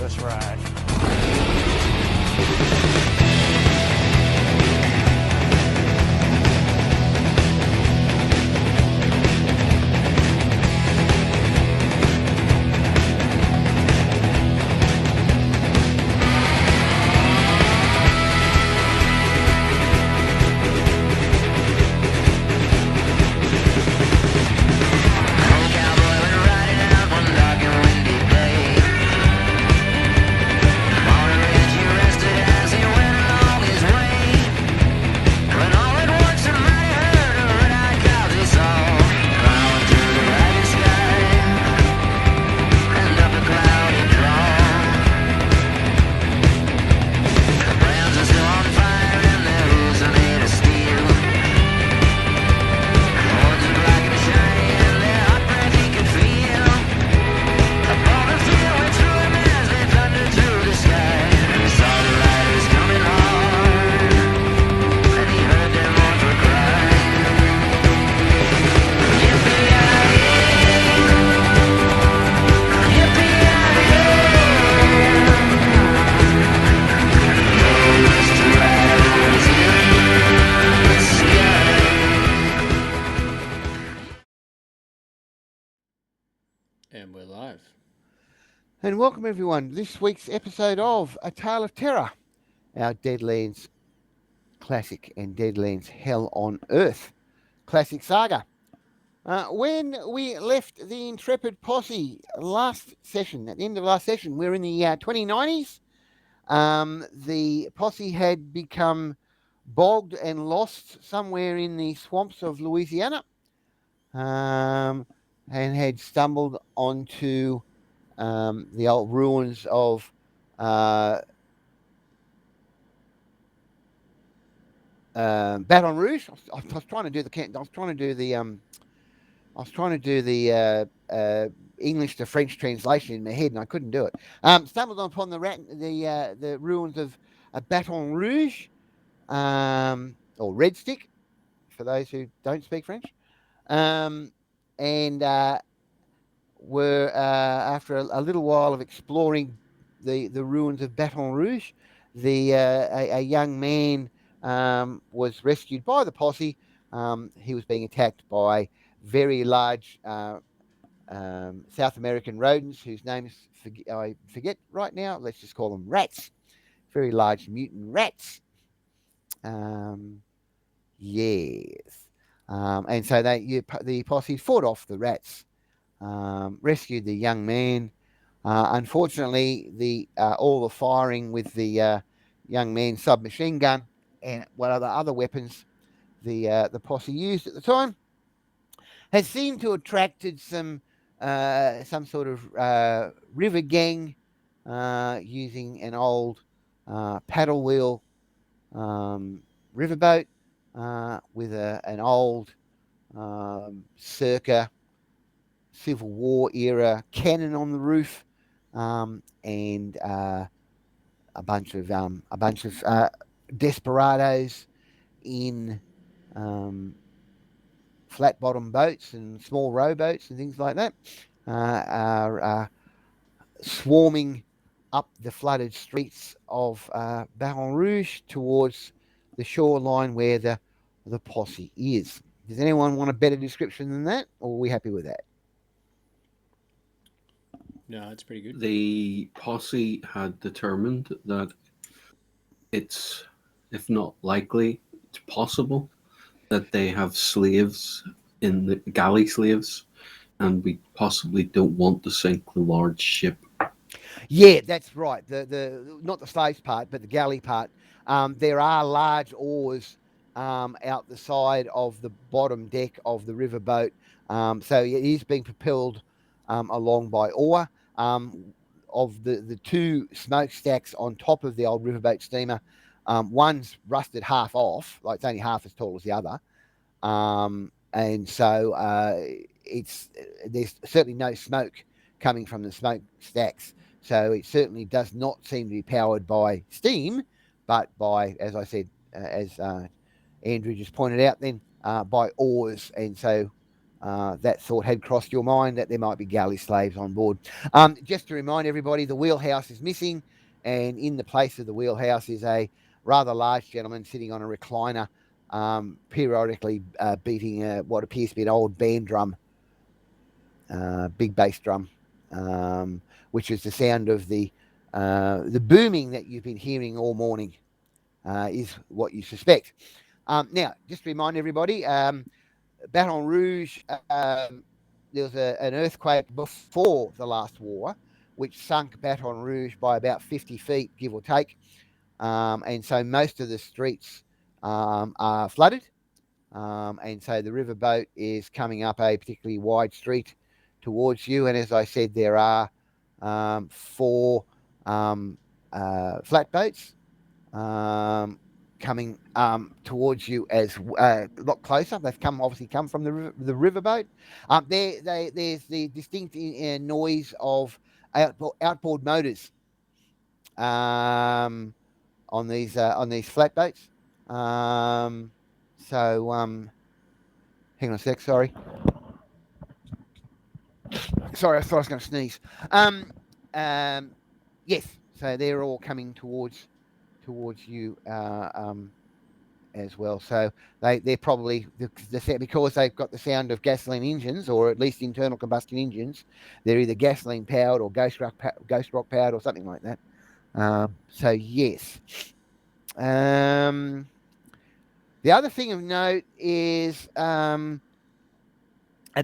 tumultuous ride. And we're live. And welcome everyone to this week's episode of A Tale of Terror, our Deadlands classic and Deadlands Hell on Earth classic saga. When we left the Intrepid posse last session, at the end of last session, we were in the 2090s. The posse had become bogged and lost somewhere in the swamps of Louisiana, and had stumbled onto the old ruins of Baton Rouge. I was trying to do the English to French translation in my head, and I couldn't do it. Stumbled upon the ruins of Baton Rouge, or Red Stick, for those who don't speak French, and were after a little while of exploring the ruins of Baton Rouge, a young man was rescued by the posse. He was being attacked by very large South American rodents whose names I forget right now. Let's just call them rats. Very large mutant rats. Yes. And so the posse fought off the rats, rescued the young man. Unfortunately, all the firing with the young man's submachine gun and what other weapons the posse used at the time has seemed to have attracted some sort of river gang using an old paddle wheel riverboat with an old circa Civil War era cannon on the roof, and a bunch of desperados in flat bottom boats and small rowboats and things like that are swarming up the flooded streets of Baton Rouge towards the shoreline where the posse is. Does anyone want a better description than that, or are we happy with that? No, it's pretty good. The posse had determined that it's, if not likely, it's possible that they have slaves in the galley slaves, and we possibly don't want to sink the large ship. Yeah, that's right. The not the slaves part, but the galley part. There are large oars out the side of the bottom deck of the riverboat, so it is being propelled along by oar. Of the two smokestacks on top of the old riverboat steamer, one's rusted half off, like it's only half as tall as the other, and so there's certainly no smoke coming from the smokestacks. So it certainly does not seem to be powered by steam, but by, as I said, as Andrew just pointed out, then by oars. And so that thought had crossed your mind that there might be galley slaves on board. Just to remind everybody, the wheelhouse is missing, and in the place of the wheelhouse is a rather large gentleman sitting on a recliner, periodically beating what appears to be an old band drum, big bass drum, which is the sound of the booming that you've been hearing all morning, is what you suspect. Now, just to remind everybody, Baton Rouge, there was an earthquake before the last war, which sunk Baton Rouge by about 50 feet, give or take. And so most of the streets are flooded. And so the riverboat is coming up a particularly wide street towards you. And as I said, there are 4 flatboats coming towards you as a lot closer. They've obviously come from the riverboat. There's the distinct noise of outboard motors on these flatboats. Hang on a sec. Sorry, I thought I was going to sneeze. Yes, so they're all coming towards you as well. So they're probably because they've got the sound of gasoline engines, or at least internal combustion engines. They're either gasoline powered or ghost rock powered or something like that. So yes. The other thing of note is at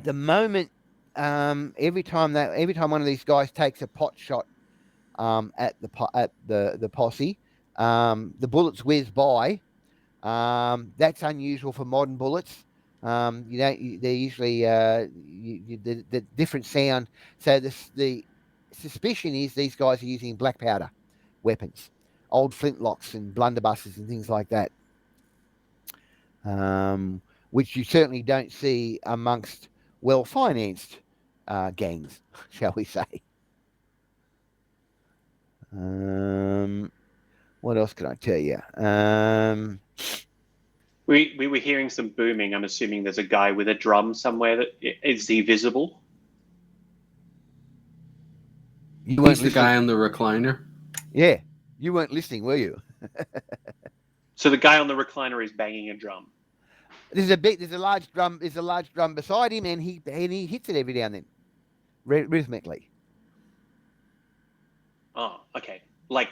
the moment, every time one of these guys takes a pot shot at the posse, the bullets whiz by. That's unusual for modern bullets. They're usually the different sound. So the suspicion is these guys are using black powder weapons, old flintlocks and blunderbusses and things like that, which you certainly don't see amongst well-financed gangs, shall we say. What else can I tell you? We were hearing some booming. I'm assuming there's a guy with a drum somewhere. Is he visible? He's the guy on the recliner. Yeah, you weren't listening, were you? So the guy on the recliner is banging a drum. There's a large drum beside him, and he hits it every now and then, rhythmically. Oh, okay. I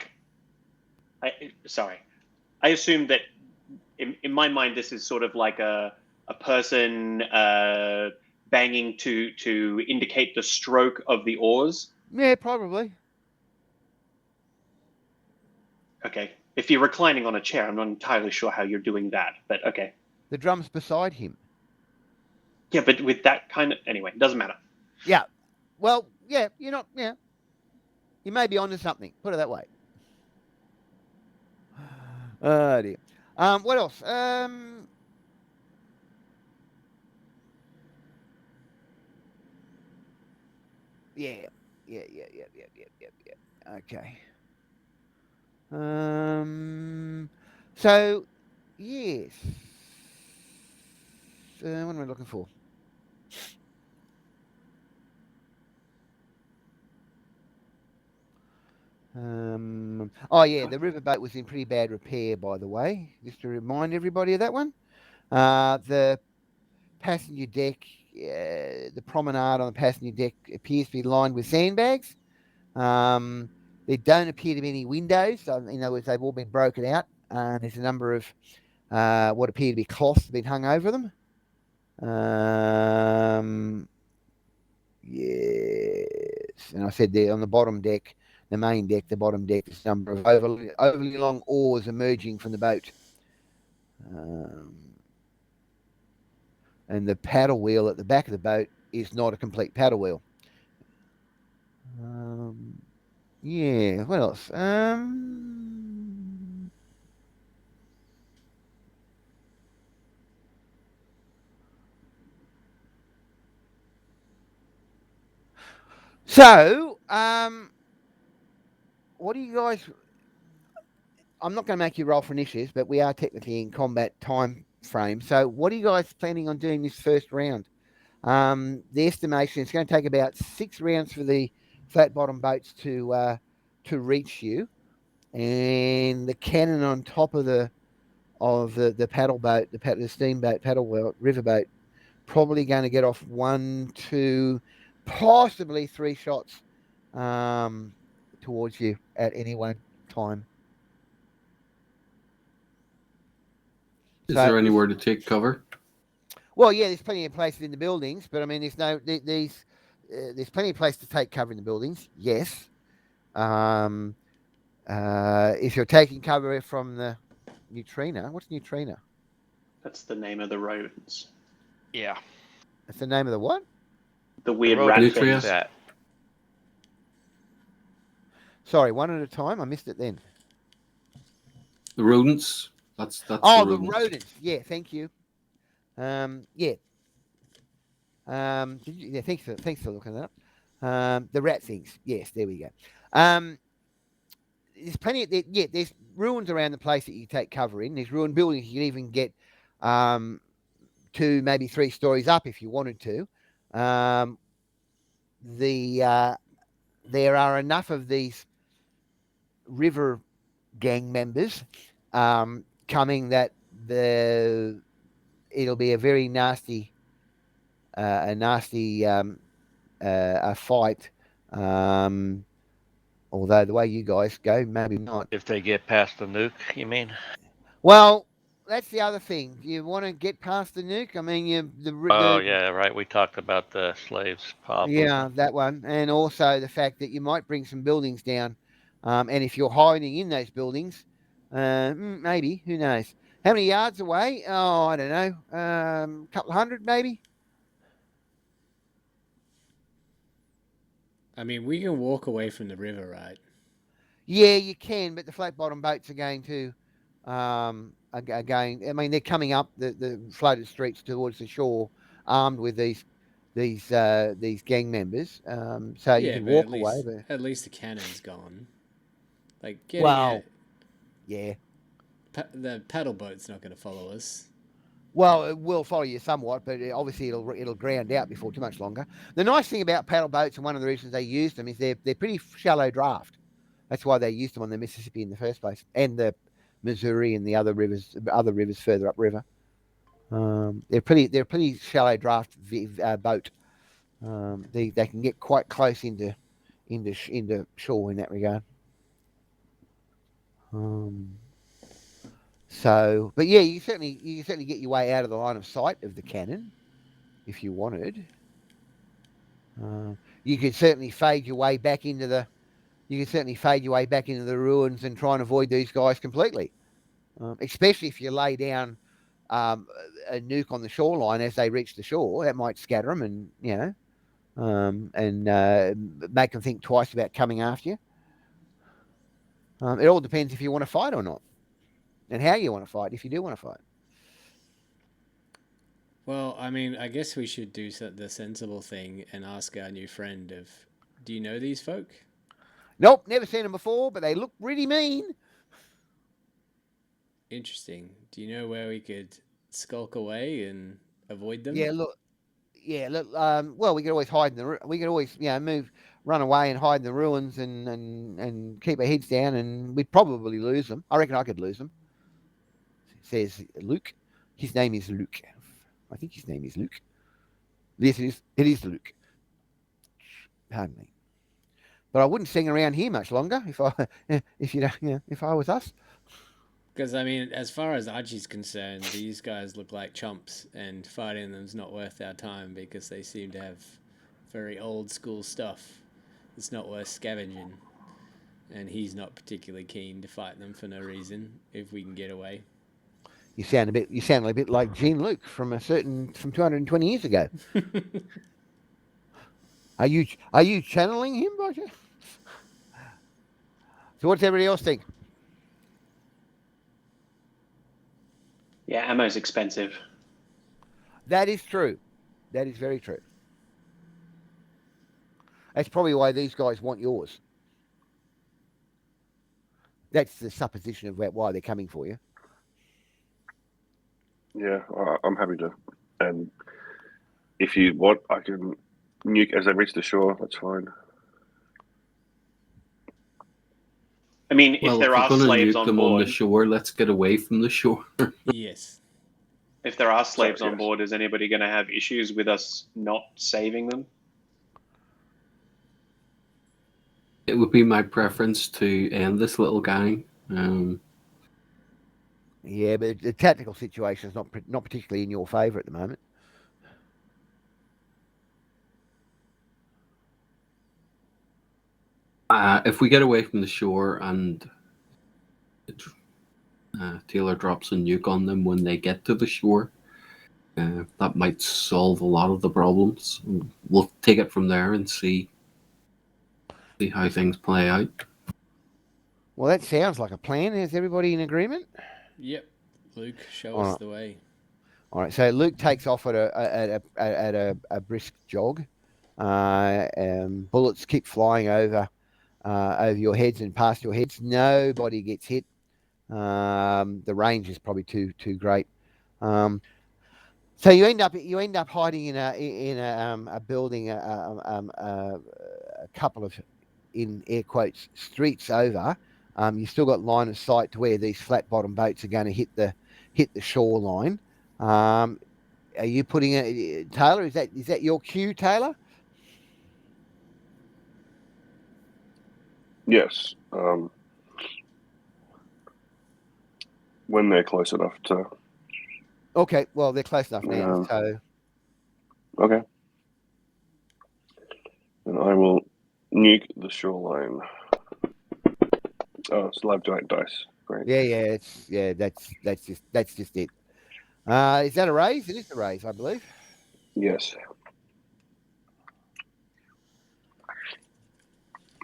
assume that in my mind this is sort of like a person banging to indicate the stroke of the oars. Yeah, probably. Okay. If you're reclining on a chair, I'm not entirely sure how you're doing that, but okay. The drum's beside him. Yeah, but with that kind of... Anyway, it doesn't matter. Yeah. Well, yeah, you're not... Yeah. You may be onto something. Put it that way. Oh, dear. What else? Yeah. Okay. So, yes. What am I looking for? Oh yeah, the riverboat was in pretty bad repair, by the way. Just to remind everybody of that one. The passenger deck, the promenade on the passenger deck appears to be lined with sandbags. There don't appear to be any windows. In other words, they've all been broken out. There's a number of what appear to be cloths been hung over them. Yes, and I said there on the bottom deck, the main deck, the bottom deck, there's a number of overly long oars emerging from the boat. And the paddle wheel at the back of the boat is not a complete paddle wheel. Yeah, what else? So, what do you guys... I'm not going to make you roll for initiatives, but we are technically in combat time frame. So what are you guys planning on doing this first round? The estimation is going to take about 6 rounds for the flat bottom boats to reach you, and the cannon on top of the paddle boat, the steamboat, paddle riverboat, probably going to get off 1, 2, possibly 3 shots towards you at any one time. Is there anywhere to take cover? Well, yeah, there's plenty of places in the buildings, but I mean, there's plenty of places to take cover in the buildings. Yes. If you're taking cover from the neutrino, what's neutrino? That's the name of the rodents. Yeah. That's the name of the what? The weird rat Nutrius. things. Sorry, one at a time. I missed it then. The rodents. That's the rodents. Yeah, thank you. Yeah. Thanks for looking that up. The rat things. Yes, there we go. There's plenty. There's ruins around the place that you take cover in. There's ruined buildings. You can even get 2, maybe 3 stories up if you wanted to. There are enough of these river gang members coming that it'll be a very nasty fight. Although the way you guys go, maybe not. If they get past the nuke, you mean? Well, that's the other thing. You want to get past the nuke. I mean, yeah, right. We talked about the slaves problem. Yeah, that one, and also the fact that you might bring some buildings down, and if you're hiding in those buildings, maybe, who knows? How many yards away? Oh, I don't know. A couple of hundred, maybe. I mean, we can walk away from the river, right? Yeah, you can, but the flat bottom boats are going to, I mean, they're coming up the floated streets towards the shore, armed with these gang members. So you can walk away. But at least the cannon's gone. Like yeah. The paddle boat's not going to follow us. Well, it will follow you somewhat, but obviously it'll ground out before too much longer. The nice thing about paddle boats, and one of the reasons they use them, is they're pretty shallow draft. That's why they used them on the Mississippi in the first place, and the Missouri and the other rivers further upriver. They're pretty shallow draft boat. They can get quite close into shore in that regard. So, but yeah, you can certainly get your way out of the line of sight of the cannon if you wanted. You could certainly fade your way back into the ruins and try and avoid these guys completely. Especially if you lay down a nuke on the shoreline as they reach the shore, that might scatter them and make them think twice about coming after you. It all depends if you want to fight or not. And how you want to fight, if you do want to fight. Well, I mean, I guess we should do the sensible thing and ask our new friend do you know these folk? Nope, never seen them before, but they look pretty mean. Interesting. Do you know where we could skulk away and avoid them? Look. Well, we could always hide we could always, run away and hide in the ruins and keep our heads down, and we'd probably lose them. I reckon I could lose them. Says Luke. His name is Luke. I think his name is Luke. Yes, it is Luke. Pardon me. But I wouldn't sing around here much longer if I was us. Because I mean, as far as Archie's concerned, these guys look like chumps, and fighting them's not worth our time because they seem to have very old school stuff. It's not worth scavenging, and he's not particularly keen to fight them for no reason if we can get away. You sound a bit like Jean-Luc from 220 years ago. Are you channeling him, Roger? So what's everybody else think? Yeah, ammo's expensive. That is true. That is very true. That's probably why these guys want yours. That's the supposition of why they're coming for you. Yeah, I'm happy to. And If you want, I can nuke as they reach the shore. That's fine. I mean, if Well, there if we're are going to slaves nuke on them on the board, shore, let's get away from the shore. Yes. if there are slaves Sorry, on yes. board, is anybody going to have issues with us not saving them? It would be my preference to end this little gang. Yeah, but the tactical situation is not particularly in your favour at the moment. If we get away from the shore and Taylor drops a nuke on them when they get to the shore, that might solve a lot of the problems. We'll take it from there and see how things play out. Well, that sounds like a plan. Is everybody in agreement? Yep. Luke, show All us right. the way. All right. So Luke takes off at a brisk jog. Bullets keep flying over your heads and past your heads. Nobody gets hit. The range is probably too great. So you end up hiding in a building a couple of, in air quotes, streets over. You still got line of sight to where these flat bottom boats are going to hit the shoreline. Are you putting Taylor? Is that your cue, Taylor? Yes. When they're close enough to. Okay. Well, they're close enough now. So Okay. And I will nuke the shoreline. Oh, it's live giant dice. Great. that's just it. Is that a raise? It is a raise, I believe. Yes.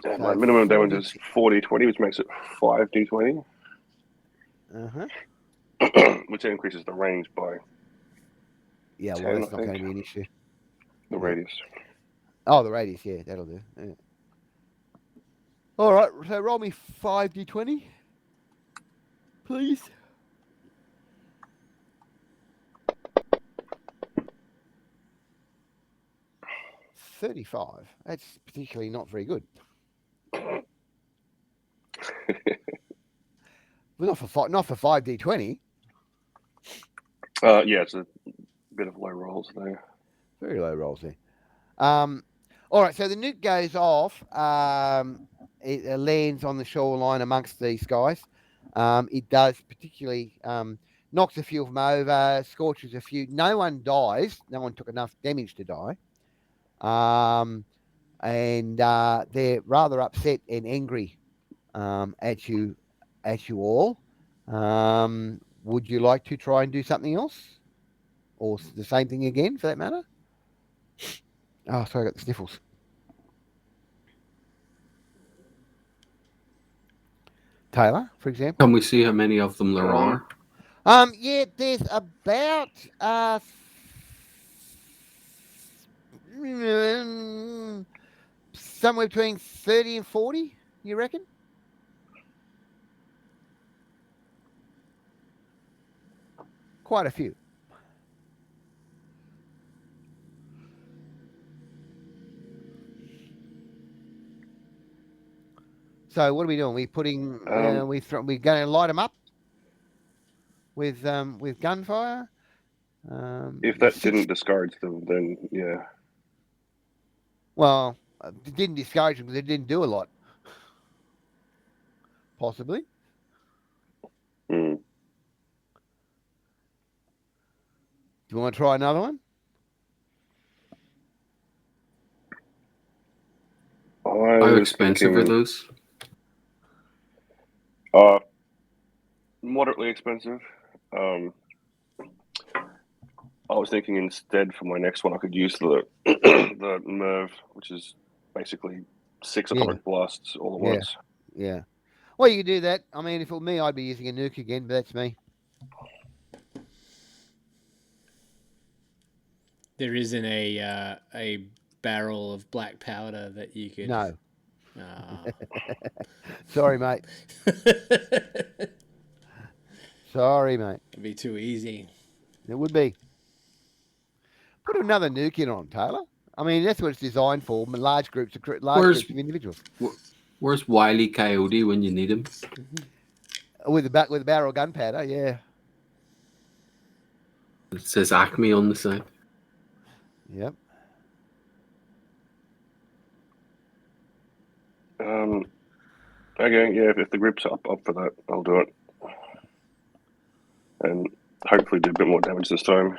And So my minimum 40 damage is 4d20, which makes it 5d20. Which increases the range by Yeah, 10, well, that's I not going think. to be an issue. The radius. Oh, the radius, yeah, that'll do. Yeah. All right, so roll me 5d20, please. 35. That's particularly not very good. Well, not for 5d20. Yeah, it's a bit of low rolls there. Very low rolls there. All right, so the nuke goes off. It lands on the shoreline amongst these guys. It does particularly knocks a few of them over, scorches a few. No one dies. No one took enough damage to die. And they're rather upset and angry at you all. Would you like to try and do something else, or the same thing again, for that matter? Oh, sorry, I got the sniffles. Taylor, for example. Can we see how many of them there are? Yeah, there's about somewhere between 30 and 40, you reckon? Quite a few. So what are we doing? We putting we're going to light them up with gunfire. If that didn't discourage them, then yeah. Well, it didn't discourage them because it didn't do a lot. Possibly. Mm. Do you want to try another one? How expensive are those? Moderately expensive. I was thinking instead for my next one, I could use the the Merv, which is basically 6 atomic blasts all at once. Yeah. Well, you could do that. I mean, if it were me, I'd be using a nuke again, but that's me. There isn't a barrel of black powder that you could. No. Sorry, mate. Sorry, mate. It'd be too easy. It would be. Put another nuke in on Taylor. I mean, that's what it's designed for. Large groups of individuals Where's Wile E. Coyote when you need him? with a barrel gunpowder. Yeah. It says Acme on the side. Yep. Okay, yeah, if the group's up for that, I'll do it. And hopefully do a bit more damage this time.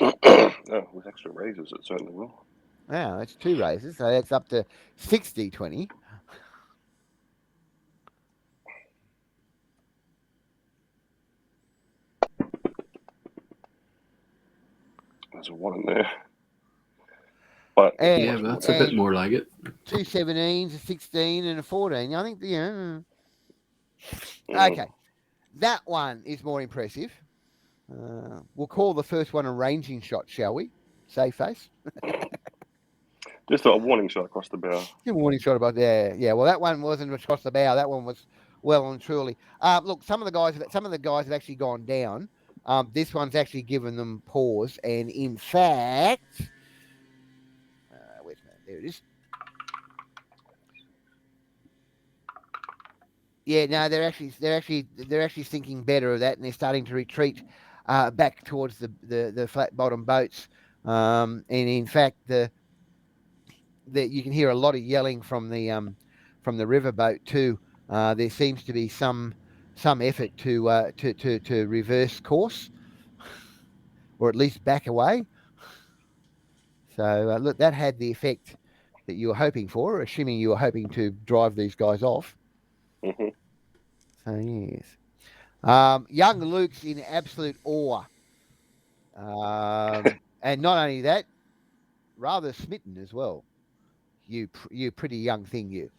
Oh, with extra razors, it certainly will. Wow, that's 2 raises, so that's up to 60-20. There's a 1 in there. But yeah, that's a bit more like it. 2 17s, a 16, and a 14. I think, yeah. Okay. That one is more impressive. We'll call the first one a ranging shot, shall we? Safe face. Just a warning shot across the bow. A warning shot about there. Yeah, well, that one wasn't across the bow. That one was well and truly. Look, some of the guys have actually gone down. This one's actually given them pause, and in fact, there it is. Yeah, no, they're actually thinking better of that, and they're starting to retreat back towards the flat bottom boats. And in fact, you can hear a lot of yelling from the riverboat too. There seems to be some effort to reverse course, or at least back away. So look, that had the effect that you were hoping for, assuming you were hoping to drive these guys off. Mm-hmm. So yes, young Luke's in absolute awe, and not only that, rather smitten as well. You pretty young thing, you.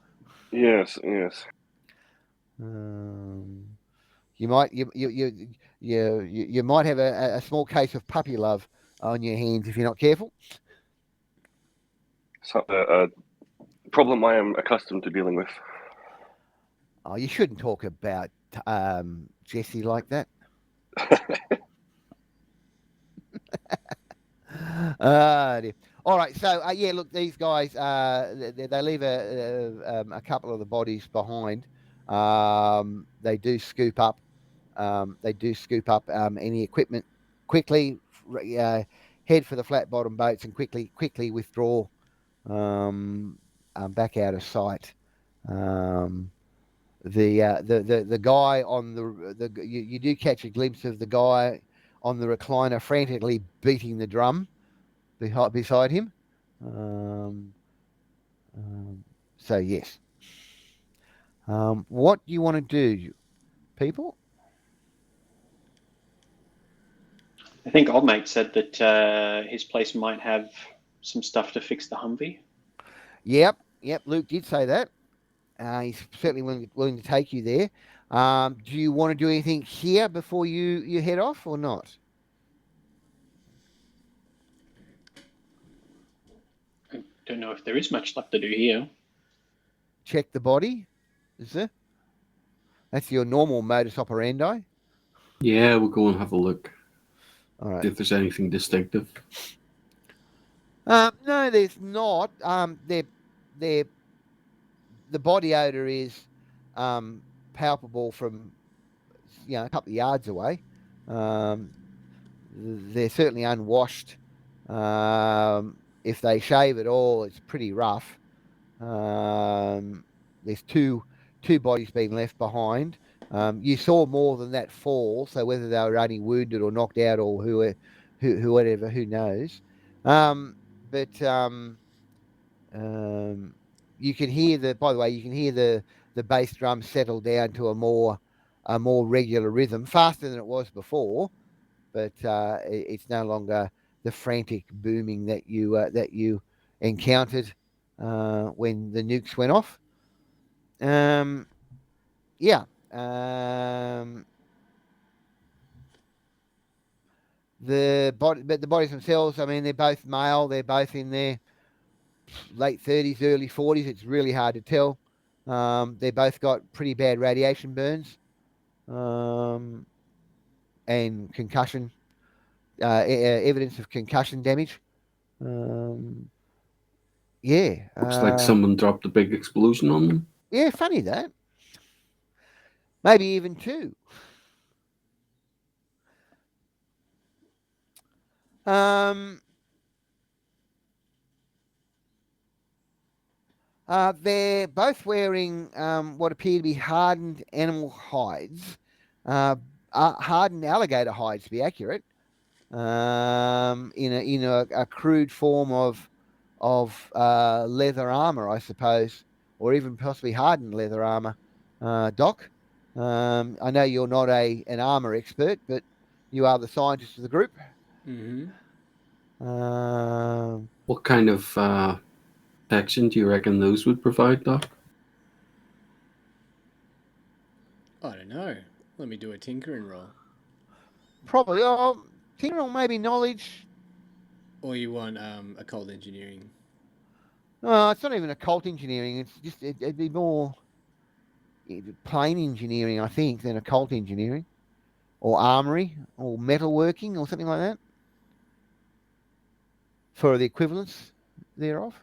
Yes. You might have a small case of puppy love on your hands if you're not careful. So, a problem I am accustomed to dealing with. Oh, you shouldn't talk about Jesse like that. Dear. All right, so yeah, look, these guys they leave a couple of the bodies behind. They do scoop up. Any equipment quickly. Head for the flat bottom boats and quickly withdraw back out of sight. The guy on you do catch a glimpse of the guy on the recliner frantically beating the drum beside him. So yes. What do you want to do, people? I think Old Mate said that his place might have some stuff to fix the Humvee. Yep. Luke did say that. He's certainly willing to take you there. Do you want to do anything here before you head off or not? I don't know if there is much left to do here. Check the body, is there? That's your normal modus operandi. Yeah, we'll go and have a look. All right. If there's anything distinctive. No, there's not. The body odor is palpable from a couple of yards away. They're certainly unwashed. If they shave at all, it's pretty rough. There's two bodies being left behind. You saw more than that fall, so whether they were only wounded or knocked out or whatever, who knows? But you can hear by the way, you can hear the bass drum settle down to a more regular rhythm, faster than it was before, but it's no longer the frantic booming that you encountered when the nukes went off. The bodies themselves, I mean, they're both male. They're both in their late 30s, early 40s. It's really hard to tell. They both got pretty bad radiation burns and concussion evidence of concussion damage. Yeah. Looks like someone dropped a big explosion on them. Yeah, funny that. Maybe even two. They're both wearing what appear to be hardened animal hides, hardened alligator hides, to be accurate, in a crude form of leather armor, I suppose, or even possibly hardened leather armor. Doc, I know you're not an armor expert, but you are the scientist of the group. Mm-hmm. What kind of protection do you reckon those would provide, Doc? I don't know. Let me do a tinkering roll. Probably. Tinkering, maybe knowledge. Or you want occult engineering? It's not even occult engineering. It's just it'd be more plain engineering, I think, than occult engineering, or armory, or metalworking, or something like that, for the equivalence thereof.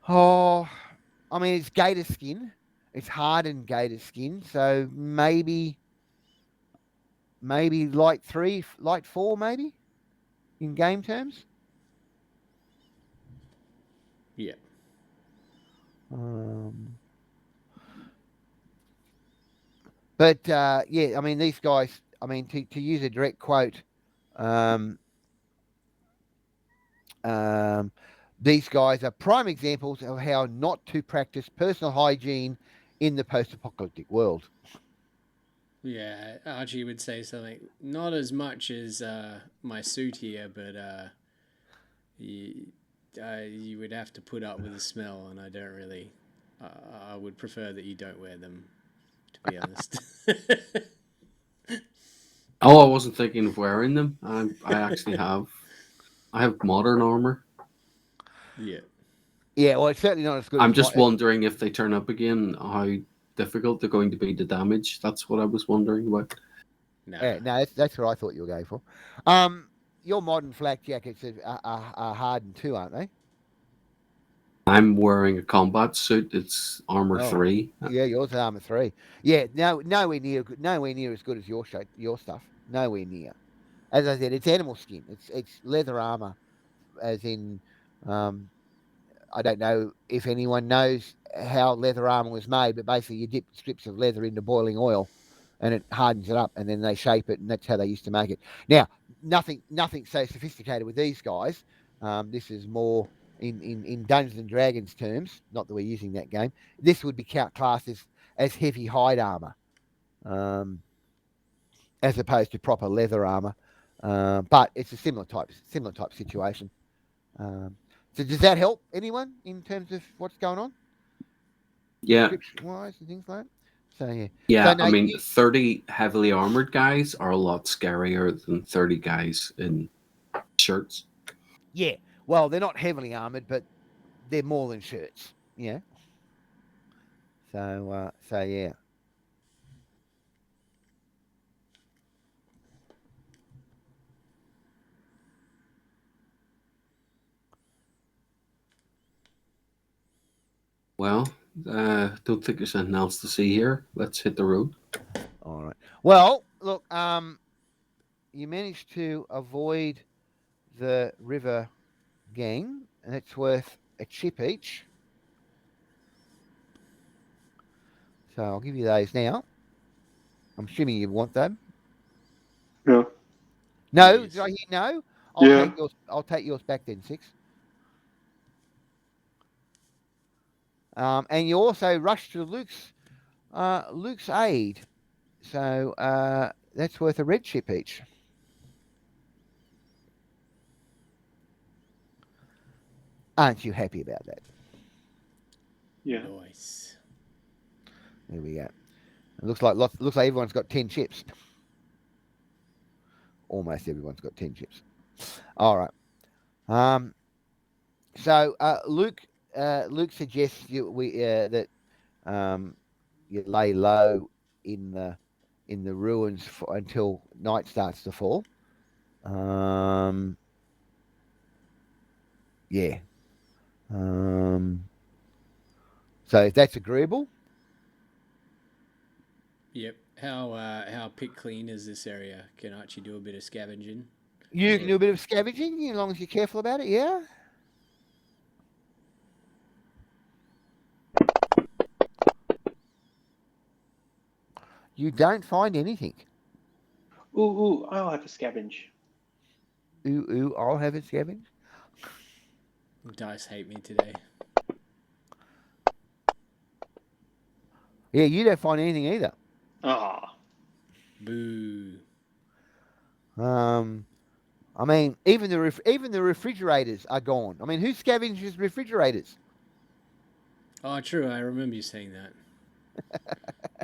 Oh, I mean, it's gator skin. It's hardened gator skin, so maybe light 3, light 4, maybe in game terms. Yeah. But yeah, I mean, these guys. I mean, to use a direct quote, these guys are prime examples of how not to practice personal hygiene in the post-apocalyptic world. Yeah, Archie would say something. Not as much as my suit here, but you would have to put up with the smell, and I don't really. I would prefer that you don't wear them, to be honest. Oh, I wasn't thinking of wearing them. I actually have. I have modern armor. Yeah. Yeah, well, it's certainly not as good. I'm as just wondering if they turn up again, how difficult they're going to be to damage. That's what I was wondering about. Nah. Yeah, no, that's what I thought you were going for. Your modern flak jackets are hardened too, aren't they? I'm wearing a combat suit. It's armor 3. Yeah, yours is armor 3. Yeah, nowhere near as good as your stuff. Nowhere near. As I said, it's animal skin. It's leather armor, as in, I don't know if anyone knows how leather armor was made, but basically you dip strips of leather into boiling oil, and it hardens it up, and then they shape it, and that's how they used to make it. Now, nothing so sophisticated with these guys. This is more in Dungeons and Dragons terms. Not that we're using that game. This would be classed as heavy hide armor, as opposed to proper leather armor. But it's a similar type situation. So does that help anyone in terms of what's going on? Yeah. Description wise and things like that. So yeah. Yeah, So, no, I mean, 30 heavily armored guys are a lot scarier than 30 guys in shirts. Yeah. Well, they're not heavily armored, but they're more than shirts. Yeah. So yeah. Well, don't think there's anything else to see here. Let's hit the road. All right. Well, look, you managed to avoid the river gang, and it's worth a chip each. So I'll give you those now. I'm assuming you want them. Yeah. No, Yes. did I hear no? I'll take yours back then, 6. And you also rush to Luke's aid. So that's worth a red chip each. Aren't you happy about that? Yeah. Nice. There we go. It looks like everyone's got 10 chips. Almost everyone's got 10 chips. All right. So Luke suggests that you lay low in the ruins until night starts to fall. Yeah. So if that's agreeable, Yep. How pick clean is this area? Can Archie do a bit of scavenging? you can Or- do a bit of scavenging as long as you're careful about it. Yeah. You don't find anything. Ooh, I'll have a scavenge. Ooh, I'll have it scavenge. Dice hate me today. Yeah, you don't find anything either. Ah, Boo. I mean, even the refrigerators are gone. I mean, who scavenges refrigerators? Oh, true. I remember you saying that.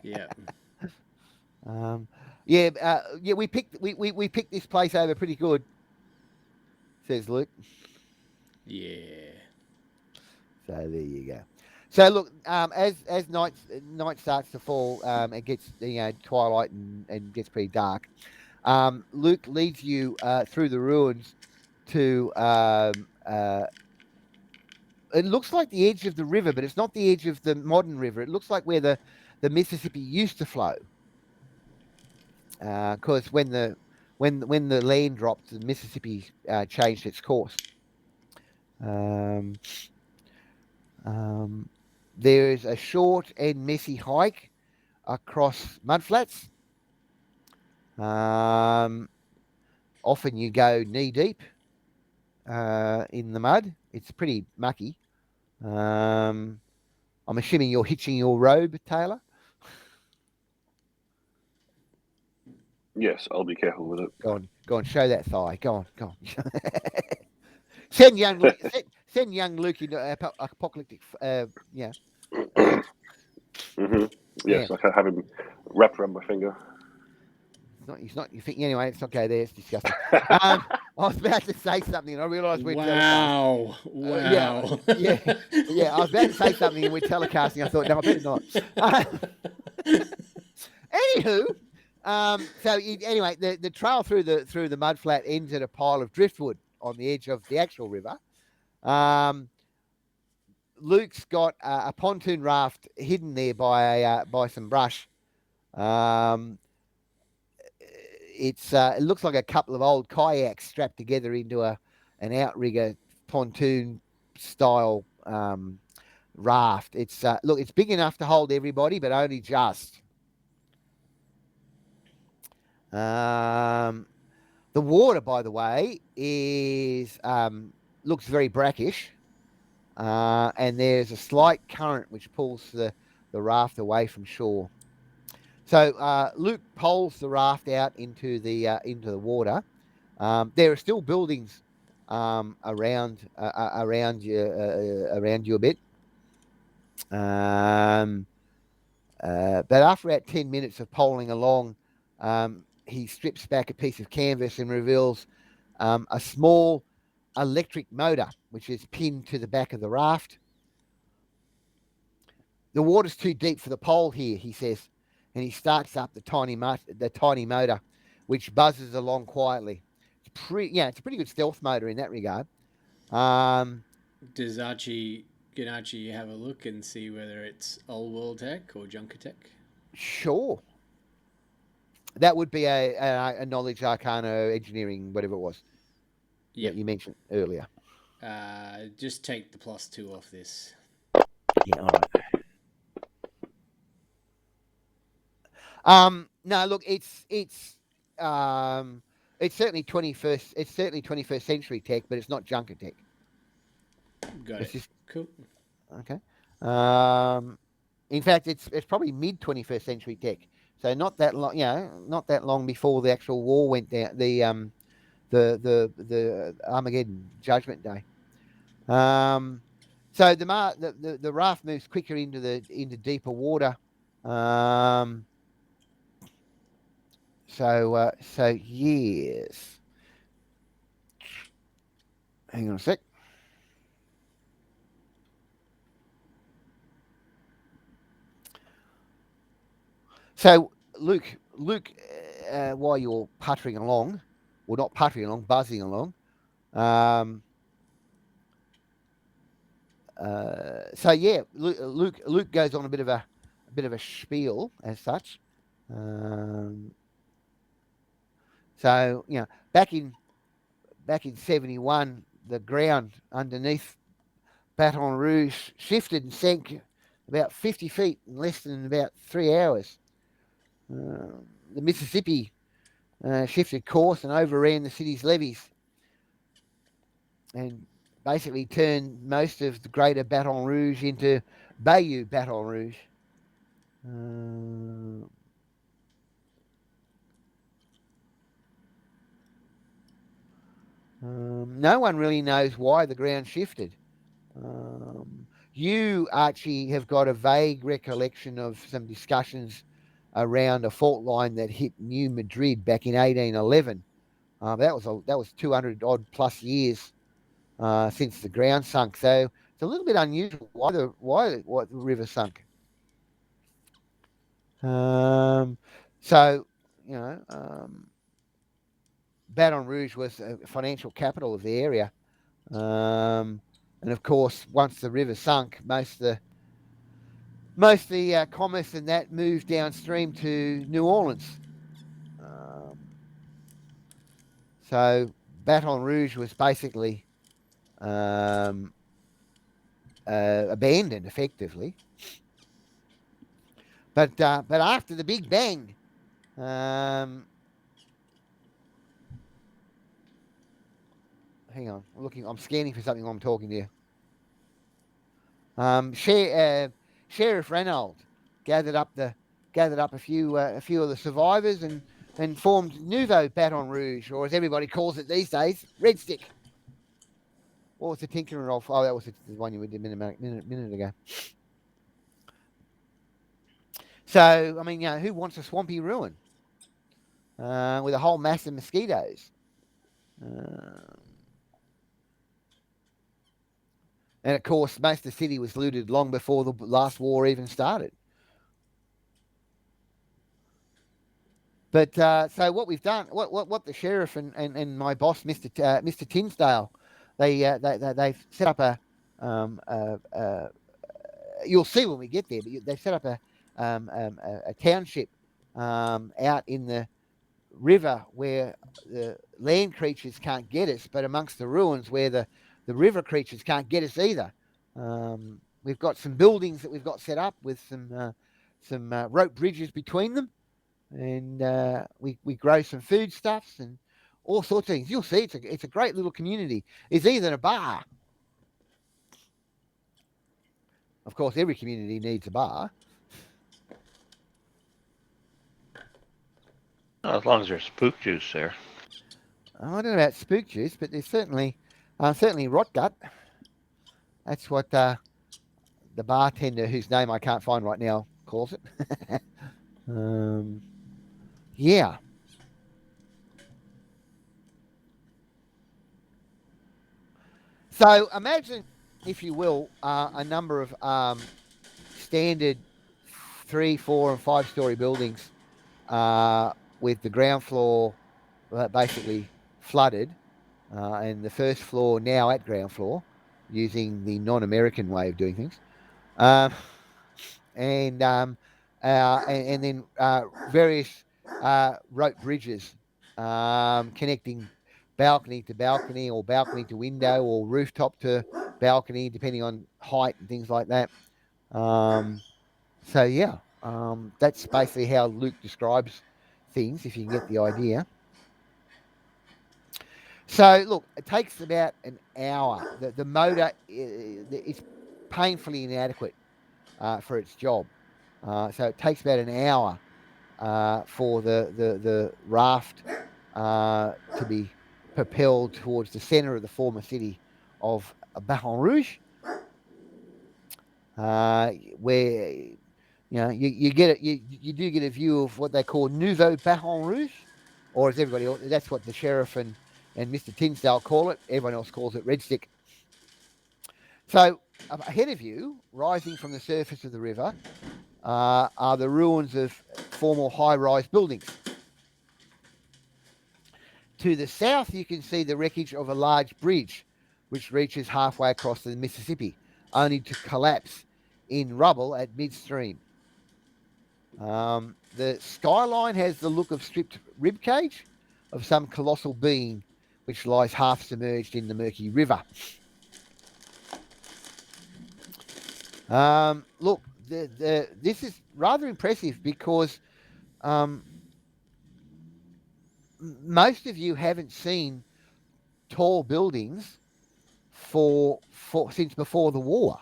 Yep. Yeah, we picked this place over pretty good, says Luke. Yeah. So there you go. So look, as night starts to fall, it gets twilight and gets pretty dark. Luke leads you through the ruins to it looks like the edge of the river, but it's not the edge of the modern river. It looks like where the Mississippi used to flow. Because when the land dropped, the Mississippi changed its course. Um, there is a short and messy hike across mudflats. Often you go knee deep in the mud. It's pretty mucky. I'm assuming you're hitching your robe, Taylor. Yes, I'll be careful with it. Go on, show that thigh. Go on. Send young Luke into apocalyptic. Yeah. Hmm. Yeah. Yes, I can have him wrapped around my finger. He's not. You think anyway? Let's not go there. It's disgusting. I was about to say something, and I realised we're telecasting. Wow. Yeah. I was about to say something, and we're telecasting. I thought, no, I better not. Anywho, anyway, the trail through the mud flat ends at a pile of driftwood on the edge of the actual river. Luke's got a pontoon raft hidden there by some brush. It looks like a couple of old kayaks strapped together into an outrigger pontoon style raft. It's big enough to hold everybody, but only just. The water, by the way, is looks very brackish, and there's a slight current which pulls the raft away from shore. So Luke poles the raft out into the water. There are still buildings around you a bit. But after about 10 minutes of poling along, he strips back a piece of canvas and reveals a small electric motor which is pinned to the back of the raft. The water's too deep for the pole here, he says, and he starts up the tiny motor, which buzzes along quietly. It's a pretty good stealth motor in that regard. Does can Archie have a look and see whether it's old world tech or junker tech? Sure. That would be a knowledge arcana engineering, whatever it was. Yeah, you mentioned earlier. Just take the +2 off this. Yeah, all right. No, look, it's certainly 21st century tech, but it's not junker tech. Got it. Cool. Okay. In fact, it's probably mid 21st century tech. So not that long, not that long before the actual war went down. The Armageddon Judgment Day. So the raft moves quicker into deeper water. So yes. Hang on a sec. So, Luke, while you're puttering along, well, not puttering along, buzzing along. So yeah, Luke goes on a bit of a spiel as such. So back in 71, the ground underneath Baton Rouge shifted and sank about 50 feet in less than about 3 hours. The Mississippi shifted course and overran the city's levees and basically turned most of the greater Baton Rouge into Bayou Baton Rouge. No one really knows why the ground shifted. You, Archie, have got a vague recollection of some discussions around a fault line that hit New Madrid back in 1811. That was 200 odd plus years since the ground sunk. So it's a little bit unusual why the river sunk. So Baton Rouge was a financial capital of the area. And of course, once the river sunk, most of the commerce and that moved downstream to New Orleans. So Baton Rouge was basically abandoned, effectively. But after the Big Bang, hang on, I'm scanning for something while I'm talking to you. Sheriff Reynolds gathered up a few of the survivors and formed Nouveau Baton Rouge, or as everybody calls it these days, Red Stick. What was the tinkering of? Oh, that was the one you did a minute ago. So, I mean, who wants a swampy ruin with a whole mass of mosquitoes? And of course, most of the city was looted long before the last war even started. But so what we've done, what the sheriff and my boss, Mr. Tinsdale, they've set up a you'll see when we get there, but they've set up a township out in the river where the land creatures can't get us, but amongst the ruins where the river creatures can't get us either. We've got some buildings that we've got set up with some rope bridges between them, and we grow some foodstuffs and all sorts of things. You'll see it's a great little community. It's even a bar. Of course, every community needs a bar. As long as there's spook juice there. I don't know about spook juice, but there's certainly rot gut. That's what the bartender, whose name I can't find right now, calls it. Yeah. So imagine, if you will, a number of standard 3, 4, and 5-story buildings with the ground floor basically flooded, and the first floor now at ground floor, using the non-American way of doing things, and then various rope bridges connecting balcony to balcony, or balcony to window, or rooftop to balcony, depending on height and things like that. So yeah, that's basically how Luke describes things, if you can get the idea. So look, it takes about an hour. The motor is painfully inadequate for its job. So it takes about an hour for the raft to be propelled towards the centre of the former city of Baton Rouge, where you do get a view of what they call Nouveau Baton Rouge, or as everybody else, that's what the sheriff and and Mr. Tinsdale call it. Everyone else calls it red stick. So ahead of you, rising from the surface of the river, are the ruins of former high-rise buildings. To the south, you can see the wreckage of a large bridge, which reaches halfway across the Mississippi, only to collapse in rubble at midstream. The skyline has the look of stripped ribcage of some colossal being which lies half submerged in the murky river. Look, this is rather impressive because most of you haven't seen tall buildings since before the war.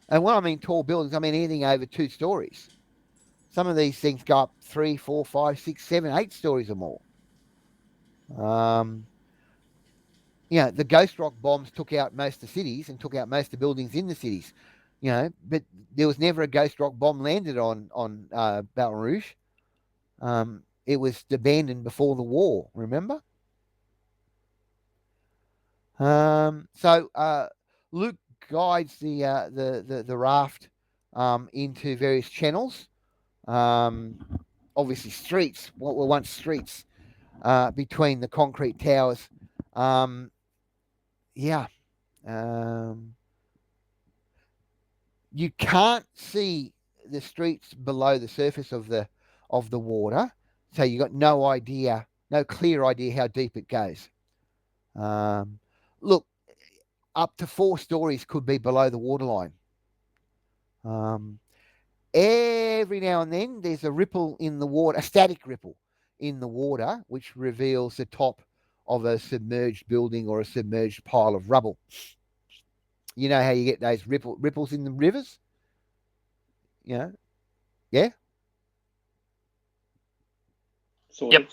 And when I mean tall buildings, I mean anything over 2 stories. Some of these things go up 3, 4, 5, 6, 7, 8 stories or more. The Ghost Rock bombs took out most of the cities and took out most of the buildings in the cities. But there was never a Ghost Rock bomb landed on Baton Rouge. It was abandoned before the war, remember? So Luke guides the raft into various channels. Obviously streets, what were once streets, between the concrete towers. You can't see the streets below the surface of the water, so you got no clear idea how deep it goes. Look, up to 4 stories could be below the waterline. Every now and then there's a ripple in the water, a static ripple in the water, which reveals the top of a submerged building or a submerged pile of rubble. You know how you get those ripples in the rivers? Yeah? Sort of.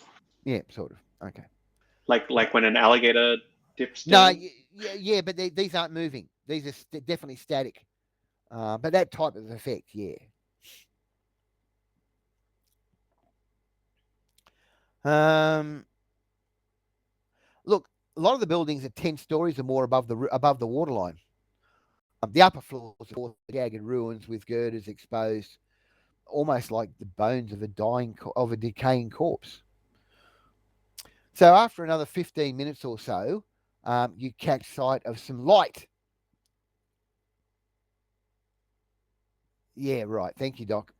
Yeah, sort of. Okay. Like when an alligator dips down? No, yeah, but these aren't moving. These are definitely static. But that type of effect, yeah. Look, a lot of the buildings are 10 stories or more above the waterline. The upper floors, of course, jagged ruins with girders exposed, almost like the bones of a decaying corpse. So after another 15 minutes or so, you catch sight of some light. Yeah, right. Thank you, Doc.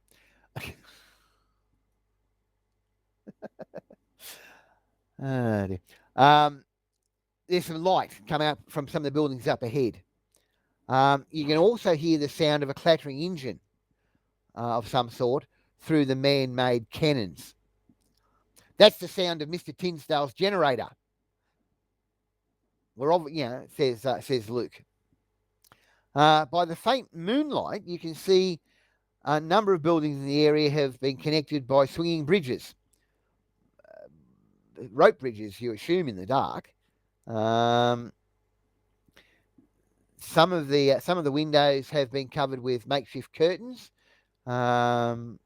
Oh, dear. There's some light coming up from some of the buildings up ahead. You can also hear the sound of a clattering engine of some sort through the man-made cannons. That's the sound of Mr. Tinsdale's generator. Says Luke. By the faint moonlight, you can see a number of buildings in the area have been connected by swinging bridges. Rope bridges, you assume, in the dark. Some of the windows have been covered with makeshift curtains. So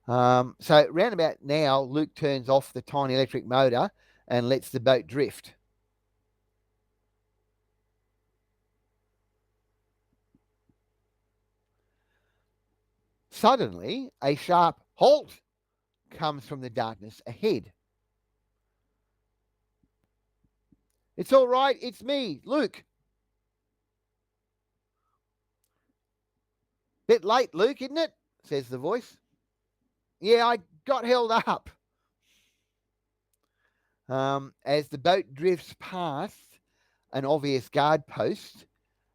round about now, Luke turns off the tiny electric motor and lets the boat drift. Suddenly, a sharp halt comes from the darkness ahead. It's all right, it's me, Luke. Bit late, Luke, isn't it? Says the voice. Yeah, I got held up. As the boat drifts past an obvious guard post,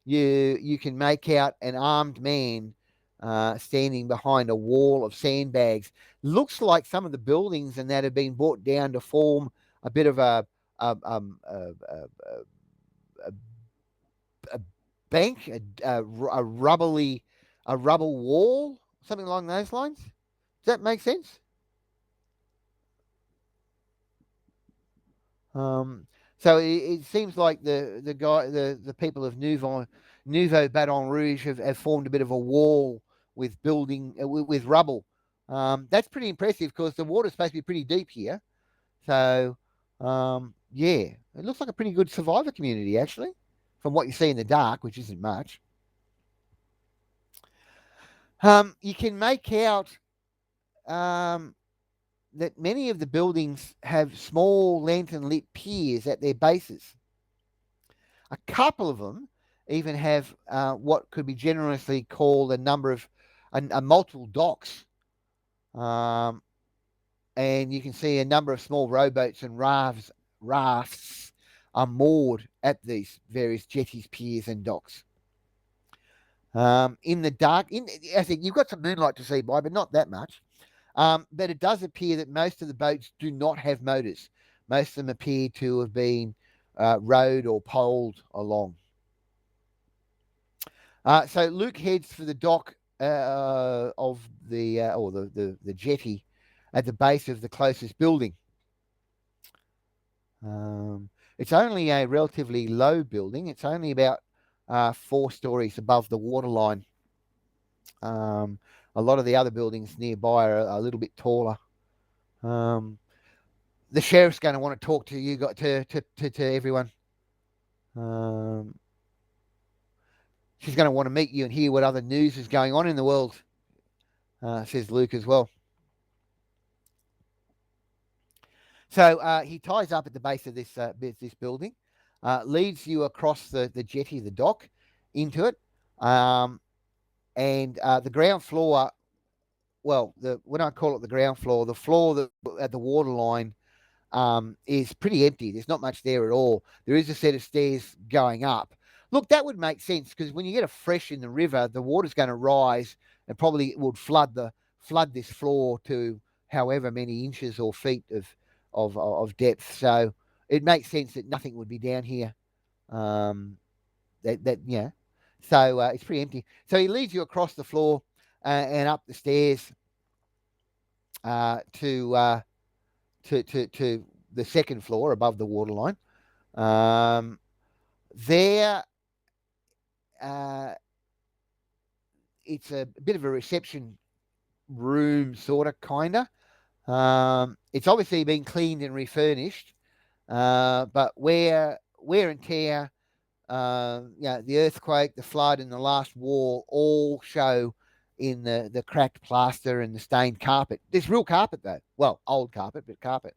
you can make out an armed man standing behind a wall of sandbags. Looks like some of the buildings and that have been brought down to form a bit of a bank, a rubble wall, something along those lines. Does that make sense? So it seems like the people of Nouveau Baton Rouge have formed a bit of a wall with rubble. That's pretty impressive because the water's supposed to be pretty deep here. So, yeah, it looks like a pretty good survivor community, actually, from what you see in the dark, which isn't much. You can make out that many of the buildings have small lantern-lit piers at their bases. A couple of them even have what could be generously called a multiple docks. And you can see a number of small rowboats and rafts are moored at these various jetties, piers, and docks. In the dark, I think you've got some moonlight to see by, but not that much. But it does appear that most of the boats do not have motors. Most of them appear to have been rowed or poled along. So Luke heads for the dock of the jetty at the base of the closest building. It's only a relatively low building. It's only about 4 stories above the waterline. A lot of the other buildings nearby are a little bit taller. The sheriff's going to want to talk to you, to everyone. She's going to want to meet you and hear what other news is going on in the world, says Luke as well. So he ties up at the base of this building, leads you across the jetty, the dock, into it, and the ground floor. Well, when I call it the ground floor, the floor at the waterline is pretty empty. There's not much there at all. There is a set of stairs going up. Look, that would make sense because when you get a fresh in the river, the water's going to rise and probably would flood this floor to however many inches or feet of depth. So it makes sense that nothing would be down here. So it's pretty empty. So he leads you across the floor and up the stairs to the second floor above the waterline. There, it's a bit of a reception room, sort of, kind of. It's obviously been cleaned and refurnished, but wear and tear, the earthquake, the flood, and the last war all show in the cracked plaster and the stained carpet. There's real carpet though. Well, old carpet, but carpet.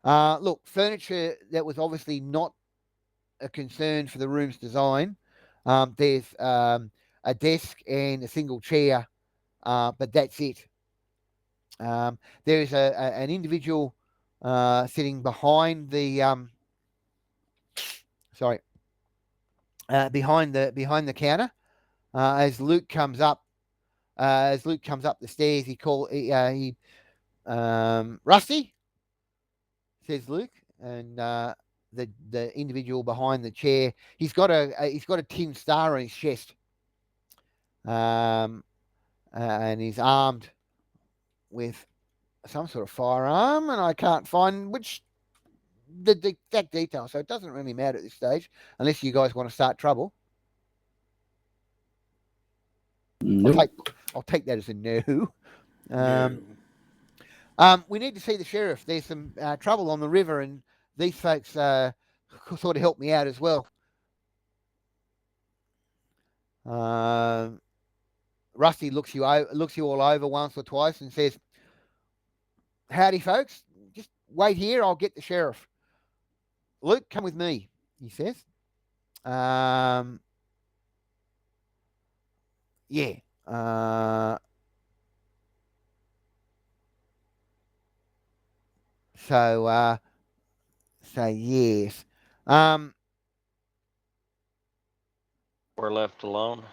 Look, furniture that was obviously not a concern for the room's design. There's a desk and a single chair, but that's it. There is an individual sitting behind the behind the counter. As Luke comes up the stairs, Rusty, says Luke, and the individual behind the chair, he's got a tin star on his chest, and he's armed with some sort of firearm, and I can't find the exact detail, so it doesn't really matter at this stage, unless you guys want to start trouble. Nope. I'll take that as a no. We need to see the sheriff. There's some trouble on the river, and these folks sort of helped me out as well. Rusty looks you all over once or twice and says, "Howdy, folks. Just wait here. I'll get the sheriff. Luke, come with me," he says. Yeah. So yes. We're left alone.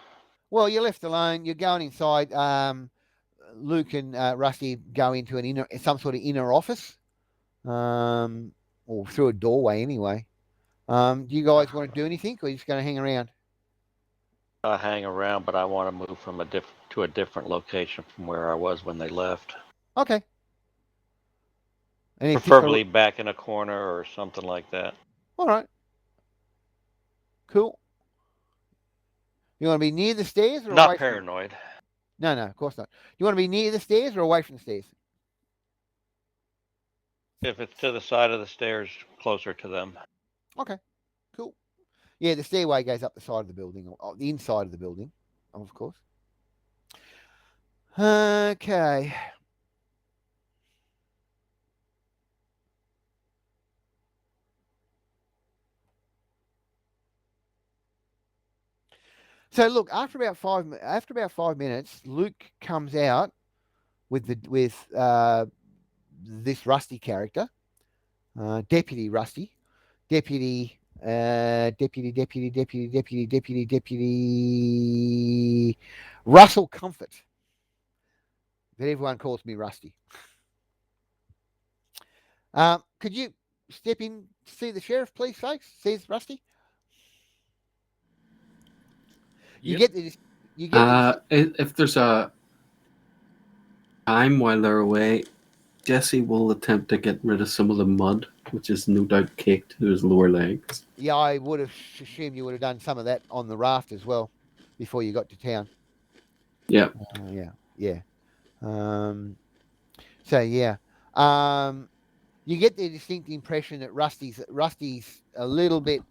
Well, you're left alone. You're going inside. Luke and Rusty go into some sort of inner office, or through a doorway anyway. Do you guys want to do anything, or are you just going to hang around? I hang around, but I want to move from to a different location from where I was when they left. Okay. Preferably back in a corner or something like that. All right. Cool. You want to be near the stairs or not away paranoid? No, of course not. You want to be near the stairs or away from the stairs? If it's to the side of the stairs, closer to them. Okay, cool. Yeah, the stairway goes up the side of the building, or the inside of the building, of course. Okay. So look, after about 5 minutes, Luke comes out with this Rusty character, Deputy Rusty, Deputy Russell Comfort. But everyone calls me Rusty. Could you step in to see the sheriff, please, folks? Says Rusty. You Yep. If there's a time while they're away, Jesse will attempt to get rid of some of the mud, which is no doubt caked to his lower legs. Yeah, I would have assumed you would have done some of that on the raft as well before you got to town. Yeah. Yeah. So yeah. You get the distinct impression that Rusty's a little bit,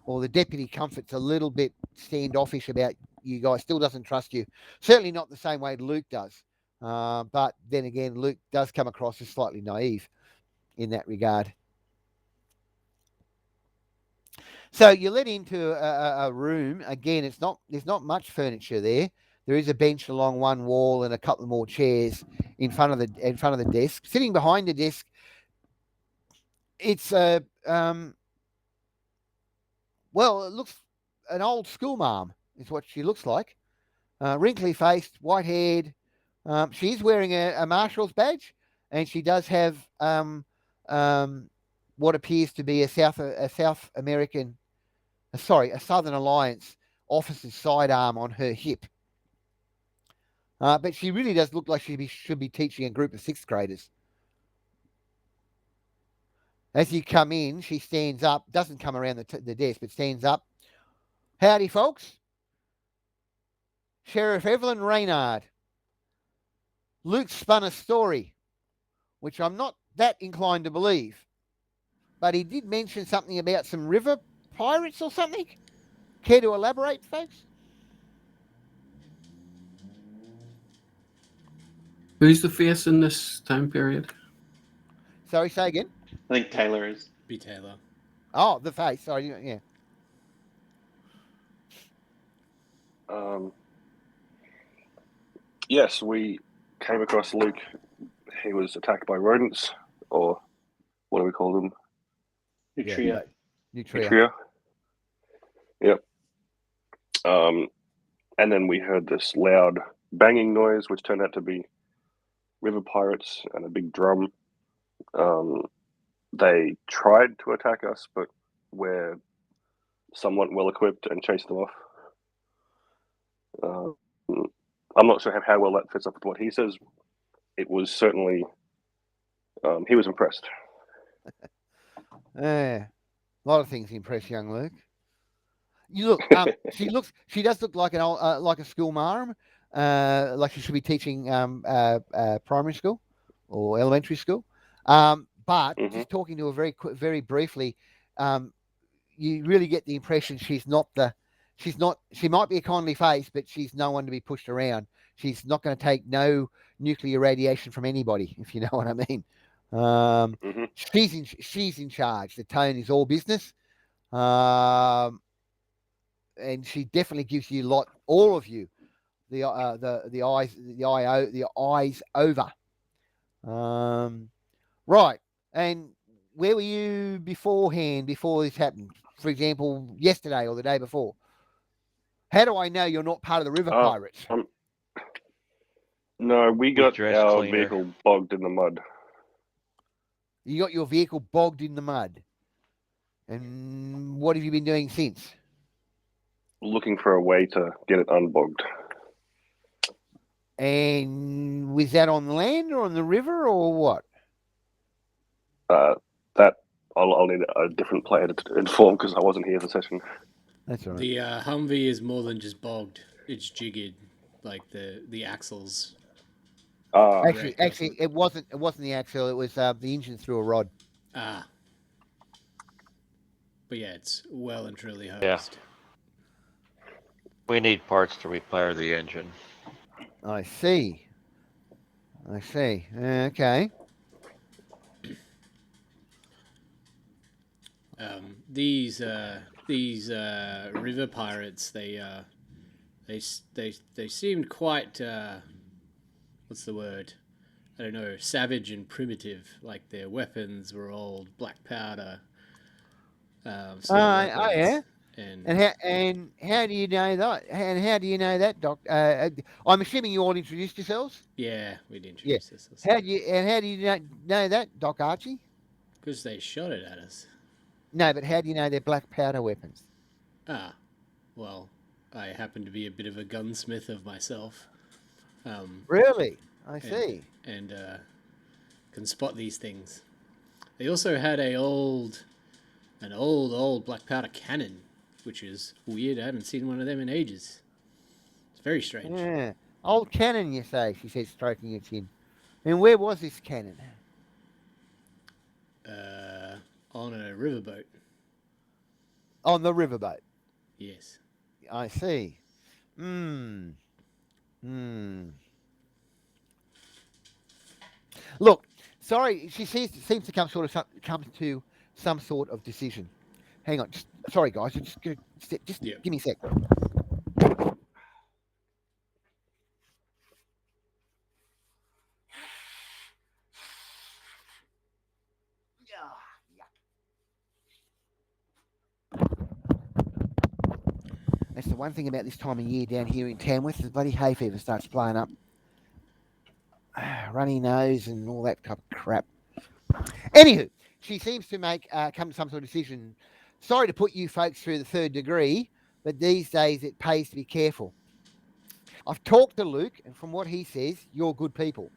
or the Deputy Comfort's a little bit standoffish about you guys. Still doesn't trust you. Certainly not the same way Luke does. But then again, Luke does come across as slightly naive in that regard. So you're led into a room. Again, there's not much furniture there. There is a bench along one wall and a couple more chairs in front of the desk. Sitting behind the desk, it's it looks an old school mom is what she looks like. Wrinkly faced, white haired. She's wearing a marshal's badge, and she does have what appears to be a South American, a Southern Alliance officer's sidearm on her hip. But she really does look like she should be teaching a group of sixth graders. As you come in, she stands up, doesn't come around the desk, but stands up. Howdy, folks. Sheriff Evelyn Reynard. Luke spun a story, which I'm not that inclined to believe. But he did mention something about some river pirates or something. Care to elaborate, folks? Who's the face in this time period? Sorry, say again. I think Taylor is. Be Taylor. Oh, the face. Sorry, yeah. Yes, we came across Luke. He was attacked by rodents, or what do we call them? Nutria. Nutria. Yep. And then we heard this loud banging noise, which turned out to be river pirates and a big drum. They tried to attack us, but we're somewhat well equipped and chased them off. I'm not sure how well that fits up with what he says. It was certainly, he was impressed. A lot of things impress young Luke. You look, she does look like like a school marm, like she should be teaching primary school or elementary school. But just talking to her very briefly, you really get the impression she might be a kindly face, but she's no one to be pushed around. She's not going to take no nuclear radiation from anybody, if you know what I mean. She's in charge. The tone is all business. And she definitely gives you all of you, the eyes over. Right. And where were you beforehand, before this happened? For example, yesterday or the day before? How do I know you're not part of the river pirates? No, we got our vehicle bogged in the mud. You got your vehicle bogged in the mud. And what have you been doing since? Looking for a way to get it unbogged. And was that on land or on the river or what? That I'll need a different player to inform because I wasn't here for the session. That's all right. The Humvee is more than just bogged. It's jiggered, like the axles Actually, Correct. actually, it wasn't the axle. It was the engine through a rod. Ah. But yeah, it's well and truly Yeah. hosed. We need parts to repair the engine. I see. Okay. These river pirates, they seemed quite what's the word? I don't know, savage and primitive. Like their weapons were all black powder, sort of Oh yeah. weapons. And How do you know that? And how do you know that, Doc? I'm assuming you all introduced yourselves. yeah, we'd Yeah. introduce this How do you know that, Doc Archie? because they shot it at us. No, but how do you know they're black powder weapons? Ah, well, I happen to be a bit of a gunsmith of myself. Really? I see. And can spot these things. They also had an old black powder cannon, which is weird. I haven't seen one of them in ages. It's very strange. Yeah. Old cannon, you say? She said, stroking her chin. And where was this cannon? On a riverboat. On the riverboat. Yes. I see. Look, sorry, she seems to come to some sort of decision. Hang on, sorry guys, I'm just gonna Yep. give me a sec. That's the one thing about this time of year down here in Tamworth, the bloody hay fever starts playing up. Runny nose and all that type of crap. Anywho, she seems to come to some sort of decision. Sorry to put you folks through the third degree, but these days it pays to be careful. I've talked to Luke, and from what he says, you're good people.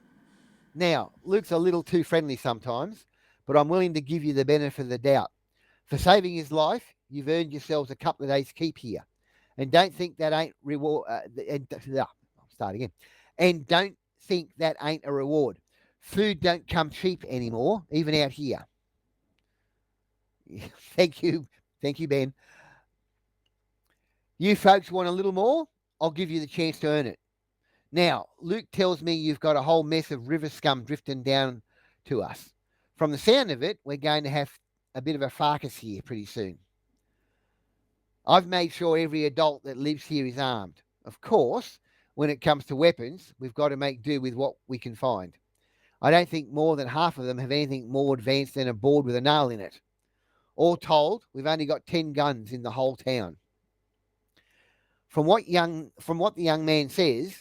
Now, Luke's a little too friendly sometimes, but I'm willing to give you the benefit of the doubt. For saving his life, you've earned yourselves a couple of days' keep here. And don't think that ain't reward. I'll start again. And don't think that ain't a reward. Food don't come cheap anymore, even out here. Thank you, Ben. You folks want a little more? I'll give you the chance to earn it. Now, Luke tells me you've got a whole mess of river scum drifting down to us. From the sound of it, we're going to have a bit of a fracas here pretty soon. I've made sure every adult that lives here is armed. Of course, when it comes to weapons, we've got to make do with what we can find. I don't think more than half of them have anything more advanced than a board with a nail in it. All told, we've only got 10 guns in the whole town. From what the young man says,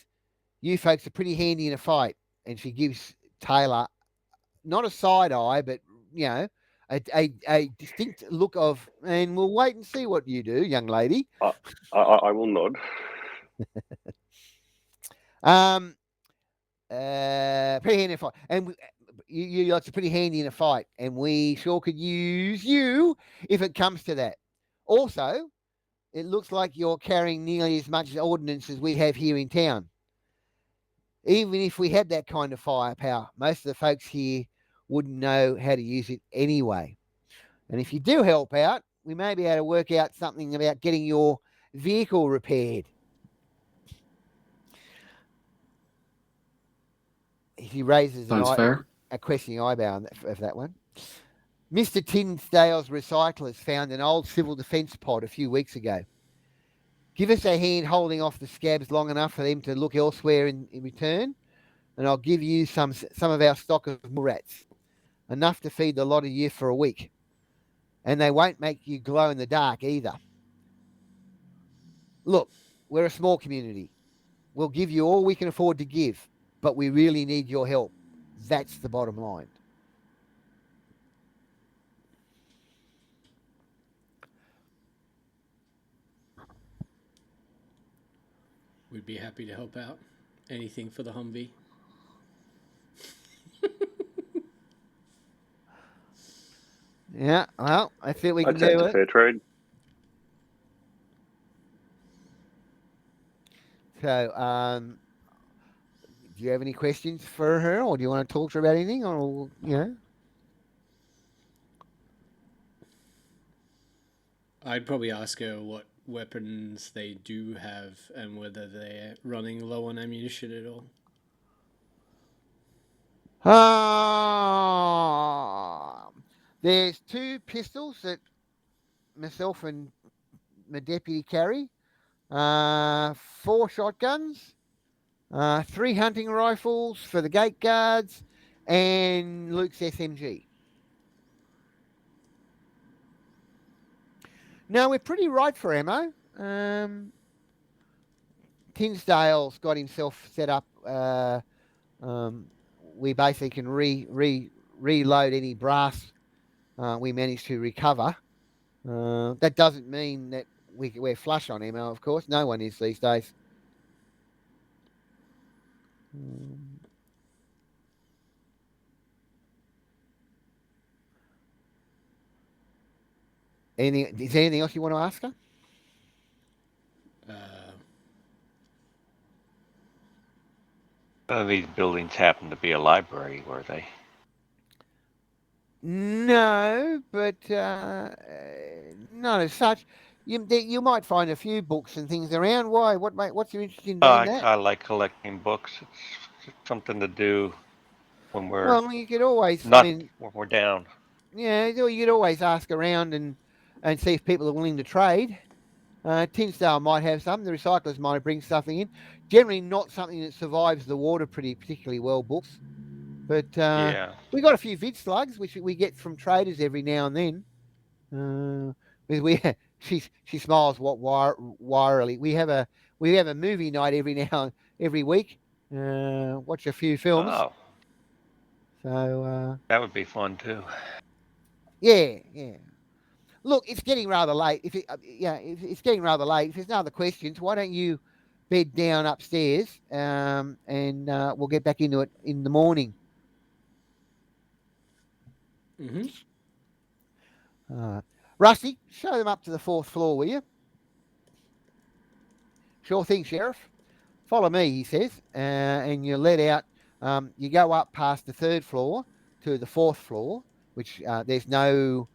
you folks are pretty handy in a fight. And she gives Taylor not a side eye, but a distinct look of, and we'll wait and see what you do, young lady. I will nod. Pretty handy in a fight, and you are pretty handy in a fight, and we sure could use you if it comes to that. Also, it looks like you're carrying nearly as much ordnance as we have here in town. Even if we had that kind of firepower, most of the folks here wouldn't know how to use it anyway. And if you do help out, we may be able to work out something about getting your vehicle repaired. He raises a questioning eyebrow of that one. Mr. Tinsdale's recyclers found an old civil defence pod a few weeks ago. Give us a hand holding off the scabs long enough for them to look elsewhere in return, and I'll give you some of our stock of rats, enough to feed the lot of you for a week. And they won't make you glow in the dark either. Look, we're a small community. We'll give you all we can afford to give, but we really need your help. That's the bottom line. We'd be happy to help out. Anything for the Humvee. Yeah, well, I think we can do it. Fair trade. So, Do you have any questions for her, or do you want to talk to her about anything, or I'd probably ask her what weapons they do have and whether they're running low on ammunition at all. There's 2 pistols that myself and my deputy carry, 4 shotguns, 3 hunting rifles for the gate guards, and Luke's SMG. No, we're pretty right for ammo. Tinsdale's got himself set up. We basically can reload any brass we manage to recover. That doesn't mean that we're flush on ammo, of course. No one is these days. Is there anything else you want to ask her? None of these buildings happen to be a library, were they? No, but not as such. You might find a few books and things around. Why? What's your interest in doing that? I like collecting books. It's something to do when we're Well, you could always. when we're down. Yeah, you could always ask around and see if people are willing to trade. Tinsdale might have some. The recyclers might bring something in. Generally, not something that survives the water particularly well. Books, but Yeah. we got a few vid slugs which we get from traders every now and then. She smiles wirily. We have a movie night every week. Watch a few films. Oh, So that would be fun too. yeah. Look, it's getting rather late. It's getting rather late. If there's no other questions, why don't you bed down upstairs, and we'll get back into it in the morning. Rusty, show them up to the 4th floor, will you? Sure thing, Sheriff. Follow me, he says, and you're led out. You go up past the 3rd floor to the 4th floor, which there's no.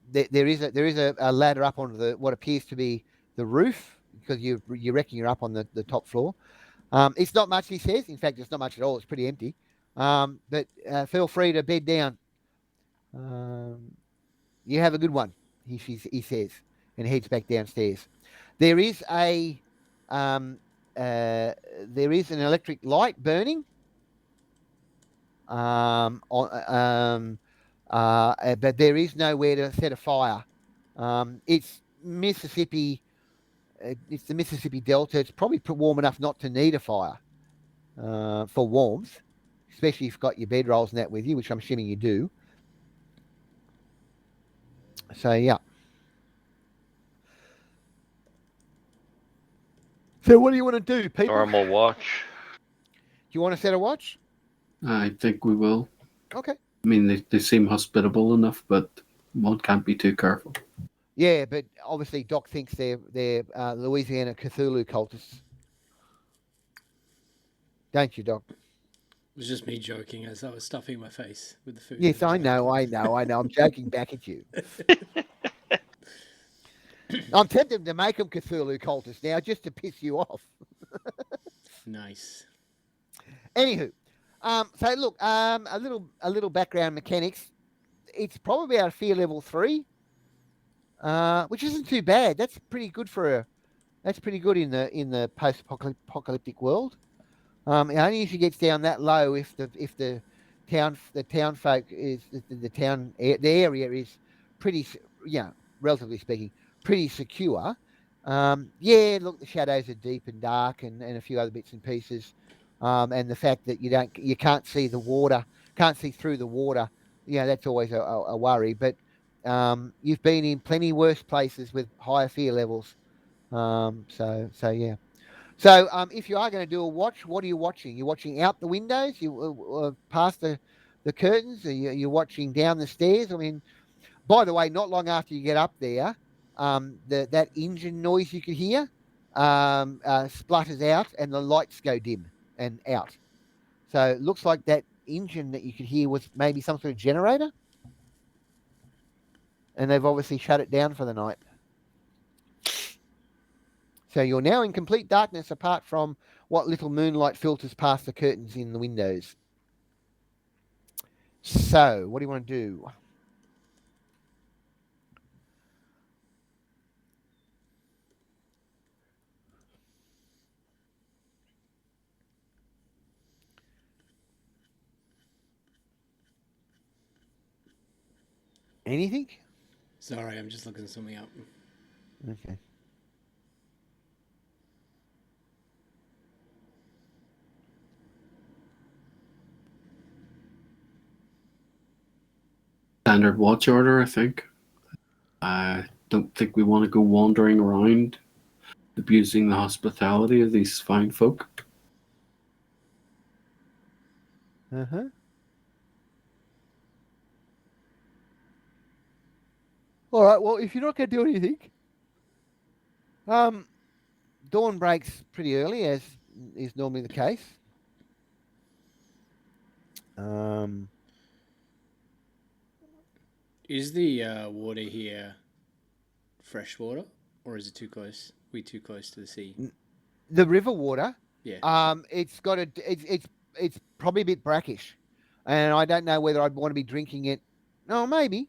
There is a ladder up onto what appears to be the roof, because you reckon you're up on the top floor. It's not much, he says. In fact, it's not much at all. It's pretty empty. But feel free to bed down. You have a good one, he says, and heads back downstairs. There is an electric light burning. But there is nowhere to set a fire. It's Mississippi. It's the Mississippi Delta. It's probably warm enough not to need a fire for warmth, especially if you've got your bedrolls and that with you, which I'm assuming you do. So yeah. So what do you want to do, people? Normal watch. Do you want to set a watch? I think we will. Okay. I mean, they seem hospitable enough, but one can't be too careful. Yeah, but obviously Doc thinks they're Louisiana Cthulhu cultists. Don't you, Doc? It was just me joking as I was stuffing my face with the food. Yes, I know. I'm joking back at you. I'm tempted to make them Cthulhu cultists now just to piss you off. Nice. Anywho, so look, a little background mechanics. It's probably about fear level 3, which isn't too bad. That's pretty good that's pretty good in the post-apocalyptic world. It only usually gets down that low if the town folk is the area is pretty, relatively speaking, pretty secure. Look, the shadows are deep and dark, and a few other bits and pieces. And the fact that you can't see the water, can't see through the water, that's always a worry. But you've been in plenty worse places with higher fear levels. So yeah. So if you are going to do a watch, what are you watching? You're watching out the windows, you past the curtains, or you're watching down the stairs. I mean, by the way, not long after you get up there, that engine noise you could hear splutters out and the lights go dim. and out. So it looks like that engine that you could hear was maybe some sort of generator. And they've obviously shut it down for the night. So you're now in complete darkness apart from what little moonlight filters past the curtains in the windows. So, what do you want to do? Anything? Sorry, I'm just looking something up. Okay. Standard watch order, I think. I don't think we want to go wandering around abusing the hospitality of these fine folk. Uh-huh. All right, well, if you're not going to do anything, dawn breaks pretty early, as is normally the case. Is the water here fresh water, or is it too close? We too close to the sea? The river water, Yeah. it's got a, it's probably a bit brackish, and I don't know whether I'd want to be drinking it. No, maybe.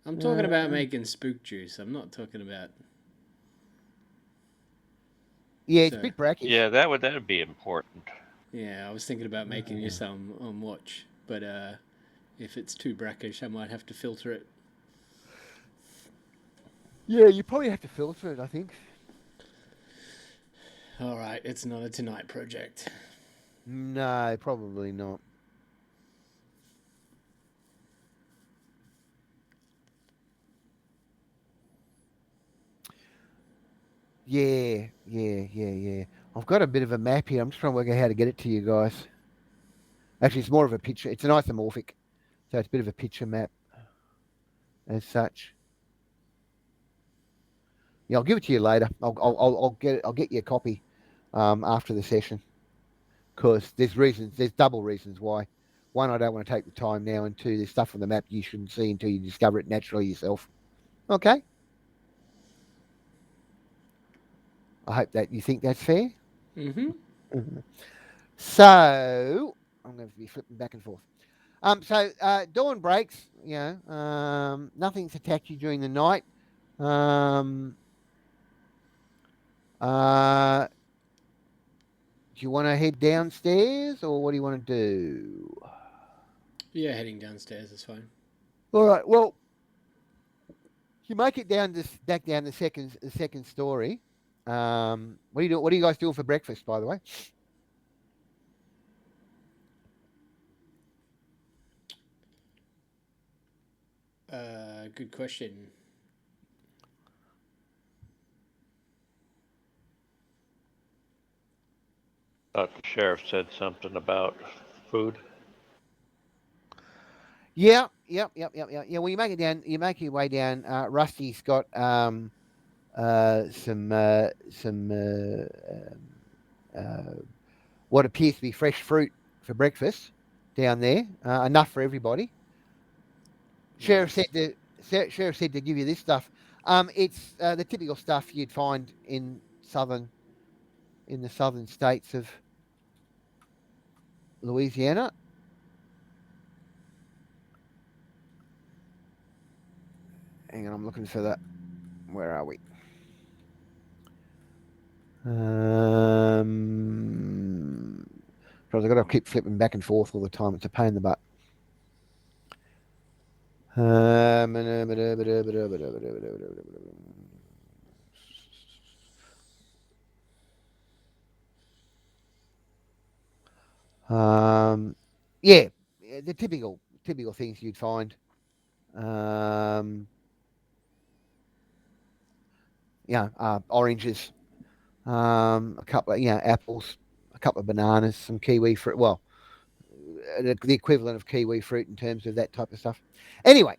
I'm talking about making spook juice. I'm not talking about. Yeah, it's So- a bit brackish. Yeah, that'd be important. Yeah, I was thinking about making you some on watch, but if it's too brackish, I might have to filter it. Yeah, you probably have to filter it, I think. All right, it's not a tonight project. No, probably not. Yeah. I've got a bit of a map here. I'm just trying to work out how to get it to you guys. Actually, it's more of a picture. It's an isomorphic, so it's a bit of a picture map as such. Yeah, I'll give it to you later. I'll get you a copy after the session, because there's double reasons why. One, I don't want to take the time now, and two, there's stuff on the map you shouldn't see until you discover it naturally yourself. Okay. I hope that you think that's fair. Mm-hmm. So I'm going to be flipping back and forth. So dawn breaks. Nothing's attacked you during the night. Do you want to head downstairs, or what do you want to do? Yeah, heading downstairs is fine. All right. Well, you make it back down the second story. What are you doing? What are you guys doing for breakfast, by the way? Good question. Thought the sheriff said something about food. Yeah. Yeah. Well, you make it down. You make your way down. Rusty's got some what appears to be fresh fruit for breakfast down there. Enough for everybody. Sheriff said to give you this stuff. It's the typical stuff you'd find in the southern states of Louisiana. Hang on, I'm looking for that. Where are we? Because I've got to keep flipping back and forth all the time. It's a pain in the butt. Yeah, the typical things you'd find. Oranges, a couple of apples, a couple of bananas, some kiwi fruit. Well, the equivalent of kiwi fruit in terms of that type of stuff. Anyway,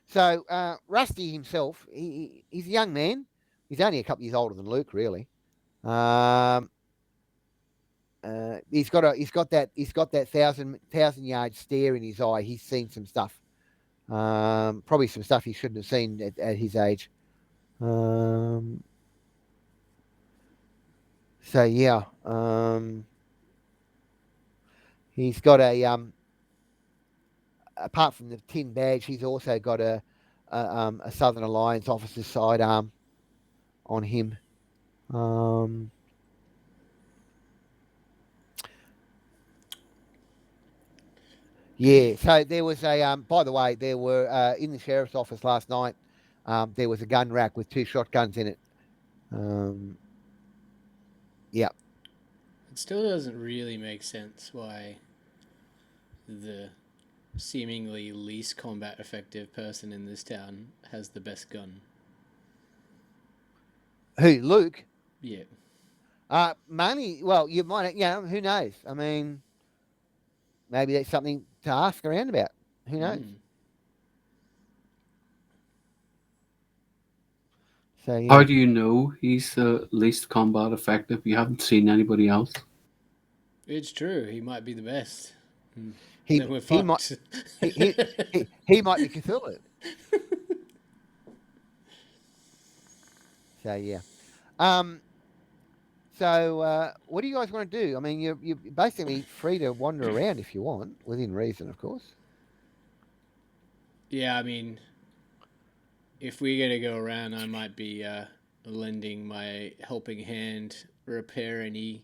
so Rusty himself, he's a young man. He's only a couple of years older than Luke, really. he's got that thousand yard stare in his eye. He's seen some stuff. Probably some stuff he shouldn't have seen at his age. So yeah, he's got apart from the tin badge, he's also got a Southern Alliance officer's sidearm on him. Yeah, so there was by the way, there were in the sheriff's office last night, there was a gun rack with 2 shotguns in it. Yeah. It still doesn't really make sense why the seemingly least combat effective person in this town has the best gun. Who, Luke? Yeah. Money, well, you might, who knows? I mean, maybe that's something to ask around about. Who knows? So, yeah. How do you know he's the least combat effective? You haven't seen anybody else. It's true. He might be the best. He Then we're might he might be Cthulhu. So yeah. So what do you guys want to do? I mean, you're basically free to wander around if you want, within reason, of course. Yeah, I mean, if we're going to go around, I might be lending my helping hand, repair any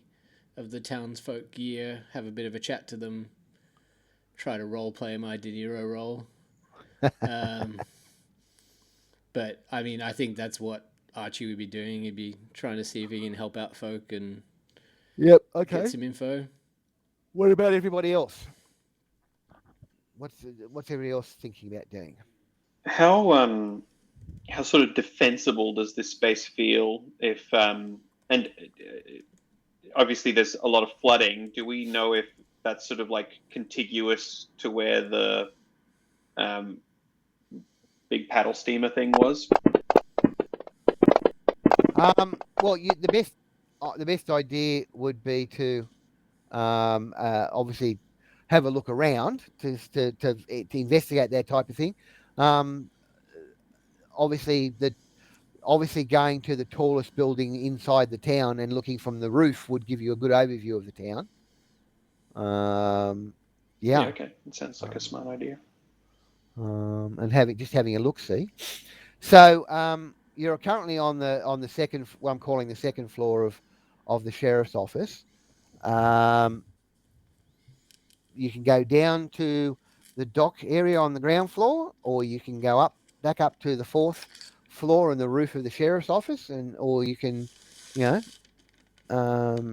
of the townsfolk gear, have a bit of a chat to them, try to roleplay my De Niro role. But, I mean, I think that's what Archie would be doing. He'd be trying to see if he can help out folk and get some info. What about everybody else? What's everybody else thinking about doing? How sort of defensible does this space feel if and obviously there's a lot of flooding. Do we know if that's sort of like contiguous to where the big paddle steamer thing was? Well, the best idea would be to obviously have a look around to investigate that type of thing. Obviously going to the tallest building inside the town and looking from the roof would give you a good overview of the town. Yeah, okay, it sounds like a smart idea. And having a look see. So you're currently on the second. What I'm calling the second floor of the sheriff's office. You can go down to the dock area on the ground floor, or you can go back up to the 4th floor and the roof of the sheriff's office, or you can, yeah. What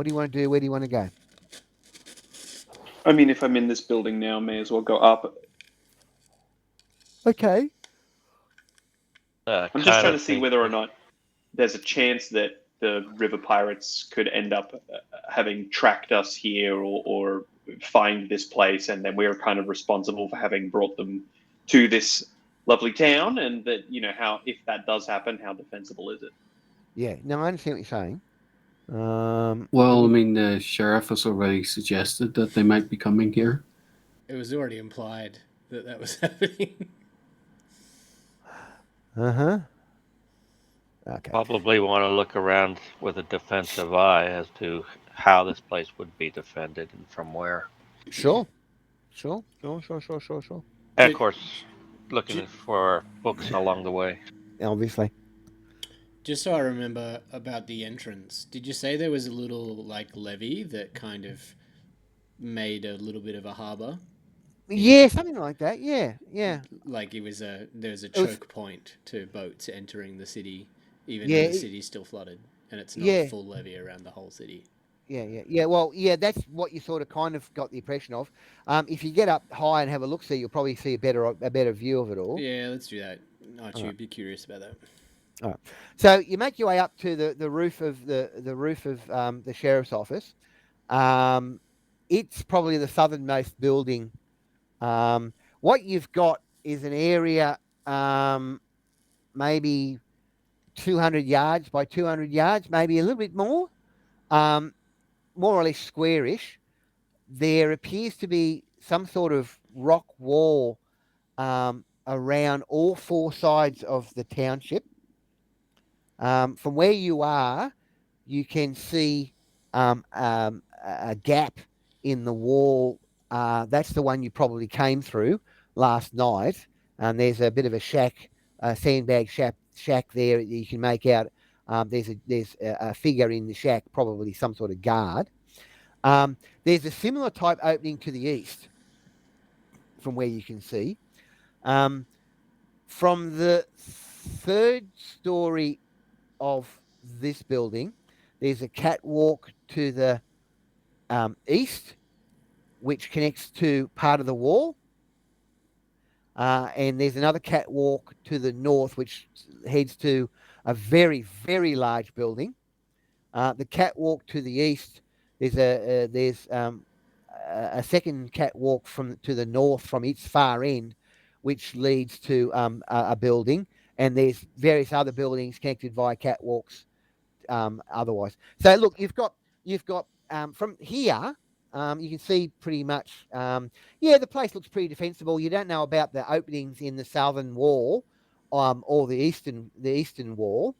do you want to do? Where do you want to go? I mean, if I'm in this building now, may as well go up. Okay. I'm just trying to see whether or not there's a chance that the river pirates could end up having tracked us here or find this place, and then we're kind of responsible for having brought them to this lovely town, and that, how, if that does happen, how defensible is it? Yeah, no, I understand what you're saying. Well, I mean, the sheriff has already suggested that they might be coming here. It was already implied that was happening. Uh-huh. Okay. Probably want to look around with a defensive eye as to how this place would be defended and from where. Sure. And And of course, looking for books along the way. Obviously. Just so I remember about the entrance, did you say there was a little levee that kind of made a little bit of a harbour? Yeah, something like that. Yeah. Like there's a choke point to boats entering the city, even though the city's still flooded, and it's not a full levee around the whole city. Yeah. Well, yeah, that's what you sort of kind of got the impression of. If you get up high and have a look, see, you'll probably see a better view of it all. Yeah, let's do that. Archie would be curious about that. All right. So you make your way up to the roof of the sheriff's office. It's probably the southernmost building. What you've got is an area maybe 200 yards by 200 yards, maybe a little bit more. more or less squarish. There appears to be some sort of rock wall around all four sides of the township. From where you are, you can see a gap in the wall. That's the one you probably came through last night. And there's a bit of a shack, a sandbag shack there that you can make out. There's a figure in the shack, probably some sort of guard. There's a similar type opening to the east, from where you can see. From the third story of this building, there's a catwalk to the east, which connects to part of the wall. And there's another catwalk to the north, which heads to a very, very large building. The catwalk to the east, there's a second catwalk to the north from its far end, which leads to a building, and there's various other buildings connected via catwalks. Otherwise, so look, you've got from here, you can see pretty much. The place looks pretty defensible. You don't know about the openings in the southern wall, or the eastern wall,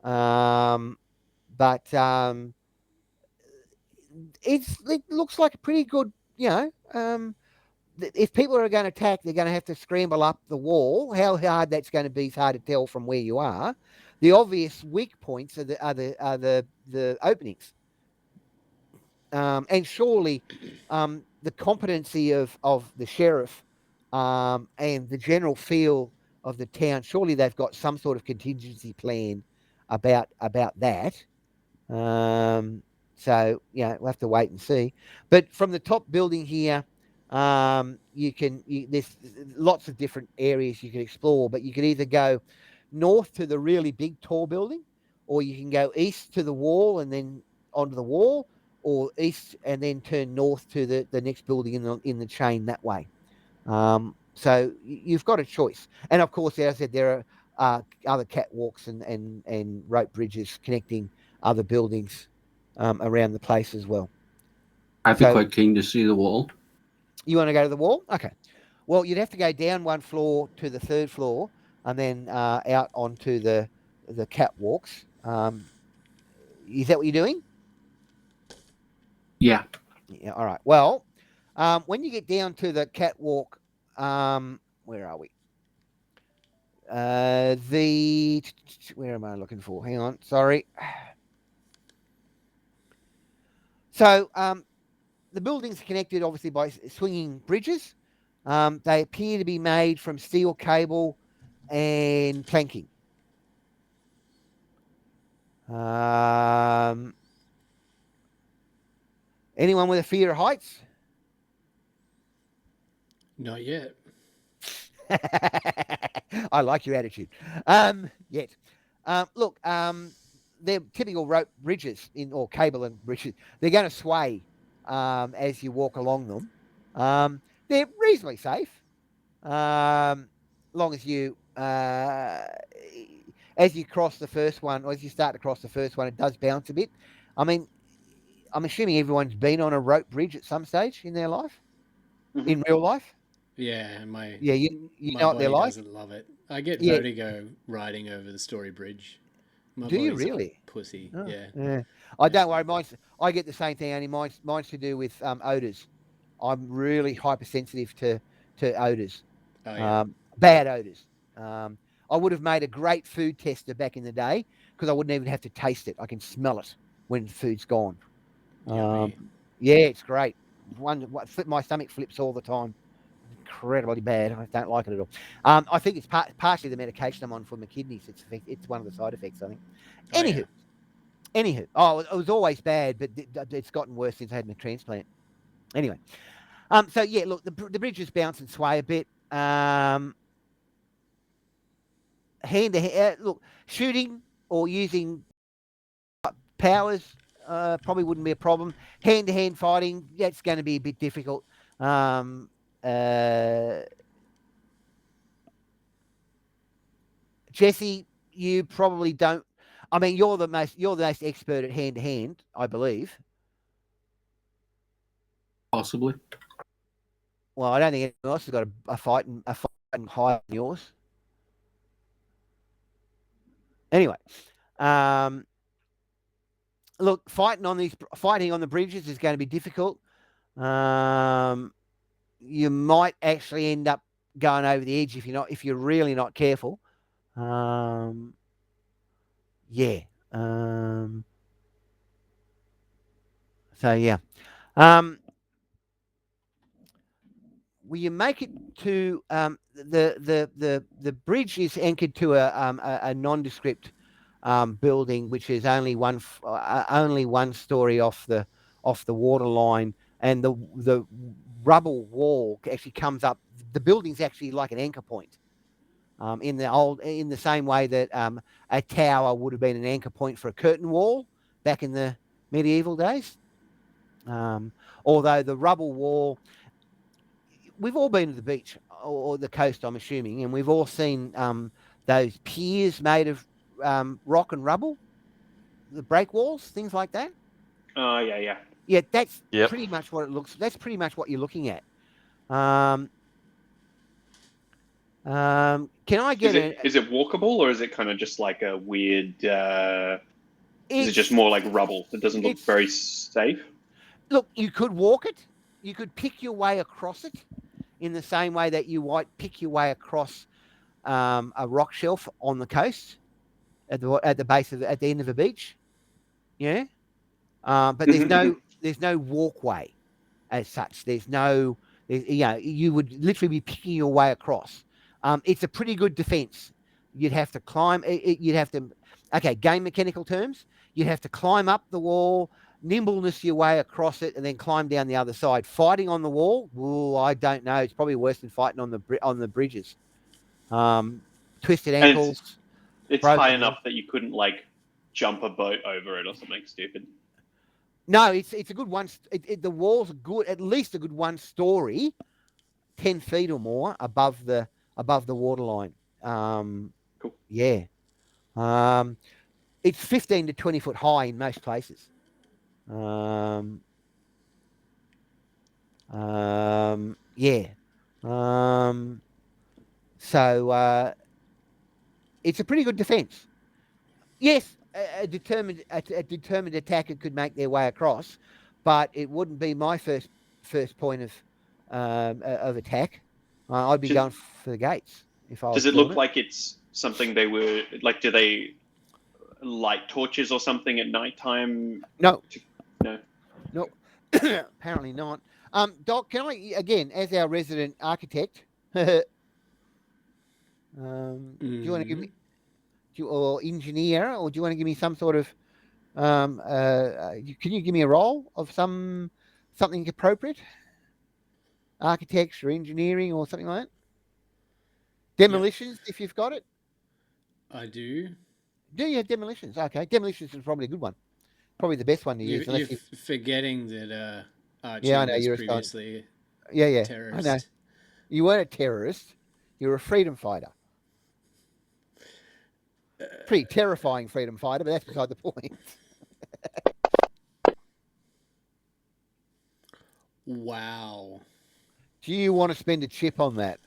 but it looks like a pretty good. If people are going to attack, they're going to have to scramble up the wall. How hard that's going to be is hard to tell from where you are. The obvious weak points are the openings, and surely the competency of the sheriff and the general feel of the town. Surely they've got some sort of contingency plan about that. So we'll have to wait and see. But from the top building here, there's lots of different areas you can explore, but you can either go north to the really big tall building, or you can go east to the wall and then onto the wall, or east and then turn north to the next building in the chain that way. So you've got a choice. And of course, as I said, there are other catwalks and rope bridges connecting other buildings around the place as well. I'd be quite keen to see the wall. You want to go to the wall? Okay. Well, you'd have to go down one floor to the third floor and then out onto the catwalks. Is that what you're doing? Yeah. Yeah. All right. Well, when you get down to the catwalk, where are we? Where am I looking for? Hang on. Sorry. So the buildings are connected obviously by swinging bridges. They appear to be made from steel cable and planking. Anyone with a fear of heights? Not yet. I like your attitude. Yet. Look, they're typical rope bridges or cable and bridges. They're going to sway as you walk along them. They're reasonably safe, long as you, as you cross the first one, or as you start to cross the first one, it does bounce a bit. I mean, I'm assuming everyone's been on a rope bridge at some stage in their life, in real life. Yeah, you my know what they're like. Doesn't love it. I get vertigo riding over the Story Bridge. My Do you body's a really? pussy? Oh, yeah. I don't worry. I get the same thing. Only mine's to do with odors. I'm really hypersensitive to odors. Oh, yeah. Bad odors. I would have made a great food tester back in the day because I wouldn't even have to taste it. I can smell it when food's gone. Yeah, it's great. My stomach flips all the time. Incredibly bad. I don't like it at all. I think it's partially the medication I'm on for my kidneys. It's one of the side effects, I think. Anywho. Oh, it was always bad, but it's gotten worse since I had my transplant. Anyway. So yeah, look, the bridges bounce and sway a bit. Hand to hand, look, shooting or using powers probably wouldn't be a problem. Hand to hand fighting, that's going to be a bit difficult. Jesse, you probably don't. I mean, you're the most expert at hand to hand, I believe. Possibly. Well, I don't think anyone else has got a fight higher than yours. Anyway, look, fighting on the bridges is going to be difficult. You might actually end up going over the edge if you're really not careful. Yeah. So yeah. Will you make it to the bridge is anchored to a nondescript building, which is only one story off the water line, and the rubble wall actually comes up. The building's actually like an anchor point. In the same way that a tower would have been an anchor point for a curtain wall back in the medieval days. Although the rubble wall, we've all been to the beach or the coast, I'm assuming, and we've all seen those piers made of rock and rubble, the break walls, things like that. Oh, yeah. Yeah, that's Yep. pretty much what it looks. That's pretty much what you're looking at. Can I get Is it walkable, or is it kind of just like a weird? Is it just more like rubble? It doesn't look very safe. Look, you could walk it. You could pick your way across it, in the same way that you might pick your way across a rock shelf on the coast at the base of at the end of a beach. Yeah, but there's no walkway as such. You would literally be picking your way across. It's a pretty good defense. You'd have to climb. Game mechanical terms, you'd have to climb up the wall, nimbleness your way across it, and then climb down the other side. Fighting on the wall, I don't know. It's probably worse than fighting on the bridges. Twisted ankles. It's high enough that you couldn't like jump a boat over it or something stupid. No, it's a good one. The walls are good, at least a good 1 story, 10 feet or more above the waterline. Cool. Yeah. It's 15 to 20 foot high in most places. Yeah. So it's a pretty good defense. Yes, a determined attacker could make their way across, but it wouldn't be my first point of attack. I'd be going for the gates if I was. Does it look like it's something they were like? Do they light torches or something at nighttime? No. No. Apparently not. Doc, can I again, as our resident architect, do you want to give me, or engineer, or do you want to give me some sort of, can you give me a role of something appropriate? Architecture, engineering, or something like that? Demolitions, if you've got it. I do. Do you have demolitions? Okay, demolitions is probably a good one. Probably the best one to use. You're forgetting that Archie I know, was you're previously a terrorist. I know. You weren't a terrorist. You were a freedom fighter. Pretty terrifying freedom fighter, but that's beside the point. Wow. Do you want to spend a chip on that?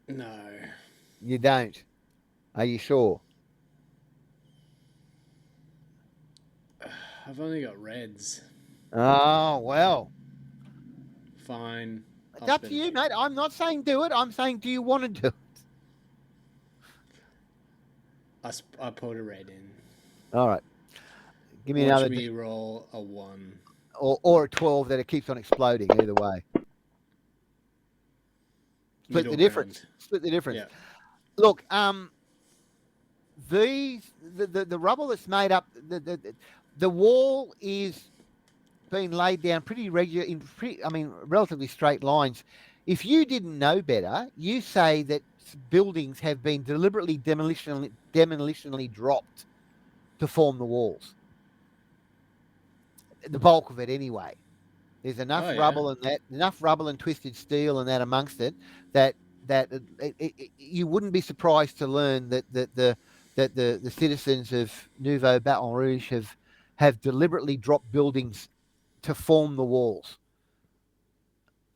No. You don't. Are you sure? I've only got reds. Oh, well. Fine. It's up to you, mate. I'm not saying do it. I'm saying, do you want to do it? I put a red in. All right. Give me Watch another. me roll a 1. Or a 12 that it keeps on exploding, either way. Split the difference. Yeah. Look, the rubble that's made up, the wall is being laid down pretty regular relatively straight lines. If you didn't know better, you say that buildings have been deliberately demolitionally dropped to form the walls. The bulk of it, anyway. There's enough rubble and twisted steel and that amongst it that that you wouldn't be surprised to learn that the citizens of Nouveau Baton Rouge have deliberately dropped buildings to form the walls,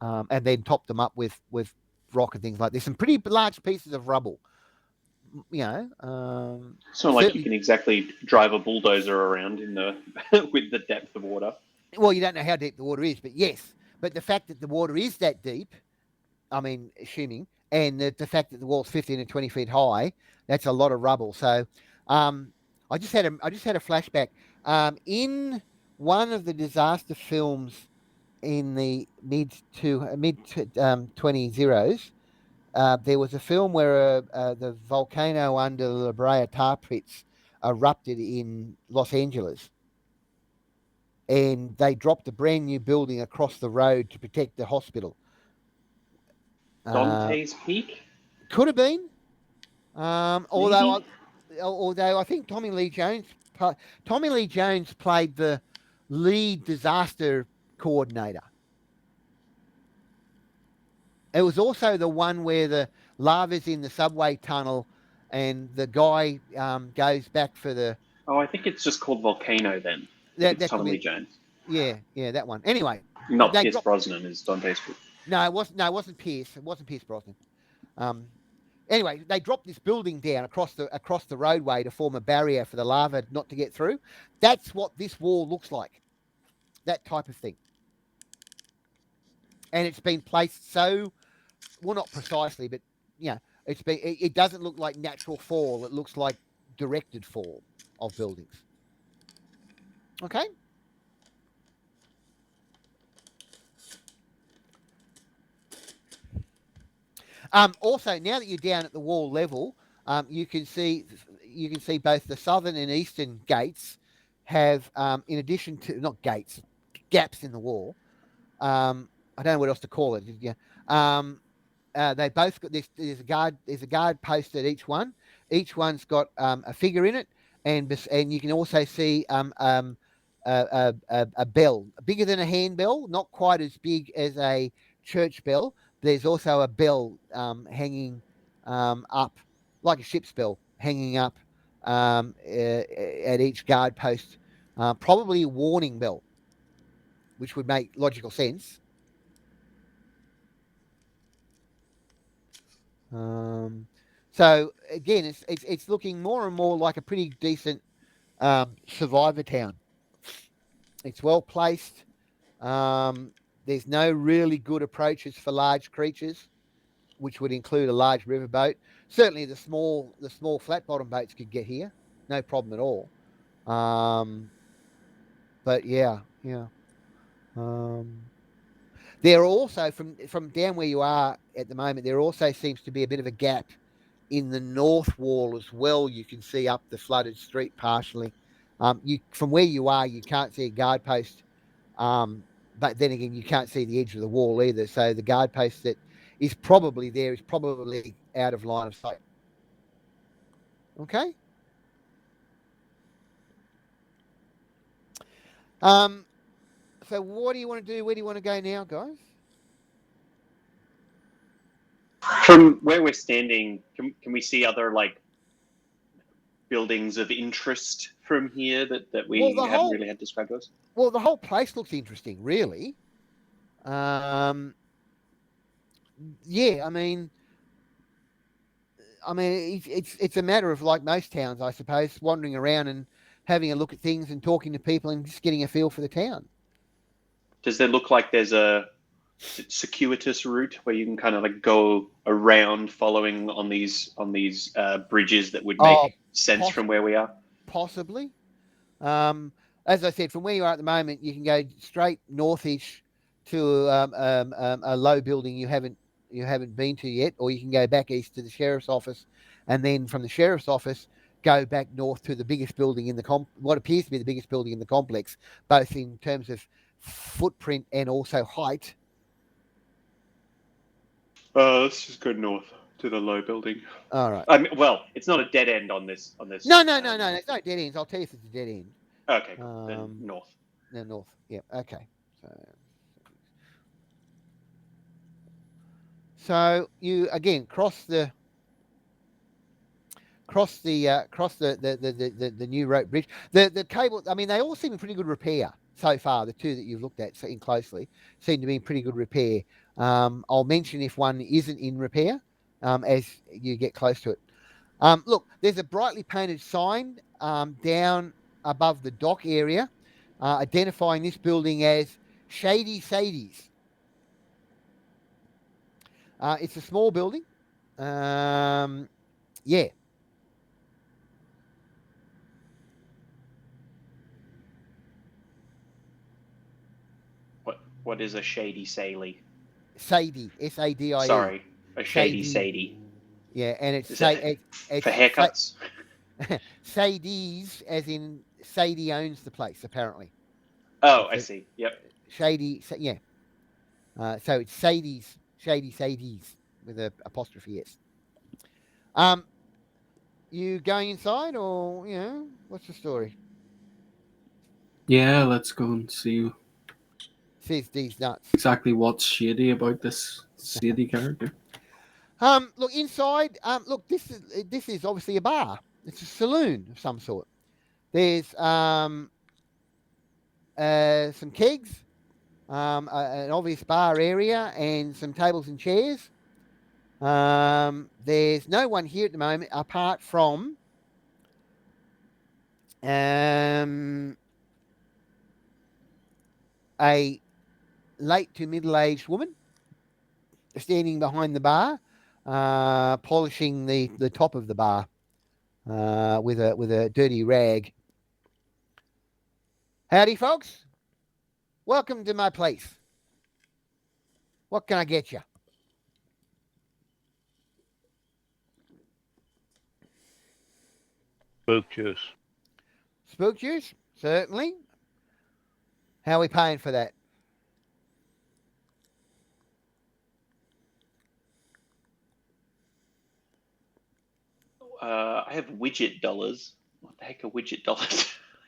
and then topped them up with rock and things like this. Some pretty large pieces of rubble. You know, It's not like you can exactly drive a bulldozer around in the with the depth of water. well, you don't know how deep the water is, but yes. But the fact that the water is that deep, I mean, assuming, and the fact that the wall's 15 and 20 feet high, that's a lot of rubble. So, I just had a flashback. In one of the disaster films in the mid 20s, there was a film where the volcano under the La Brea tar pits erupted in Los Angeles, and they dropped a brand new building across the road to protect the hospital. Dante's Peak? Could have been. Although I think Tommy Lee Jones played the lead disaster coordinator. It was also the one where the lava's in the subway tunnel, and the guy goes back for the. Oh, I think it's just called Volcano then. It's Tommy Lee Jones. Yeah, that one. Anyway, not Pierce Brosnan is Dante's Peak. No, it wasn't Pierce. It wasn't Pierce Brosnan. Anyway, they dropped this building down across the roadway to form a barrier for the lava not to get through. That's what this wall looks like. That type of thing. And it's been placed so, well, not precisely, but it doesn't look like natural fall. It looks like directed fall of buildings. Okay. Also, now that you're down at the wall level, you can see both the southern and eastern gates have, in addition to not gates, gaps in the wall. I don't know what else to call it. Yeah. They both got this. There's a guard post at each one. Each one's got a figure in it, and you can also see a bell, bigger than a handbell, not quite as big as a church bell. There's also a bell hanging up, like a ship's bell, hanging up at each guard post, probably a warning bell, which would make logical sense. So again, it's looking more and more like a pretty decent survivor town. It's well placed. There's no really good approaches for large creatures, which would include a large riverboat. Certainly, the small flat bottom boats could get here, no problem at all. But yeah. There are also from down where you are at the moment, there also seems to be a bit of a gap in the north wall as well. You can see up the flooded street partially. From where you are, you can't see a guard post. But then again, you can't see the edge of the wall either. So the guard post that is probably there is probably out of line of sight. Okay. So what do you want to do? Where do you want to go now, guys? From where we're standing, can we see other buildings of interest from here that we haven't really had described to us? Well, the whole place looks interesting, really. Yeah, I mean, it's a matter of, like most towns, I suppose, wandering around and having a look at things and talking to people and just getting a feel for the town. Does there look like there's a circuitous route where you can kind of go around following on these bridges that would make sense from where we are? Possibly. As I said, from where you are at the moment, you can go straight northish to a low building you haven't been to yet, or you can go back east to the sheriff's office, and then from the sheriff's office go back north to the biggest building in what appears to be the biggest building in the complex, both in terms of footprint and also height. Let's just go north to the low building. All right. I mean, well, it's not a dead end on this. No. There's no dead ends. I'll tell you if it's a dead end. Okay. Then north. Then north. Yeah. Okay. So you again cross the new rope bridge. The cable. I mean, they all seem in pretty good repair so far. The two that you've looked at in closely seem to be in pretty good repair. I'll mention if one isn't in repair as you get close to it. Look, there's a brightly painted sign down above the dock area, identifying this building as Shady Sadie's. It's a small building. Yeah. What is a shady Sadie? Sadie, S-A-D-I-E. Sorry, a shady Sadie. Yeah, and it's Is it it's for haircuts. Sadie's, as in Sadie owns the place, apparently. Oh, I see. Yep. Shady, yeah. So it's Sadie's, Shady Sadie's with a apostrophe S. You going inside, or what's the story? Yeah, let's go and see Says D's nuts. exactly what's shady about this Sadie character. Look inside. Look, this is obviously a bar. It's a saloon of some sort. There's some kegs, an obvious bar area, and some tables and chairs. There's no one here at the moment apart from a late to middle-aged woman standing behind the bar, polishing the top of the bar with a dirty rag. Howdy, folks. Welcome to my place. What can I get you? Spook juice. Spook juice? Certainly. How are we paying for that? I have widget dollars. What the heck are widget dollars?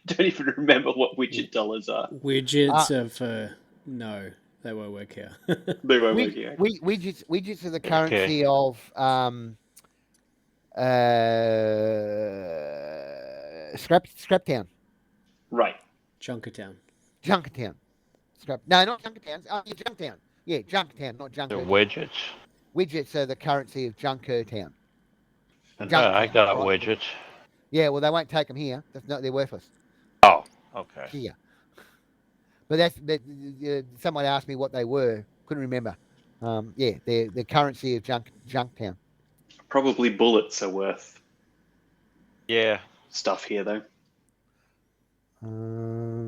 I don't even remember what widget dollars are. Widgets are for no, they won't work here. They won't work here. Widgets are the currency of Scraptown. Right. Junkertown. Junkertown. No, not Junkertown. Yeah, Junktown. Yeah, Junktown, not They're Junkertown. widgets. Widgets are the currency of Junkertown. I got widgets. Yeah, well, they won't take them here. They're worthless. Oh, okay. Here. But someone asked me what they were. Couldn't remember. Yeah, they're the currency of Junktown. Probably bullets are worth Yeah. stuff here, though.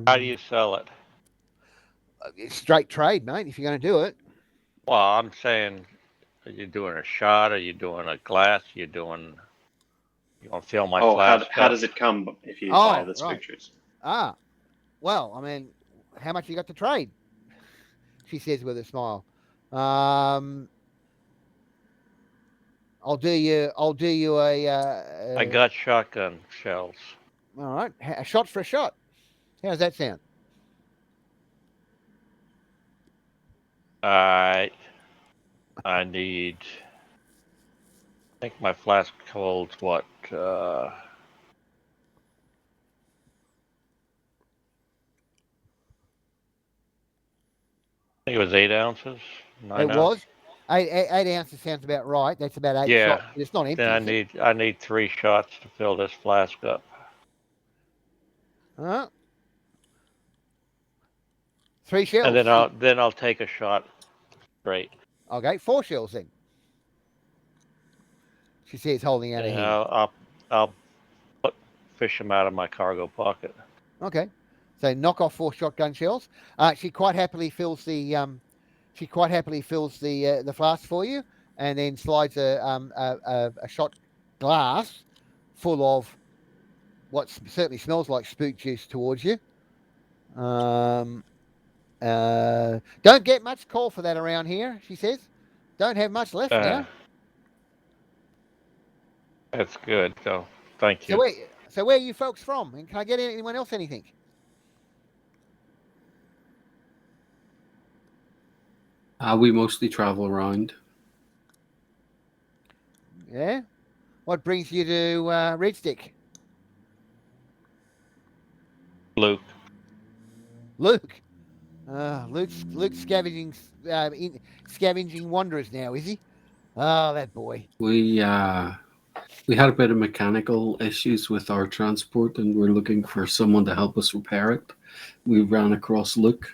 How do you sell it? Straight trade, mate, if you're going to do it. Well, I'm saying, are you doing a shot? Are you doing a glass? You want to fill my flask? How does it come if you buy the spook juice? Well, I mean, how much you got to trade? She says with a smile. I'll do you a. I got shotgun shells. All right, a shot for a shot. How does that sound? I need. I think my flask holds what? I think it was 8 ounces. 9 It was 8 ounces. Sounds about right. That's about 8 Yeah. shots. It's not empty. Then I need 3 shots to fill this flask up. 3 shells. And then I'll take a shot straight. Okay, 4 shells then. She says, holding out her hand. I'll fish them out of my cargo pocket. Okay, so knock off 4 shotgun shells. She quite happily fills the flask for you, and then slides a shot glass full of what certainly smells like spook juice towards you. Don't get much call for that around here, she says. Don't have much left now. That's good, though. Thank you. So where are you folks from? And can I get anyone else anything? We mostly travel around. Yeah. What brings you to Red Stick? Luke. Luke. Luke's scavenging wanderers now, is he? Oh, that boy. We had a bit of mechanical issues with our transport, and we're looking for someone to help us repair it. We ran across Luke,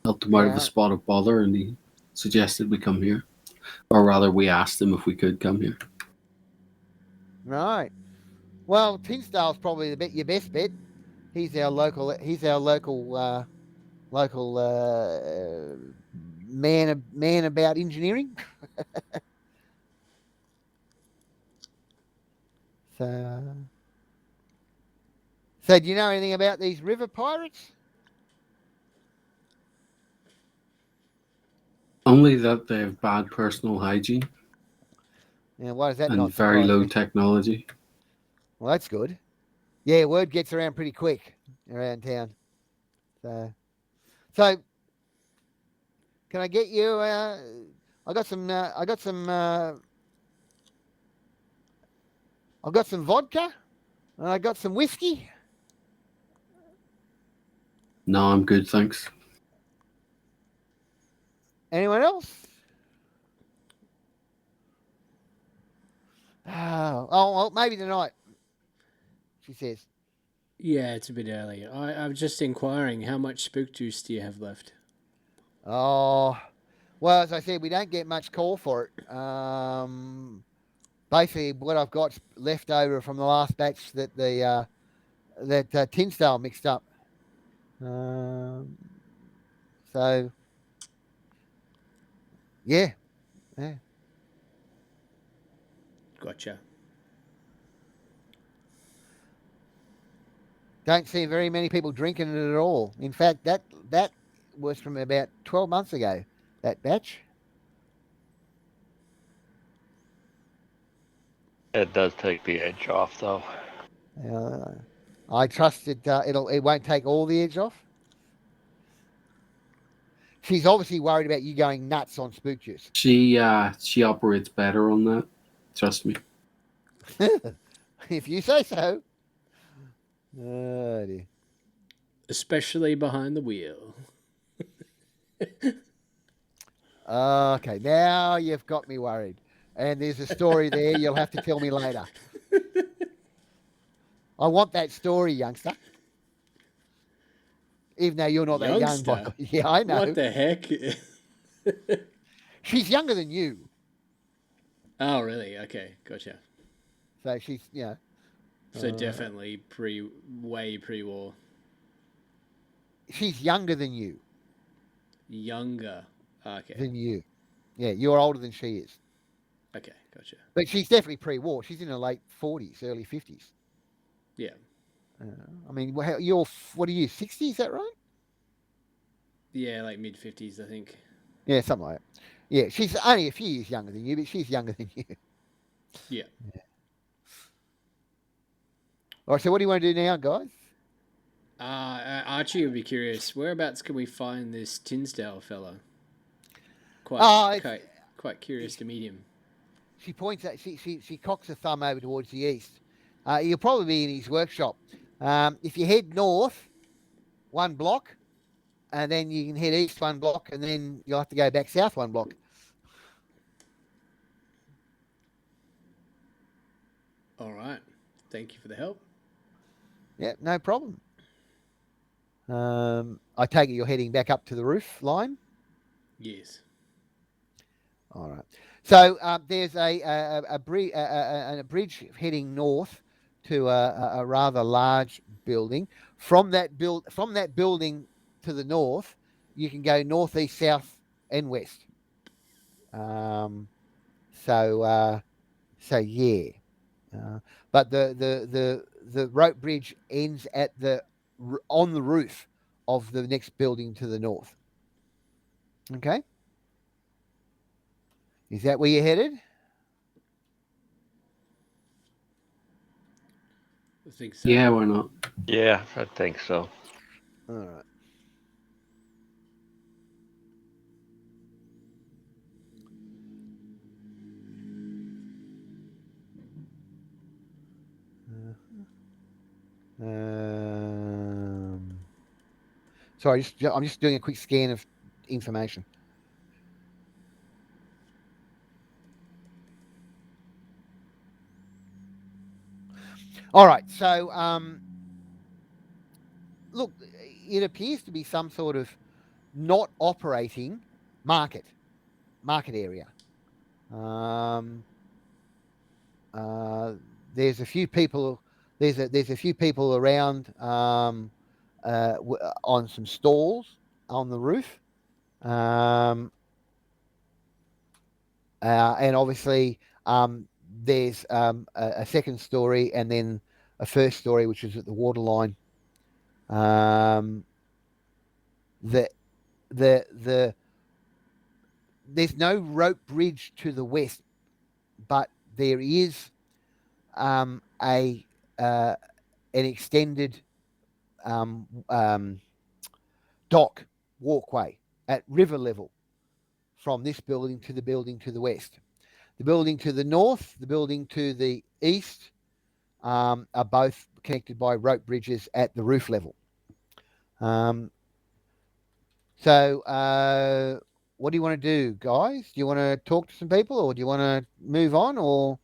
helped him out of a Yeah. spot of bother, and he suggested we come here, or rather, we asked him if we could come here. Right. Well, Tinsdale's probably your best bet. He's our local. Local man about engineering. So do you know anything about these river pirates? Only that they have bad personal hygiene Yeah, why does that and not very surprise low me? technology. Well, that's good. Yeah, word gets around pretty quick around town. So can I get you? I got some. I've got some vodka, and I got some whiskey. No, I'm good, thanks. Anyone else? Oh, well, maybe tonight. She says. Yeah, it's a bit early. I'm just inquiring, how much spook juice do you have left? Oh, well, as I said, we don't get much call for it. Basically, what I've got left over from the last batch that Tinsdale mixed up. So, yeah. Gotcha. Don't see very many people drinking it at all. In fact, that was from about 12 months ago, that batch. It does take the edge off, though. I trust it won't take all the edge off. She's obviously worried about you going nuts on spook juice. She operates better on that. Trust me. If you say so. Oh, dear. Especially behind the wheel. Okay, now you've got me worried. And there's a story there you'll have to tell me later. I want that story, youngster. Even though you're not that young, Youngster? Michael. Yeah, I know. What the heck? She's younger than you. Oh, really? Okay, gotcha. So she's, So definitely way pre-war. she's younger than you. Younger. Okay. Than you. Yeah, you're older than she is. Okay, gotcha. But she's definitely pre-war. She's in her late 40s, early 50s. Yeah. I mean, you're, what are you, 60? Is that right? Yeah, like mid-50s, I think. Yeah, something like that. Yeah, she's only a few years younger than you, but she's younger than you. Yeah. All right, so what do you want to do now, guys? Archie would be curious. Whereabouts can we find this Tinsdale fella? Quite curious to meet him. She points at, she cocks her thumb over towards the east. He'll probably be in his workshop. If you head north 1 block, and then you can head east 1 block, and then you'll have to go back south 1 block. All right. Thank you for the help. Yeah, no problem. I take it you're heading back up to the roof line? Yes. All right. So there's a bridge heading north to a rather large building. From that building to the north, you can go north, east, south, and west. So yeah. But the rope bridge ends at on the roof of the next building to the north. Okay. Is that where you're headed? I think so. Yeah, why not? Yeah, I think so. All right. Sorry, I'm just doing a quick scan of information. All right, so look, it appears to be some sort of not operating market area. There's a few people. There's a few people around on some stalls on the roof, and obviously there's a second story and then a first story which is at the waterline. The there's no rope bridge to the west, but there is an extended dock walkway at river level from this building to the building to the west. The building to the north, the building to the east are both connected by rope bridges at the roof level. So what do you want to do, guys? Do you want to talk to some people, or do you want to move on, or?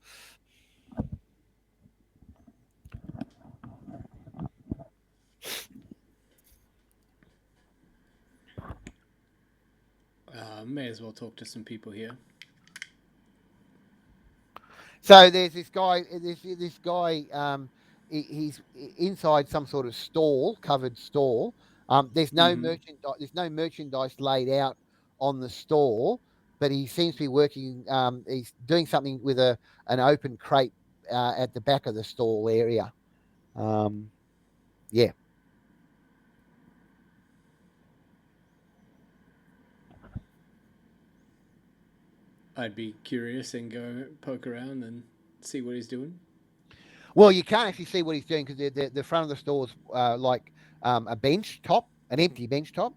May as well talk to some people here. So there's this guy. This guy. He's inside some sort of stall, covered stall. There's no merchandise. There's no merchandise laid out on the stall, but he seems to be working. He's doing something with an open crate at the back of the stall area. Yeah. I'd be curious and go poke around and see what he's doing. Well, you can't actually see what he's doing because the front of the store is like a bench top, an empty bench top,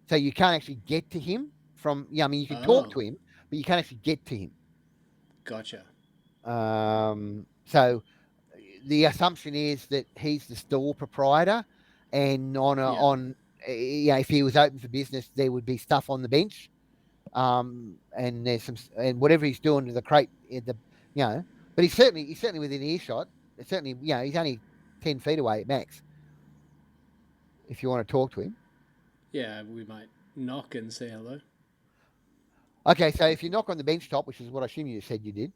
so you can't actually get to him from. Yeah, I mean you can talk to him, but you can't actually get to him. Gotcha. So the assumption is that he's the store proprietor, and if he was open for business, there would be stuff on the bench, and there's some, and whatever he's doing to the crate, but he's certainly within earshot. It's certainly, he's only 10 feet away at max. If you want to talk to him. Yeah, we might knock and say hello. Okay, so if you knock on the bench top, which is what I assume you said you did,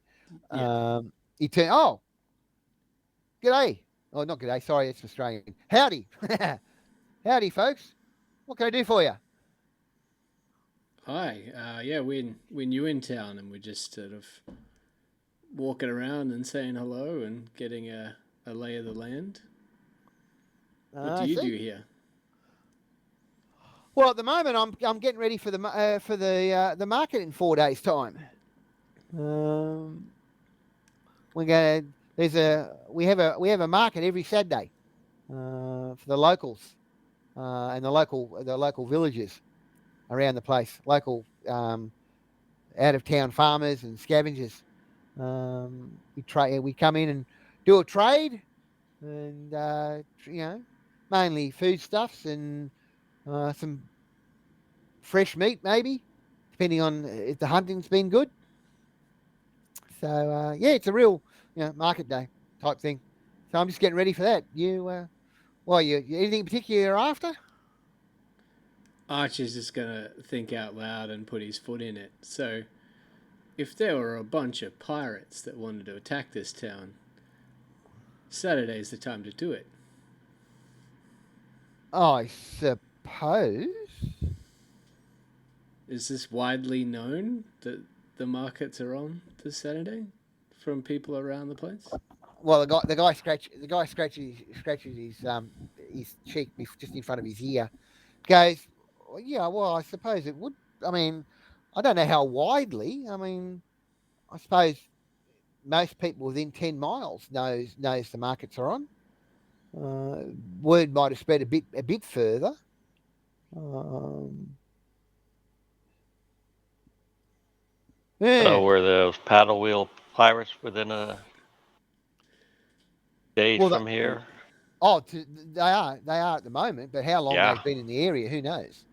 he turn. Oh, g'day. Oh, not g'day. Sorry, it's Australian. Howdy, howdy, folks. What can I do for you? Hi. Yeah, we're new in town, and we're just sort of walking around and saying hello and getting a lay of the land. What do you do here? Well, at the moment, I'm getting ready for the market in 4 days' time. We have a market every Saturday for the locals and the local villagers around the place, local out of town farmers and scavengers. We come in and do a trade, and mainly foodstuffs and some fresh meat, maybe, depending on if the hunting's been good. So it's a real market day type thing. So I'm just getting ready for that. You anything in particular you're after? Archie's just gonna think out loud and put his foot in it. So, if there were a bunch of pirates that wanted to attack this town, Saturday's the time to do it. I suppose. Is this widely known that the markets are on this Saturday from people around the place? Well, the guy scratches his cheek just in front of his ear. Goes, yeah. Well, I suppose it would. I mean, I don't know how widely. I mean, I suppose most people within 10 miles knows the markets are on. Word might have spread a bit further. So were those paddle wheel pirates within a days from here? Oh, they are at the moment, but how long Yeah. they've been in the area, who knows?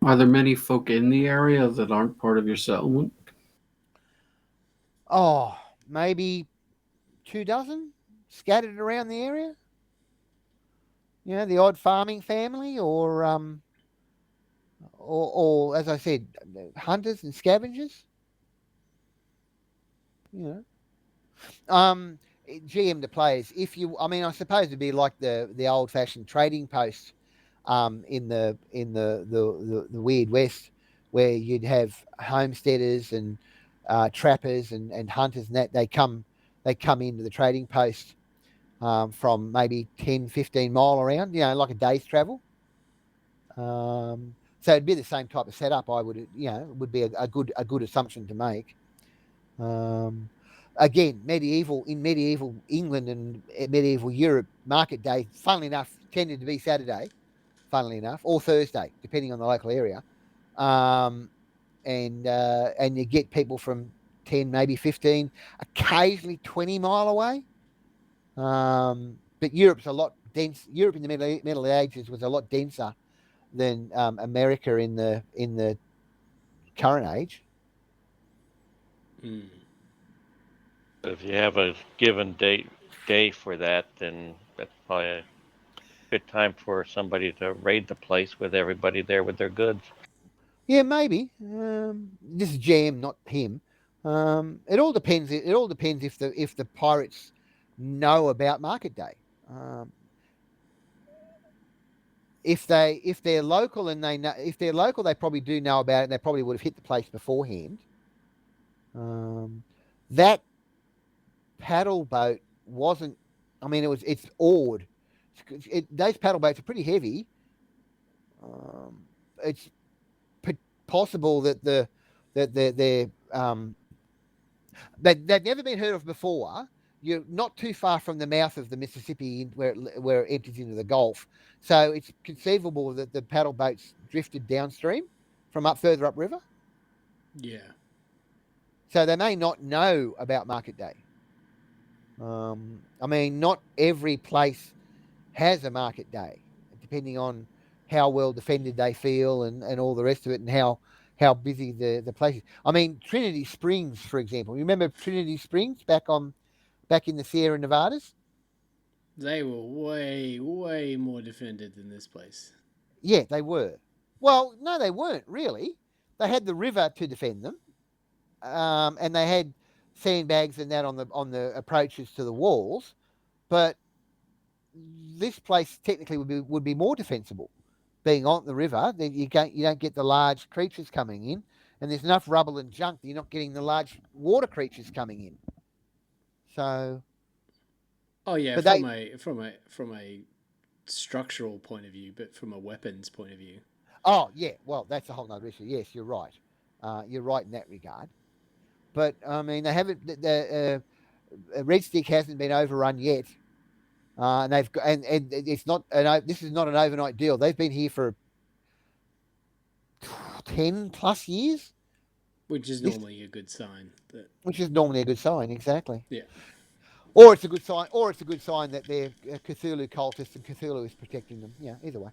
Are there many folk in the area that aren't part of your settlement? Oh, maybe 2 dozen scattered around the area. You know, the odd farming family, or as I said, hunters and scavengers. You know, GM to players. I mean, I suppose it'd be like the old fashioned trading post, in the Weird West, where you'd have homesteaders and trappers and hunters, and that they come into the trading post, from maybe 10, 15 mile around, like a day's travel. So it'd be the same type of setup. I would, would be a good assumption to make. Again, in medieval England and medieval Europe, market day, funnily enough, tended to be Saturday, funnily enough, or Thursday, depending on the local area. And you get people from 10, maybe 15, occasionally 20 mile away. But Europe's a lot dense. Europe in the Middle Ages was a lot denser than America in the current age. If you have a given day for that, then that's probably a good time for somebody to raid the place with everybody there with their goods. Yeah, maybe. This is GM, not him. It all depends. It all depends if the pirates know about market day. If they're local and they know, if they're local, they probably do know about it. And they probably would have hit the place beforehand. That paddle boat wasn't. I mean, it's oared. Those paddle boats are pretty heavy. It's possible that they've never been heard of before. You're not too far from the mouth of the Mississippi where it empties into the Gulf, so it's conceivable that the paddle boats drifted downstream from further upriver. Yeah. So they may not know about market day. I mean, not every place has a market day, depending on how well defended they feel and all the rest of it, and how busy the place is. I mean, Trinity Springs, for example. You remember Trinity Springs back in the Sierra Nevadas? They were way, way more defended than this place. Yeah, they were. Well, no, they weren't really. They had the river to defend them, and they had sandbags and that on the approaches to the walls. But this place technically would be more defensible, being on the river. Then you don't get the large creatures coming in, and there's enough rubble and junk that you're not getting the large water creatures coming in. So. Oh yeah, But from a structural point of view, but from a weapons point of view. Oh yeah, well that's a whole nother issue. Yes, you're right. You're right in that regard. But I mean, they haven't. The Red Stick hasn't been overrun yet, and they've and it's not. This is not an overnight deal. They've been here for 10+ years, which is normally a good sign. Which is normally a good sign, exactly. Yeah. Or it's a good sign that they're Cthulhu cultists and Cthulhu is protecting them. Yeah, either way.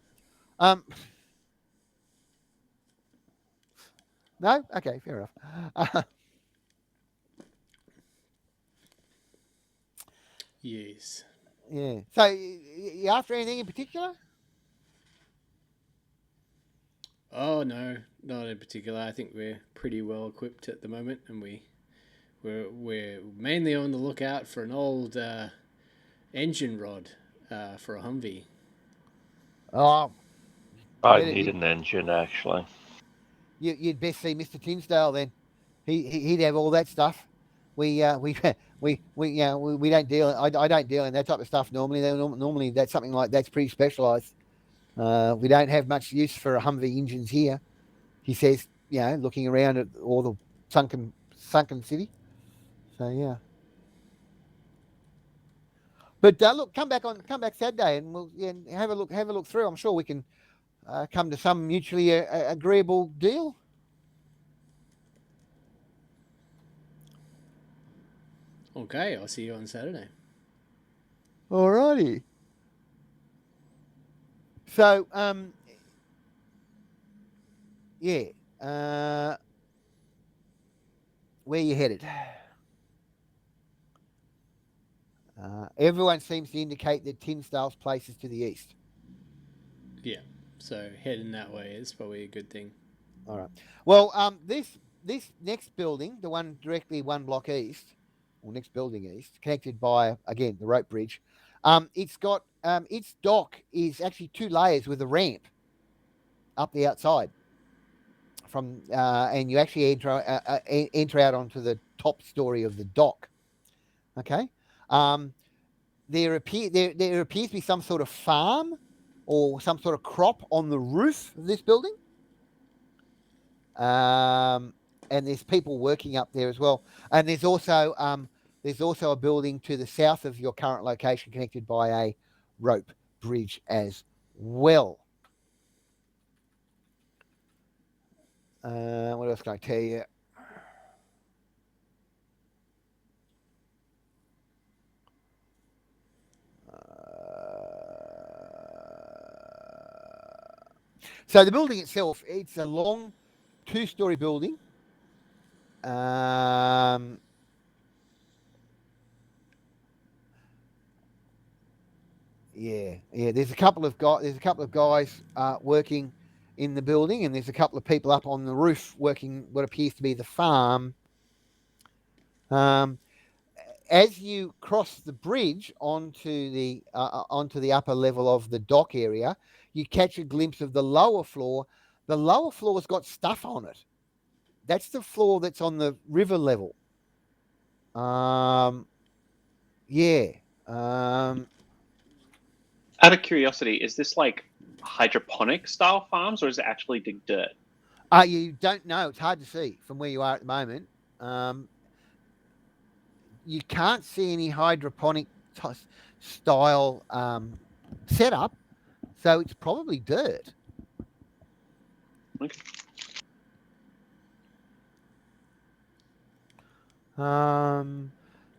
No? Okay, fair enough. Yes. Yeah. So, you after anything in particular? Oh no, not in particular. I think we're pretty well equipped at the moment, and we're mainly on the lookout for an old engine rod for a Humvee. Oh, I need an engine, actually. You'd best see Mr. Tinsdale then. He'd have all that stuff. We don't deal. I don't deal in that type of stuff normally. Normally that's something like that's pretty specialised. We don't have much use for Humvee engines here. He says, looking around at all the sunken city. So yeah. But look, come back Saturday, and we'll have a look through. I'm sure we can come to some mutually agreeable deal. Okay, I'll see you on Saturday. Alrighty. So, yeah. Where you headed? Everyone seems to indicate that Tinsdale's place is to the east. Yeah. So heading that way is probably a good thing. All right. Well, this next building, the one directly one block east, or next building east, connected by again the rope bridge. It's got its dock is actually 2 layers with a ramp up the outside from, and you actually enter out onto the top story of the dock. Okay. There appears to be some sort of farm or some sort of crop on the roof of this building. And there's people working up there as well. And there's also a building to the south of your current location connected by a rope bridge as well. What else can I tell you? So the building itself, it's a long 2-story building. Yeah. There's a couple of guys working in the building, and there's a couple of people up on the roof working what appears to be the farm. As you cross the bridge onto the upper level of the dock area, you catch a glimpse of the lower floor. The lower floor's got stuff on it. That's the floor that's on the river level. Yeah. Out of curiosity, is this like hydroponic style farms, or is it actually dig dirt? You don't know. It's hard to see from where you are at the moment. You can't see any hydroponic style setup, so it's probably dirt. Okay.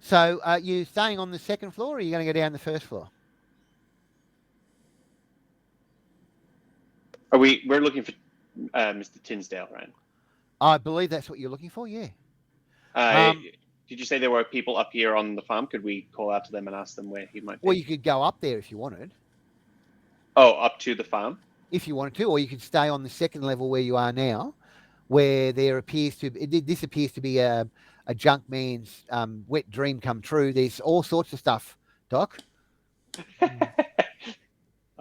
So are you staying on the second floor, or are you going to go down the first floor? We're looking for Mr. Tinsdale, right? I believe that's what you're looking for. Yeah. Did you say there were people up here on the farm? Could we call out to them and ask them where he might be? Well, you could go up there if you wanted. Oh, up to the farm? If you wanted to, or you could stay on the second level where you are now, where this appears to be a junk man's wet dream come true. There's all sorts of stuff, Doc.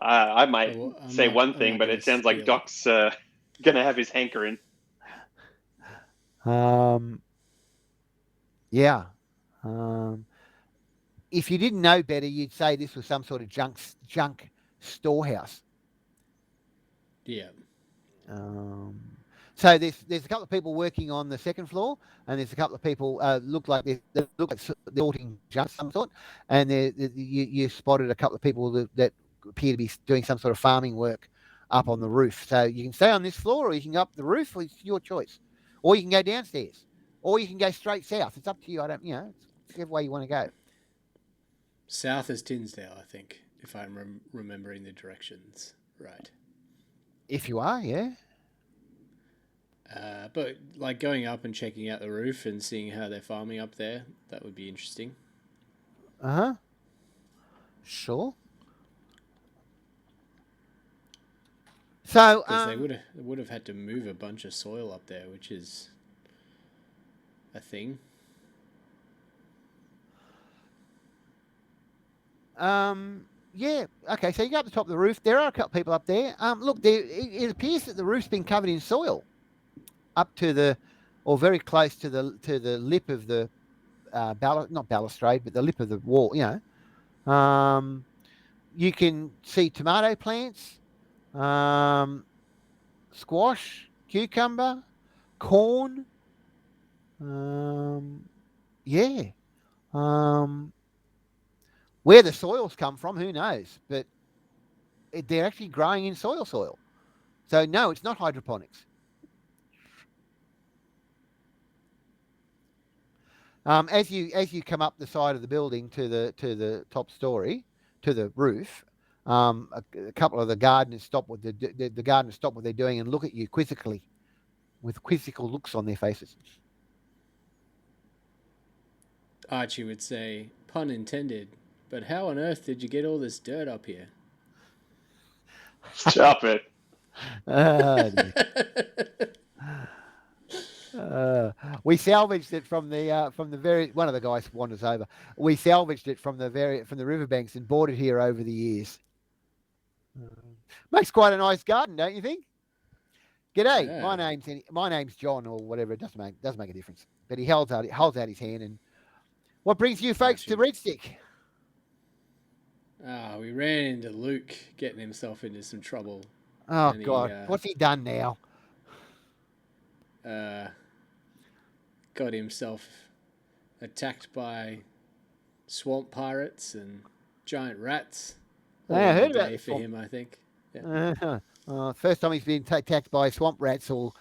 I might say one thing, but it sounds like Doc's going to have his hankering. Yeah. If you didn't know better, you'd say this was some sort of junk storehouse. Yeah. So there's a couple of people working on the second floor, and there's a couple of people look like they're sorting junk of some sort, and you spotted a couple of people that appear to be doing some sort of farming work up on the roof. So you can stay on this floor, or you can go up the roof, or it's your choice, or you can go downstairs, or you can go straight south. It's up to you. It's whichever way you want to go. South is Tinsdale, I think, if I'm remembering the directions right. If you are, yeah. But like going up and checking out the roof and seeing how they're farming up there, that would be interesting. Sure. So because they would have had to move a bunch of soil up there, which is a thing. Yeah. Okay. So you go up the top of the roof. There are a couple of people up there. Look, it appears that the roof's been covered in soil up to or very close to the lip of the not balustrade, but the lip of the wall. You can see tomato plants, squash, cucumber, corn. Yeah. Where the soils come from, who knows? But they're actually growing in soil. So no, it's not hydroponics. As you come up the side of the building to the top story, the roof, a couple of the gardeners stop what the gardeners stop what they're doing and look at you quizzically, with quizzical looks on their faces. Archie would say, pun intended, but how on earth did you get all this dirt up here? Stop it. We salvaged it from the very one of the guys wanders over. We salvaged it from the riverbanks and brought it here over the years. Makes quite a nice garden, don't you think? G'day, Yeah. my name's John or whatever. It doesn't make a difference. But he holds out his hand. And what brings you folks to Red Stick? We ran into Luke getting himself into some trouble. Oh And God, what's he done now? Got himself attacked by swamp pirates and giant rats. I heard about day the for swamp. him, I think. Yeah. First time he's been attacked by swamp rats or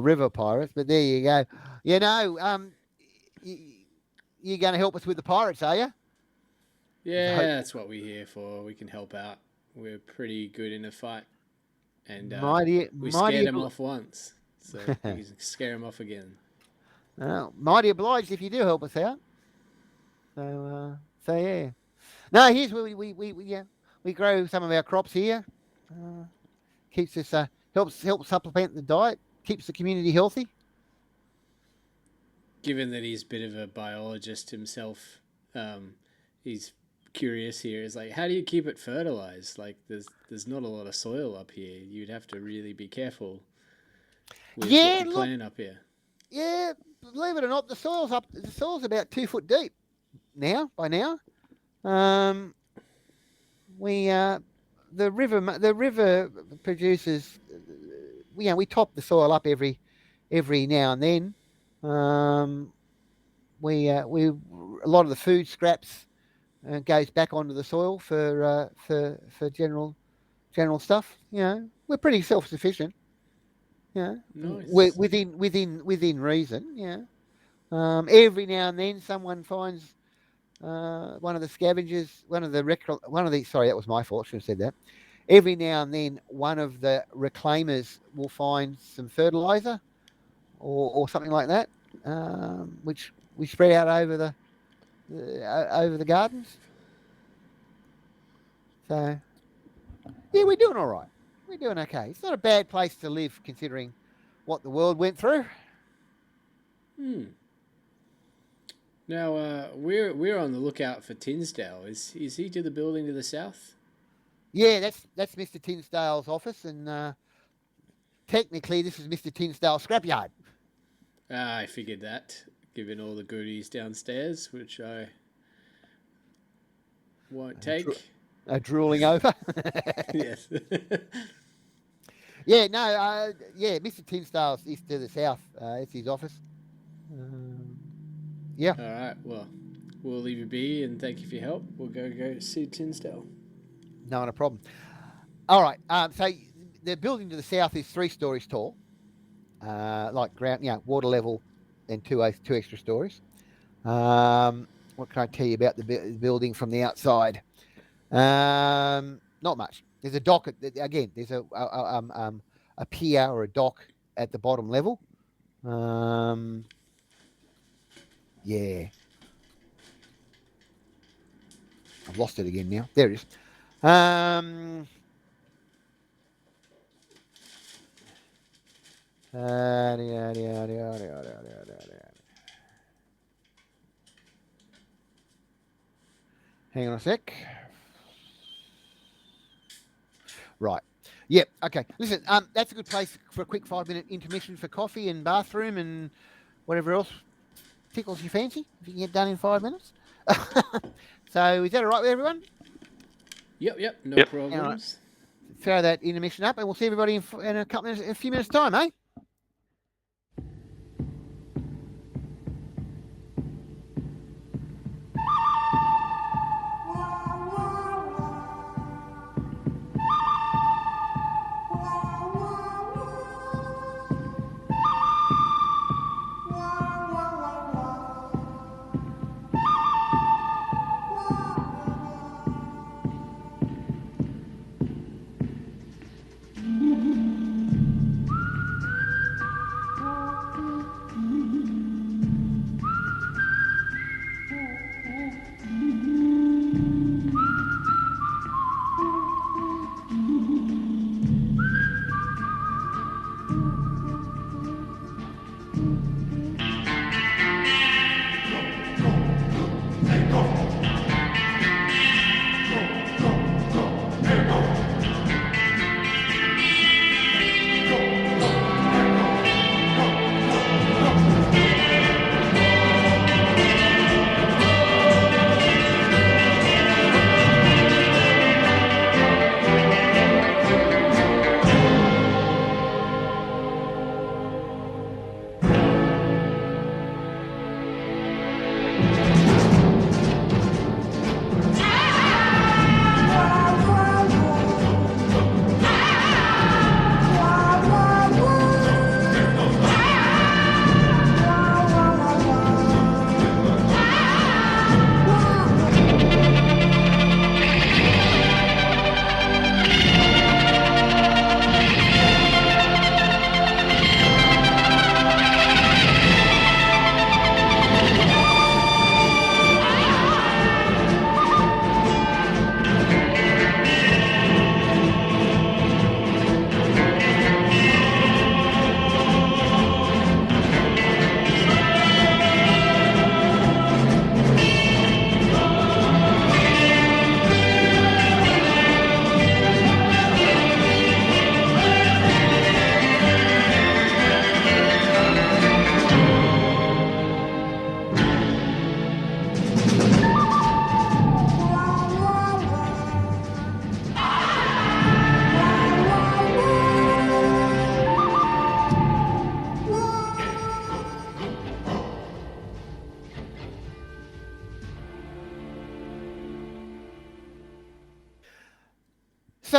river pirates. But there you go. You know, you're going to help us with the pirates, are you? Yeah, that's what we're here for. We can help out. We're pretty good in a fight. And we scared him off once. So we can scare him off again. Mighty obliged if you do help us out. So yeah. No, here's where we grow some of our crops here. Keeps us helps supplement the diet. Keeps the community healthy. Given that he's a bit of a biologist himself, he's curious here. Is like, how do you keep it fertilized? Like, there's not a lot of soil up here. You'd have to really be careful with what you plant up here. Yeah, believe it or not, the soil's about 2 foot deep by now. The river produces. We top the soil up every now and then. A lot of the food scraps goes back onto the soil for general stuff. We're pretty self-sufficient. Nice. We're within reason. Every now and then someone finds one of the scavengers, sorry, that was my fault. Should have said that. Every now and then one of the reclaimers will find some fertilizer or something like that, which we spread out over the gardens. So yeah, we're doing all right. We're doing okay. It's not a bad place to live considering what the world went through. Now we're on the lookout for Tinsdale. Is he to the building to the south? Yeah, that's Mr. Tinsdale's office, and technically this is Mr. Tinsdale's scrapyard. I figured that, given all the goodies downstairs, which I won't take. Drooling over. Yes. Yeah, no, Mr. Tinsdale's is to the south. It's his office. Yeah. All right. Well, we'll leave you be, and thank you for your help. We'll go see Tinsdale. No problem. All right. So the building to the south is 3 stories tall, like ground, water level, and two extra stories. What can I tell you about the building from the outside? Not much. There's a dock. Again, there's a pier or a dock at the bottom level. Yeah. I've lost it again now. There it is. Hang on a sec. Right. Yep. Okay. Listen, that's a good place for a quick 5-minute intermission for coffee and bathroom and whatever else tickles your fancy. If you can get done in 5 minutes. So is that all right with everyone? Yep. No problems. Right. Throw that intermission up, and we'll see everybody in a few minutes' time, eh?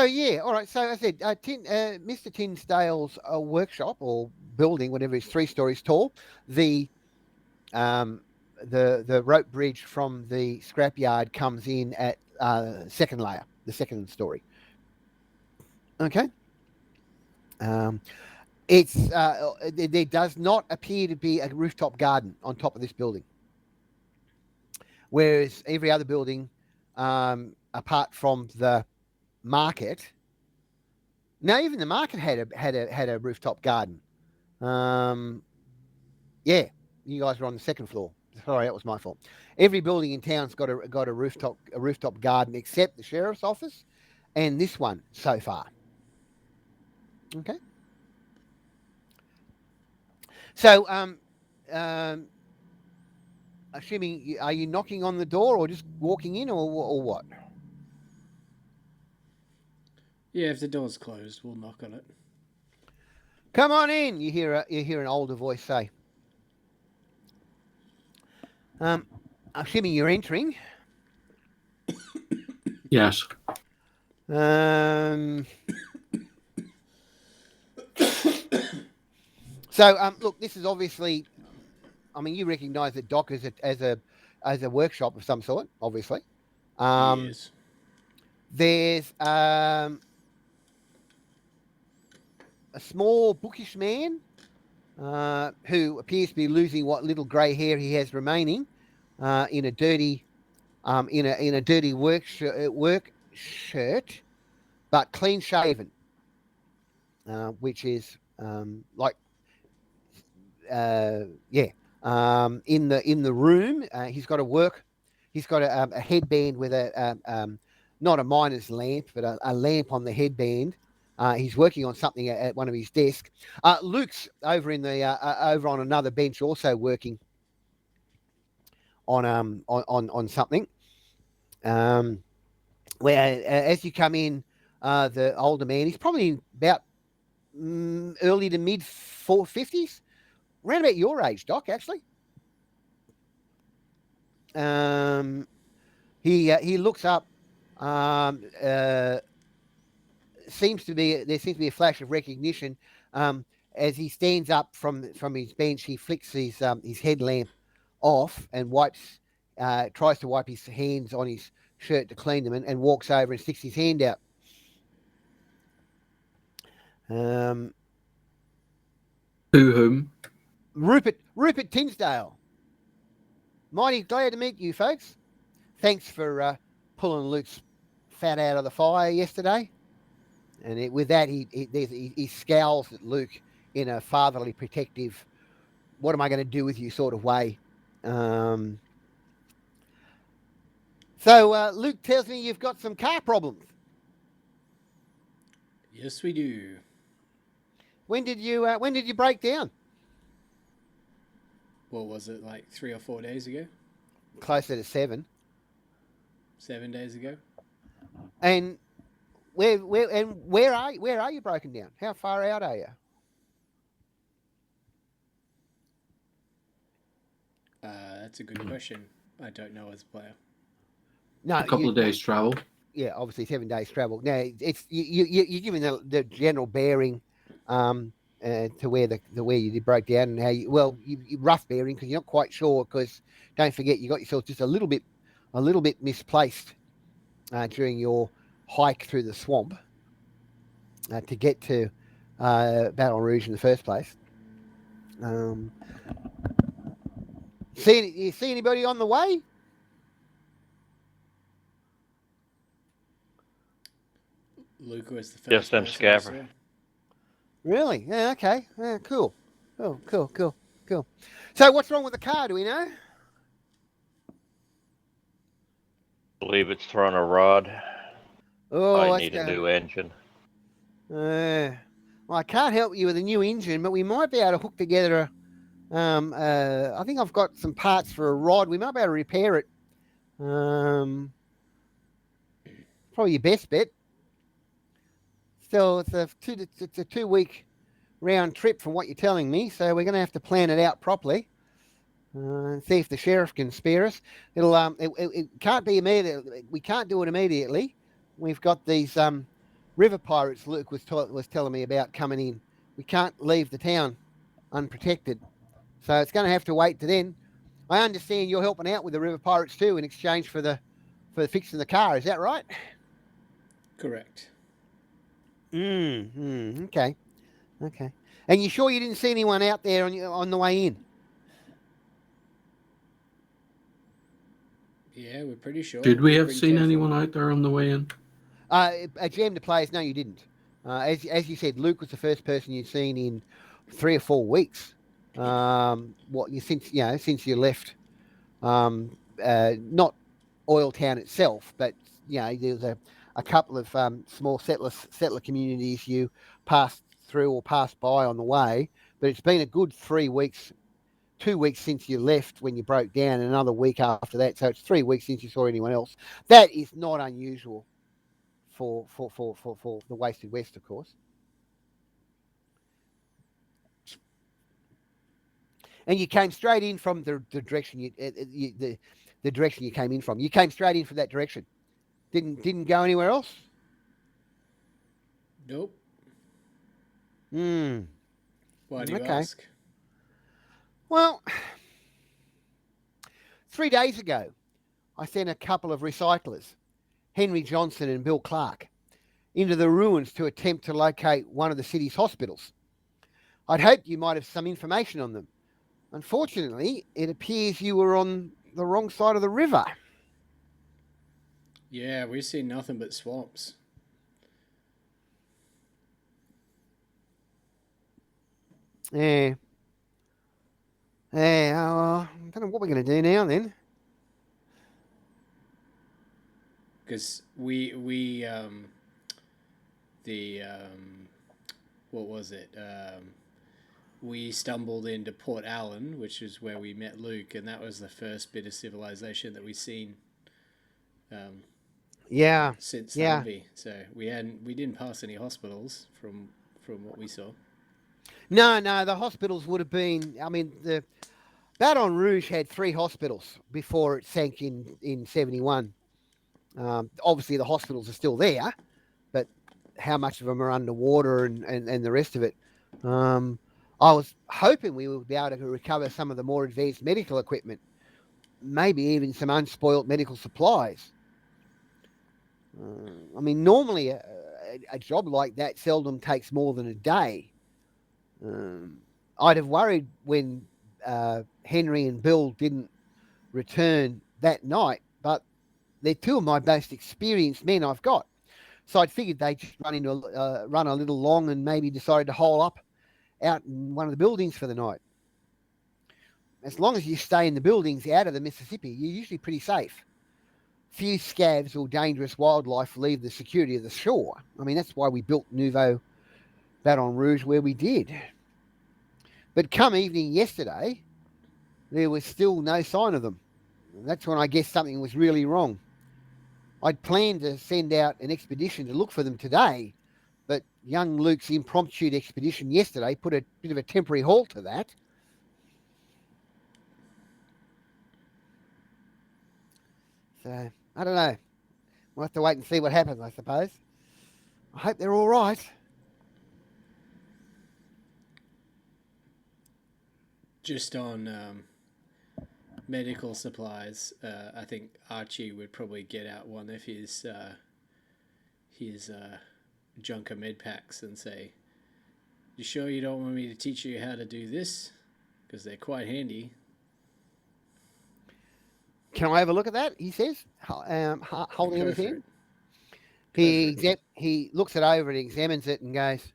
yeah, all right. So I said, Mr. Tinsdale's workshop or building, whatever, is 3 stories tall. The rope bridge from the scrapyard comes in at second layer, the second story. Okay. There does not appear to be a rooftop garden on top of this building, whereas every other building, apart from the market. Now, even the market had a rooftop garden. Yeah, you guys were on the second floor. Sorry, that was my fault. Every building in town's got a rooftop garden except the sheriff's office, and this one so far. Okay. So, assuming, are you knocking on the door or just walking in, or what? Yeah, if the door's closed, we'll knock on it. Come on in, you hear an older voice say. Assuming you're entering. Yes. So, look, this is obviously, I mean, you recognise the dock as a workshop of some sort, obviously. Yes. There's a small bookish man who appears to be losing what little grey hair he has remaining, in a dirty work shirt, but clean shaven, which is like in the room. He's got a headband with a not a miner's lamp, but a lamp on the headband. He's working on something at one of his desks. Luke's over on another bench, also working on something. Where as you come in, the older man, he's probably about early to mid 50s, around about your age, Doc. Actually, he looks up. There seems to be a flash of recognition as he stands up from his bench. He flicks his headlamp off and tries to wipe his hands on his shirt to clean them, and walks over and sticks his hand out. To whom? Rupert Tinsdale. Mighty glad to meet you folks. Thanks for pulling Luke's fat out of the fire yesterday. And with that, he scowls at Luke in a fatherly, protective, what am I going to do with you sort of way. So Luke tells me you've got some car problems. Yes, we do. When did you break down? What was it, like 3 or 4 days ago? Closer to 7. 7 days ago. And where are you broken down? How far out are you? That's a good question. I don't know as a player. No, A couple of days travel. Yeah, obviously 7 days travel. Now it's you're giving the general bearing to where you did break down, and how you rough bearing, because you're not quite sure, because don't forget you got yourself just a little bit misplaced during your hike through the swamp to get to Baton Rouge in the first place. You see anybody on the way? Luke was the first. Just them person I scabber. saw. Really? Yeah. Okay. Yeah, cool. Oh, cool. So what's wrong with the car? Do we know? I believe it's thrown a rod. Oh, I need a new engine. Well, I can't help you with a new engine, but we might be able to hook together. I think I've got some parts for a rod. We might be able to repair it. Probably your best bet. Still, it's a 2-week round trip from what you're telling me, so we're going to have to plan it out properly. See if the sheriff can spare us. It can't be immediate. We can't do it immediately. We've got these river pirates Luke was telling me about coming in. We can't leave the town unprotected, so it's going to have to wait to then. I understand you're helping out with the river pirates too in exchange for fixing the car. Is that right? Correct. Okay. And you sure you didn't see anyone out there on the way in? Yeah, we're pretty sure. Did we We're have pretty seen careful. anyone out there on the way in? GM to players, no, you didn't. As you said, Luke was the first person you'd seen in 3 or 4 weeks. Since you left, not Oil Town itself, but there was a couple of small settler communities you passed through or passed by on the way. But it's been a good 3 weeks, 2 weeks since you left when you broke down, and another week after that. So it's 3 weeks since you saw anyone else. That is not unusual for the Wasted West, of course. And you came straight in from the direction the direction you came in from. You came straight in from that direction. Didn't go anywhere else. Nope. Hmm. Why do you Okay. ask? Well, 3 days ago, I sent a couple of recyclers, Henry Johnson and Bill Clark, into the ruins to attempt to locate one of the city's hospitals. I'd hoped you might have some information on them. Unfortunately, it appears you were on the wrong side of the river. Yeah, we've seen nothing but swamps. Yeah. I don't know what we're going to do now then. Because what was it? We stumbled into Port Allen, which is where we met Luke, and that was the first bit of civilization that we've seen Yeah. since Yeah. Thunby. So we didn't pass any hospitals from what we saw. No, the hospitals would have been. I mean, the Baton Rouge had 3 hospitals before it sank in 71. Obviously, the hospitals are still there, but how much of them are underwater and the rest of it? I was hoping we would be able to recover some of the more advanced medical equipment, maybe even some unspoilt medical supplies. I mean, normally a job like that seldom takes more than a day. I'd have worried when Henry and Bill didn't return that night, but they're 2 of my most experienced men I've got. So I'd figured they'd just run a little long and maybe decided to hole up out in one of the buildings for the night. As long as you stay in the buildings out of the Mississippi, you're usually pretty safe. Few scavs or dangerous wildlife leave the security of the shore. I mean, that's why we built Nouveau Baton Rouge where we did. But come evening yesterday, there was still no sign of them. That's when I guessed something was really wrong. I'd planned to send out an expedition to look for them today, but young Luke's impromptu expedition yesterday put a bit of a temporary halt to that. So, I don't know. We'll have to wait and see what happens, I suppose. I hope they're all right. Just on medical supplies, I think Archie would probably get out one of his Junker med packs and say, "You sure you don't want me to teach you how to do this? Because they're quite handy." Can I have a look at that? He says, holding Go it for in. it. He looks it over and examines it and goes,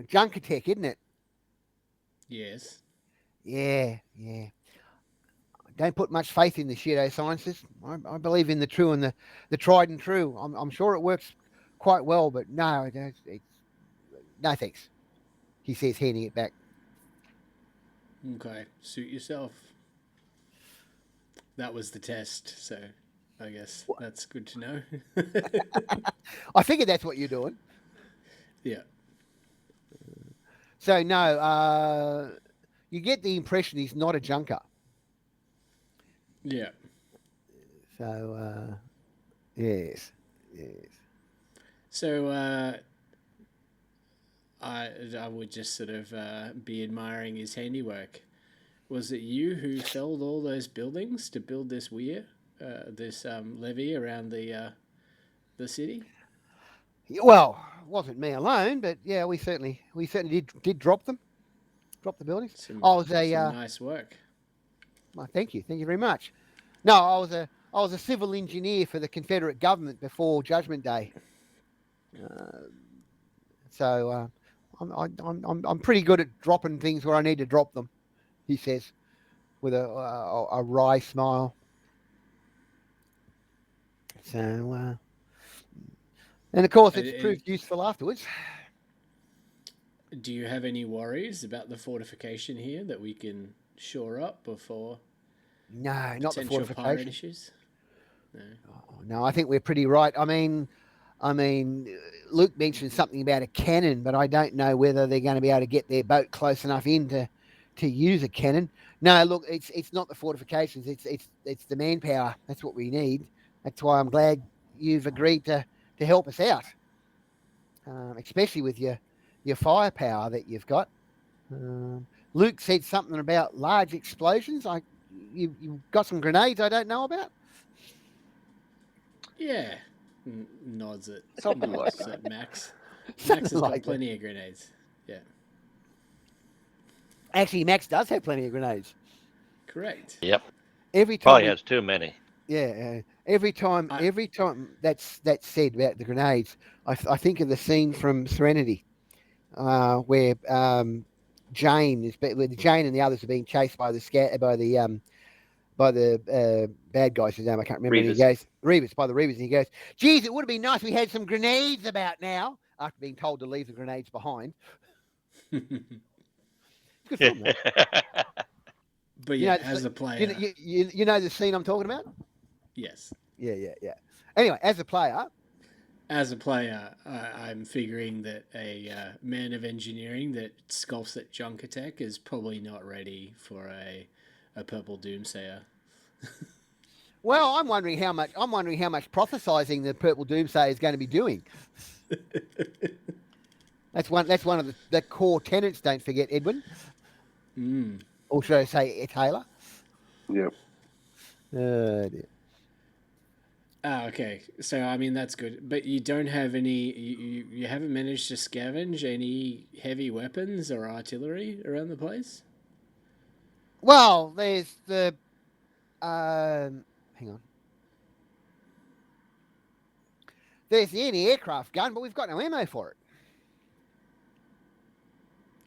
Junker Tech, isn't it? Yes. Yeah. Don't put much faith in the pseudosciences. I believe in the true and the tried and true. I'm sure it works quite well, but no, no thanks. He says, handing it back. Okay. Suit yourself. That was the test, so I guess that's good to know. I figured that's what you're doing. Yeah. So no, you get the impression he's not a junker. Yeah. So Yes. Yes. So I would just sort of be admiring his handiwork. Was it you who felled all those buildings to build this weir, this levee around the city? Well, it wasn't me alone, but yeah, we certainly did drop them, drop the buildings. Some I was a nice work. well, thank you very much. No, I was a civil engineer for the Confederate government before Judgment Day. So I'm pretty good at dropping things where I need to drop them, he says, with a wry smile. So, and of course, it's proved useful afterwards. Do you have any worries about the fortification here that we can shore up before? No, not the Potential pirate fortification. issues. No. Oh, no, I think we're pretty right. I mean, Luke mentioned something about a cannon, but I don't know whether they're going to be able to get their boat close enough in to use a cannon. No, look, it's not the fortifications. It's the manpower. That's what we need. That's why I'm glad you've agreed to help us out, especially with your firepower that you've got. Luke said something about large explosions. You've got some grenades I don't know about. Yeah. Nods at Something like that. Max. Something Max has like got plenty of grenades. Yeah. Actually, Max does have plenty of grenades. Correct. Yep. Every time Probably has too many. Yeah, every time that's said about the grenades, I think of the scene from Serenity, where Jane and the others are being chased by the bad guys whose name I can't remember. And he goes, Reavers, and he goes, geez, it would have been nice if we had some grenades about now, after being told to leave the grenades behind. Good film, though. But yeah, as a player, you know the scene I'm talking about? Yes. Yeah. Anyway, as a player, I'm figuring that a man of engineering that scoffs at junk attack is probably not ready for a purple doomsayer. Well, I'm wondering how much prophesizing the purple doomsayer is going to be doing. That's one of the core tenets. Don't forget, Edwin. Or should I say, Taylor? Yep. Dear. Okay. So I mean that's good, but you don't have any. You haven't managed to scavenge any heavy weapons or artillery around the place. Well, there's the. Hang on. There's the anti-aircraft gun, but we've got no ammo for it.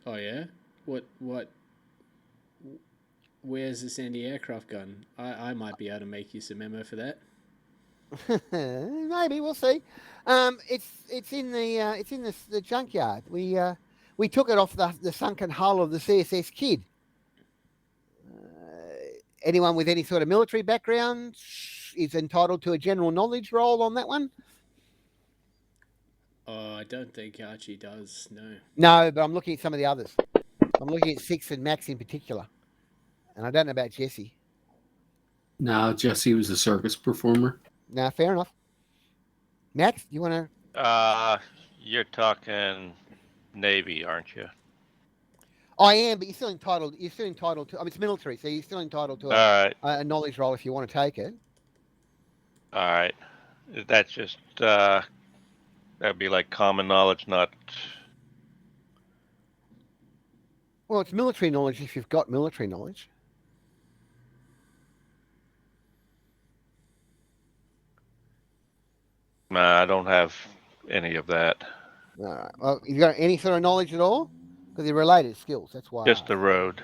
Oh yeah. What? Where's this anti-aircraft gun? I might be able to make you some ammo for that. Maybe we'll see. It's in the junkyard. We took it off the sunken hull of the CSS Kidd. Anyone with any sort of military background is entitled to a general knowledge roll on that one. Oh, I don't think Archie does. No. No, but I'm looking at some of the others. I'm looking at Six and Max in particular, and I don't know about Jesse. No, Jesse was a circus performer. No, fair enough. Max, you want to? You're talking Navy, aren't you? I am, but you're still entitled to. I mean, it's military, so you're still entitled to a knowledge roll if you want to take it. All right. That's just that'd be like common knowledge, not. Well, it's military knowledge if you've got military knowledge. Nah, I don't have any of that. All right. Well, you got any sort of knowledge at all? Because they're related skills. That's why. Just the road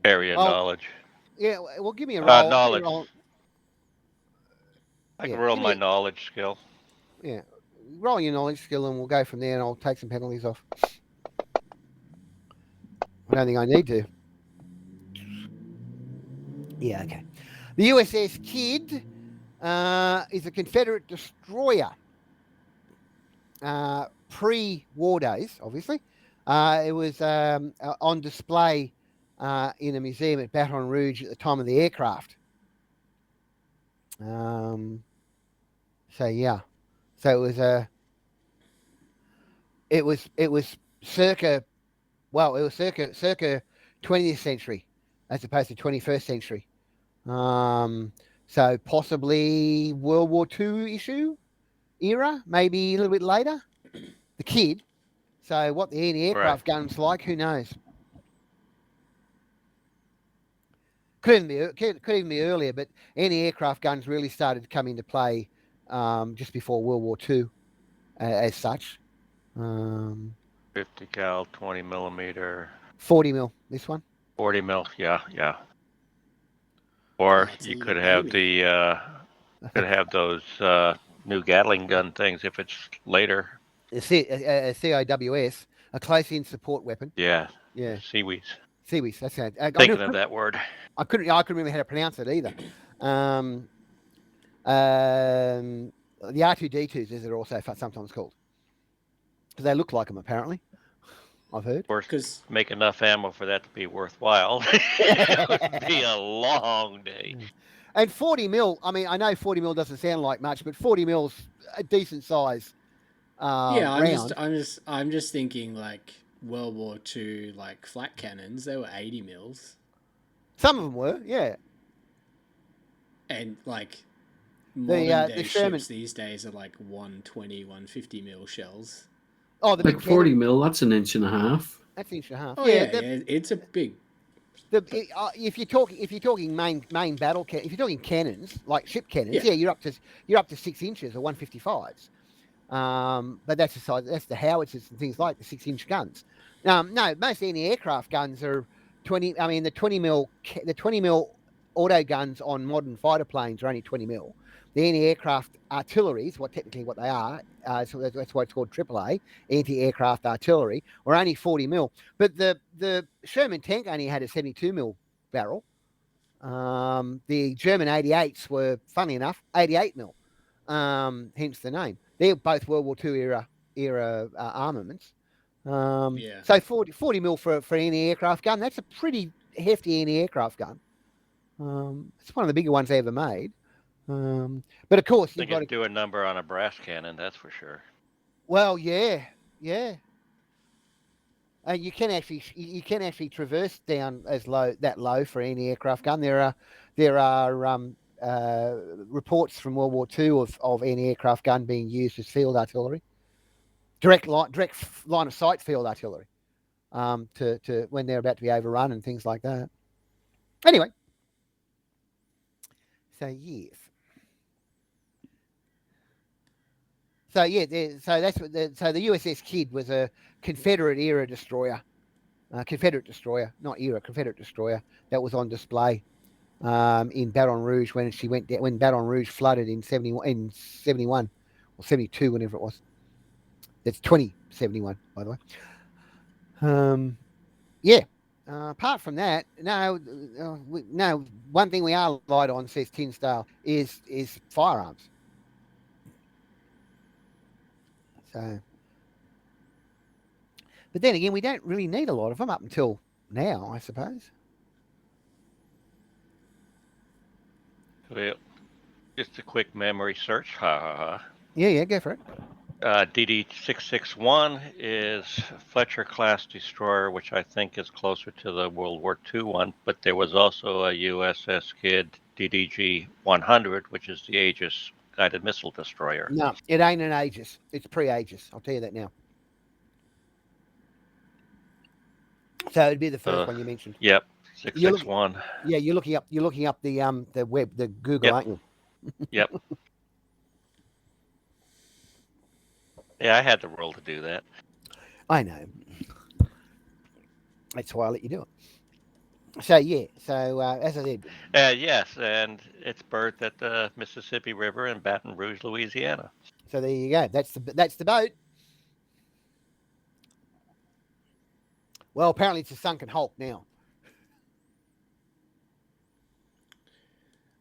area knowledge. Yeah. Well, give me a roll. Knowledge. Roll. I can roll my knowledge skill. Yeah. Roll your knowledge skill, and we'll go from there. And I'll take some penalties off. I don't think I need to. Yeah. Okay. The USS Kidd is a Confederate destroyer. Pre-war days, obviously. It was on display in a museum at Baton Rouge at the time of the aircraft. So yeah, so it was circa circa 20th century as opposed to 21st century. So possibly World War II era, maybe a little bit later. The kid. So what the anti-aircraft guns like, who knows? Could even be earlier, but anti-aircraft guns really started to come into play just before World War II, as such. 50 cal, 20 millimeter, 40 mil. This one. 40 mil. Yeah. Or it's a you little could have baby. those new Gatling gun things if it's later. A CIWS, a close-in support weapon. Yeah. Yeah. Seaweeds. Seaweeds. That's it. Thinking of that word. I couldn't remember how to pronounce it either. The R2D2s, as they're also sometimes called, because they look like them apparently. I've heard. Of course, Because make enough ammo for that to be worthwhile. It would be a long day. And 40 mil. I mean, I know 40 mil doesn't sound like much, but 40 mil's a decent size. Round. I'm just thinking like World War II, like flat cannons. They were 80 mils, Some of them were, yeah. and like modern day Sherman ships these days are like 120, 150 mil shells. Oh, the Like big 40 cannon. mil, that's an inch and a half. That's an inch and a half. Oh yeah, it's a big. If you're talking main battle if you're talking cannons like ship cannons, Yeah. you're up to 6 inches or 155s. But that's the size. That's the howitzers and things like the 6-inch guns. No, most anti-aircraft guns are 20. I mean, the 20 mil auto guns on modern fighter planes are only 20 mil. The anti-aircraft artilleries, what they are, so that's why it's called AAA, anti-aircraft artillery, were only 40 mil. But the Sherman tank only had a 72 mil barrel. The German 88s were, funny enough, 88 mil. Hence the name. They're both World War II era armaments. So 40 mil for an anti-aircraft gun. That's a pretty hefty anti-aircraft gun. It's one of the bigger ones they ever made. But of course, you've got to do a number on a brass cannon. That's for sure. Well, yeah. You can actually traverse down that low for any aircraft gun. There are reports from World War II of any aircraft gun being used as field artillery, direct line of sight field artillery, to when they're about to be overrun and things like that. Anyway, so yes. So that's what the USS Kidd was a Confederate era destroyer, Confederate destroyer that was on display in Baton Rouge when Baton Rouge flooded in 71 or 72, whenever it was. That's 2071, by the way. Apart from that, no. One thing we are light on, says Tinsdale, is firearms. So, but then again, we don't really need a lot of them up until now, I suppose. Well, just a quick memory search. Yeah, go for it. DD-661 is Fletcher-class destroyer, which I think is closer to the World War II one, but there was also a USS Kidd DDG-100, which is the Aegis guided missile destroyer. No, it ain't an Aegis. It's pre-Aegis. I'll tell you that now. So it'd be the first one you mentioned. Yep, 661. You're looking up the web, the Google, yep. aren't you? Yep. Yeah, I had the role to do that. I know. That's why I let you do it. So as I said. Yes, and it's berthed at the Mississippi River in Baton Rouge, Louisiana. So there you go. That's the boat. Well, apparently it's a sunken hulk now.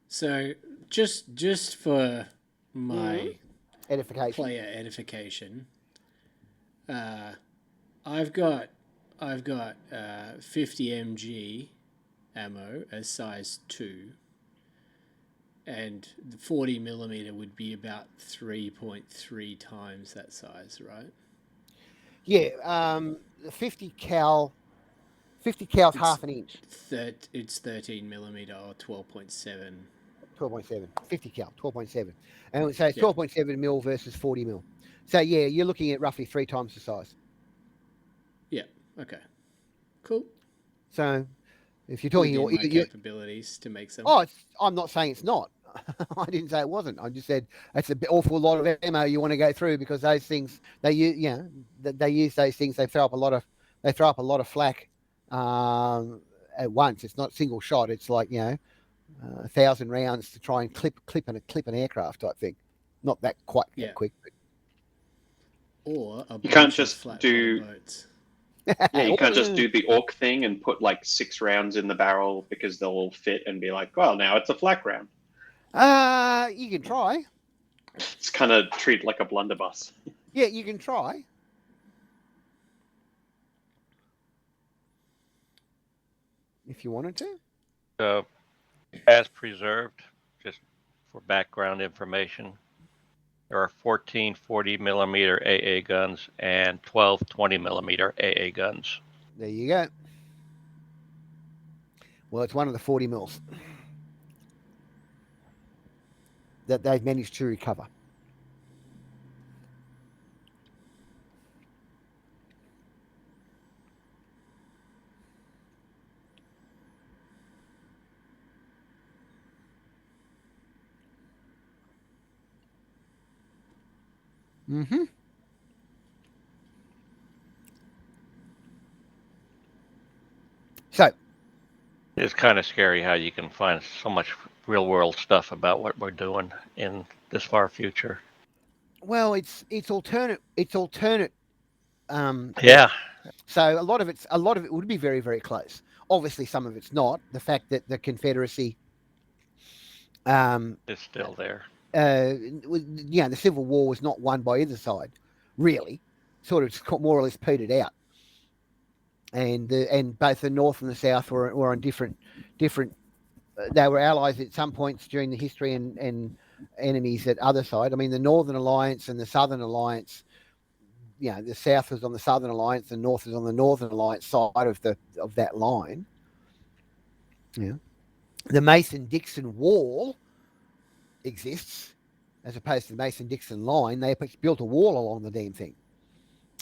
So just for my player edification, I've got 50 mg ammo as size 2, And the 40mm would be about 3.3 times that size, right? Yeah, 50 cal's half an inch. It's 13mm or 12.7. 12.7, 50 cal, 12.7. And so it's Yeah. 12.7 mil versus 40 mil. So yeah, you're looking at roughly 3 times the size. Yeah. Okay. Cool. So if you're talking, within my capabilities to make some. I'm not saying it's not. I didn't say it wasn't. I just said it's an awful lot of ammo you want to go through because those things they use those things. They throw up a lot of flak at once. It's not single shot. It's like 1,000 rounds to try and clip an aircraft type thing. Not that quite that quick. But... Or a You can't bunch of just flat do. boats. Yeah, you can't just do the orc thing and put like 6 rounds in the barrel because they'll all fit and be like, well, now it's a flak round. You can try. It's kind of treated like a blunderbuss. Yeah, you can try. If you wanted to. So, as preserved, just for background information, there are 14 40mm AA guns and 12 20mm AA guns. There you go. Well, it's one of the 40 mils that they've managed to recover. Mm-hmm. So it's kind of scary how you can find so much real world stuff about what we're doing in this far future. Well, it's alternate. Yeah. So a lot of it would be very, very close. Obviously, some of it's not. The fact that the Confederacy is still there. The Civil War was not won by either side, really. Sort of more or less petered out. And both the North and the South were on different. They were allies at some points during the history and enemies at other side. I mean, the Northern Alliance and the Southern Alliance. The South was on the Southern Alliance, the North was on the Northern Alliance side of that line. Yeah, the Mason-Dixon Wall exists as opposed to the Mason-Dixon line. They built a wall along the damn thing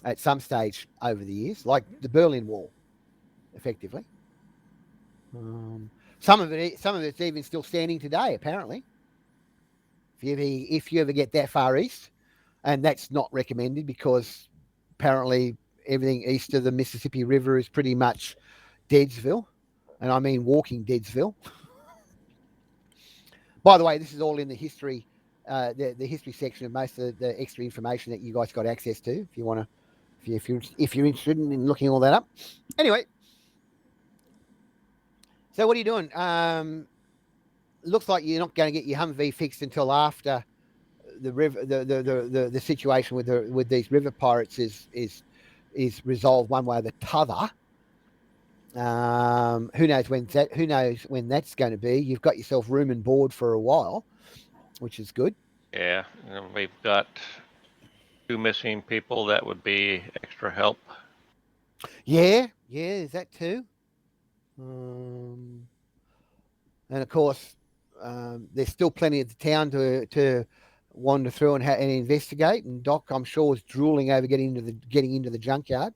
at some stage over the years, like the Berlin Wall, effectively. Some of it's even still standing today, apparently. If you ever get that far east, and that's not recommended because apparently everything east of the Mississippi River is pretty much Deadsville, and I mean walking Deadsville. By the way, this is all in the history, the history section of most of the extra information that you guys got access to. If you want to, if you're interested in looking all that up. Anyway, so what are you doing? Looks like you're not going to get your Humvee fixed until after the river, the situation with these river pirates is resolved one way or the other. Who knows when that's going to be? You've got yourself room and board for a while, which is good. Yeah, and we've got 2 missing people. That would be extra help. Yeah, is that too? And of course, there's still plenty of the town to wander through and investigate. And Doc, I'm sure, is drooling over getting into the junkyard.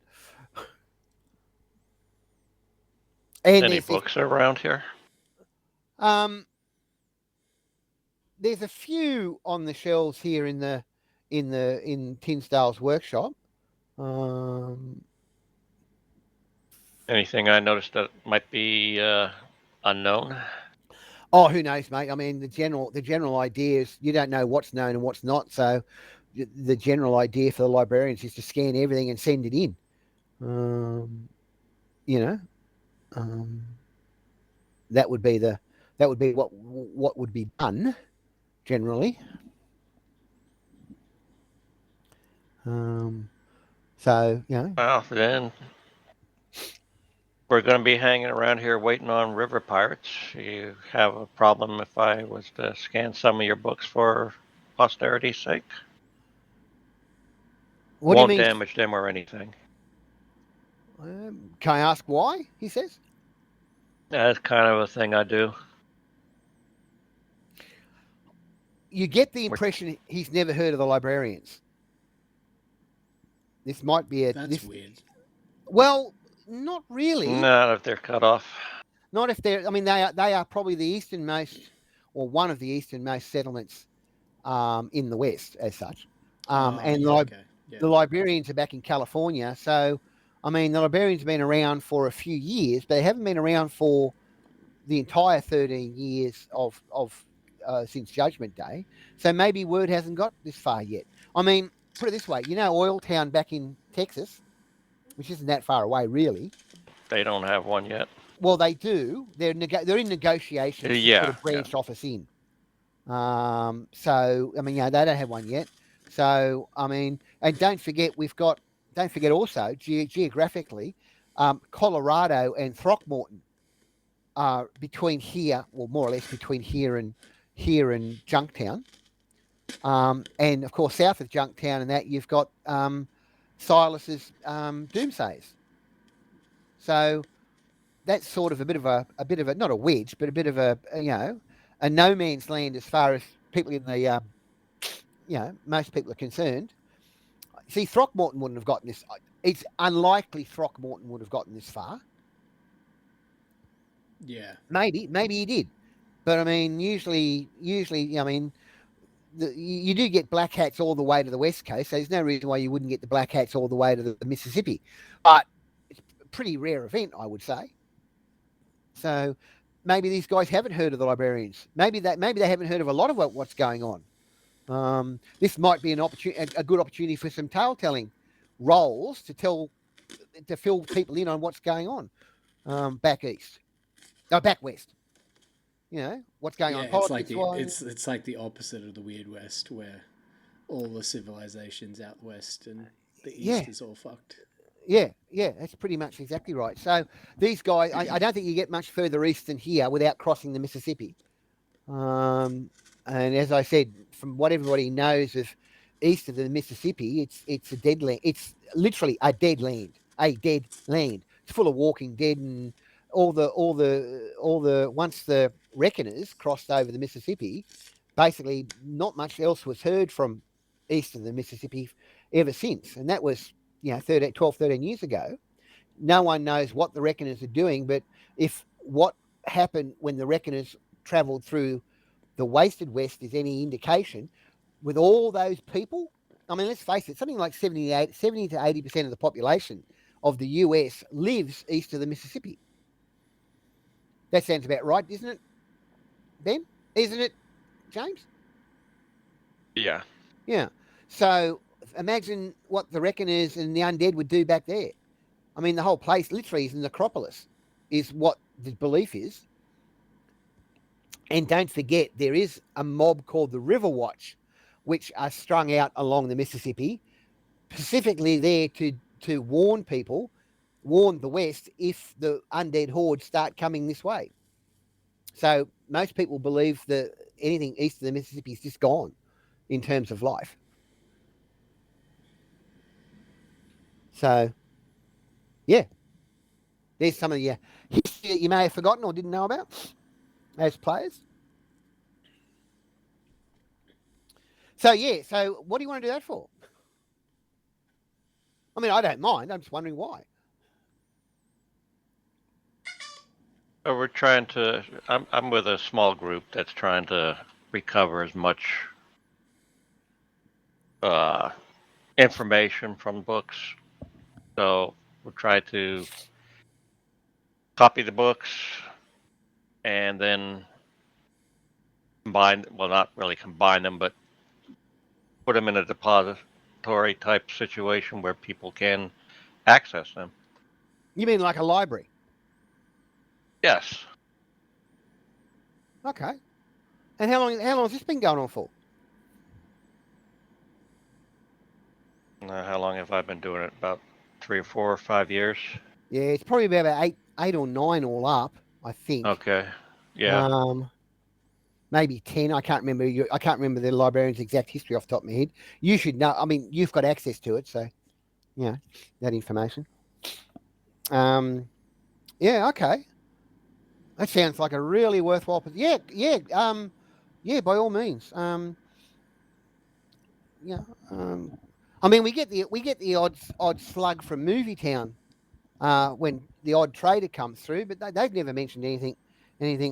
And any books around here? There's a few on the shelves here in Tinsdale's workshop. Anything I noticed that might be unknown? Oh, who knows, mate? I mean, the general idea is you don't know what's known and what's not. So the general idea for the librarians is to scan everything and send it in. That would be what would be done generally. Well, then we're going to be hanging around here waiting on river pirates. You have a problem if I was to scan some of your books for posterity's sake? What do you Won't mean? damage them or anything. Can I ask why? He says. That's kind of a thing I do. You get the impression he's never heard of the librarians. This might be a. That's weird. Well, not really. Not if they're cut off. Not if they're. I mean, they are probably the easternmost, or one of the easternmost settlements in the West, as such. The librarians are back in California. So, I mean, the librarians have been around for a few years, but they haven't been around for the entire 13 years of since Judgment Day. So maybe word hasn't got this far yet. I mean, put it this way, Oil Town back in Texas, which isn't that far away, really. They don't have one yet. Well, they do. They're in negotiations to put a branch office in. So, I mean, they don't have one yet. So, I mean, and don't forget also, geographically, Colorado and Throckmorton are between here, well, more or less between here and Junktown. And, of course, south of Junktown and that, you've got Silas's Doomsays. So that's sort of a bit of a not a wedge, but a bit of a no man's land as far as people in the most people are concerned. See, Throckmorton wouldn't have gotten this. It's unlikely Throckmorton would have gotten this far. Yeah, maybe he did, but I mean, usually, I mean, you do get black hats all the way to the West Coast. So there's no reason why you wouldn't get the black hats all the way to the Mississippi, but it's a pretty rare event, I would say. So maybe these guys haven't heard of the librarians. Maybe they haven't heard of a lot of what's going on. This might be a good opportunity for some tale telling roles to fill people in on what's going on back east, back west. What's going on. It's like the opposite of the Weird West, where all the civilizations out west and the east is all fucked. Yeah, that's pretty much exactly right. So these guys, I don't think you get much further east than here without crossing the Mississippi. And as I said, from what everybody knows of east of the Mississippi, it's a dead land. It's literally a dead land. It's full of walking dead, and all the once the reckoners crossed over the Mississippi, basically not much else was heard from east of the Mississippi ever since, and that was 13 years ago. No one knows what the reckoners are doing, but if what happened when the reckoners traveled through the wasted West is any indication, with all those people, I mean, let's face it, something like 70 to 80% of the population of the US lives east of the Mississippi. That sounds about right, isn't it, Ben? Isn't it, James? Yeah. Yeah. So imagine what the reckoners and the undead would do back there. I mean, the whole place literally is an necropolis, is what the belief is. And don't forget, there is a mob called the River Watch, which are strung out along the Mississippi, specifically there to warn the West if the undead hordes start coming this way. So most people believe that anything east of the Mississippi is just gone in terms of life. So, yeah, there's some of your history that you may have forgotten or didn't know about as players. So, so what do you want to do that for? I mean, I don't mind. I'm just wondering why. We're trying to. I'm with a small group that's trying to recover as much information from books. So we'll try to copy the books and then not really combine them, but put them in a depository type situation where people can access them. You mean like a library? Yes. Okay. And how long has this been going on for? How long have I been doing it? About 3 or 4 or 5 years. Yeah, it's probably about 8 or 9 all up, I think. Okay. Yeah. Maybe 10. I can't remember. I can't remember the librarian's exact history off the top of my head. You should know. I mean, you've got access to it, so that information. Yeah. Okay. That sounds like a really worthwhile. Yeah. By all means. I mean, we get the odd slug from Movie Town when the odd trader comes through, but they've never mentioned anything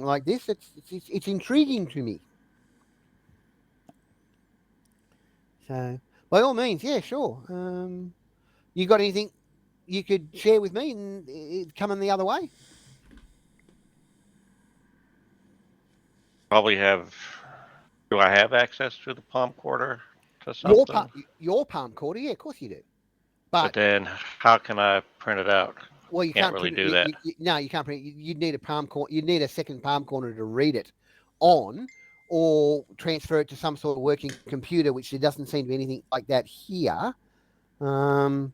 like this. It's intriguing to me. So, by all means, yeah, sure. You got anything you could share with me and coming the other way? Probably have. Do I have access to the palm quarter to something? Your palm quarter, yeah, of course you do. But then, how can I print it out? Well, you Can't can't really print do that. No, you can't print it. You'd need a palm corner. You'd need a second palm corner to read it on, or transfer it to some sort of working computer, which there doesn't seem to be anything like that here. I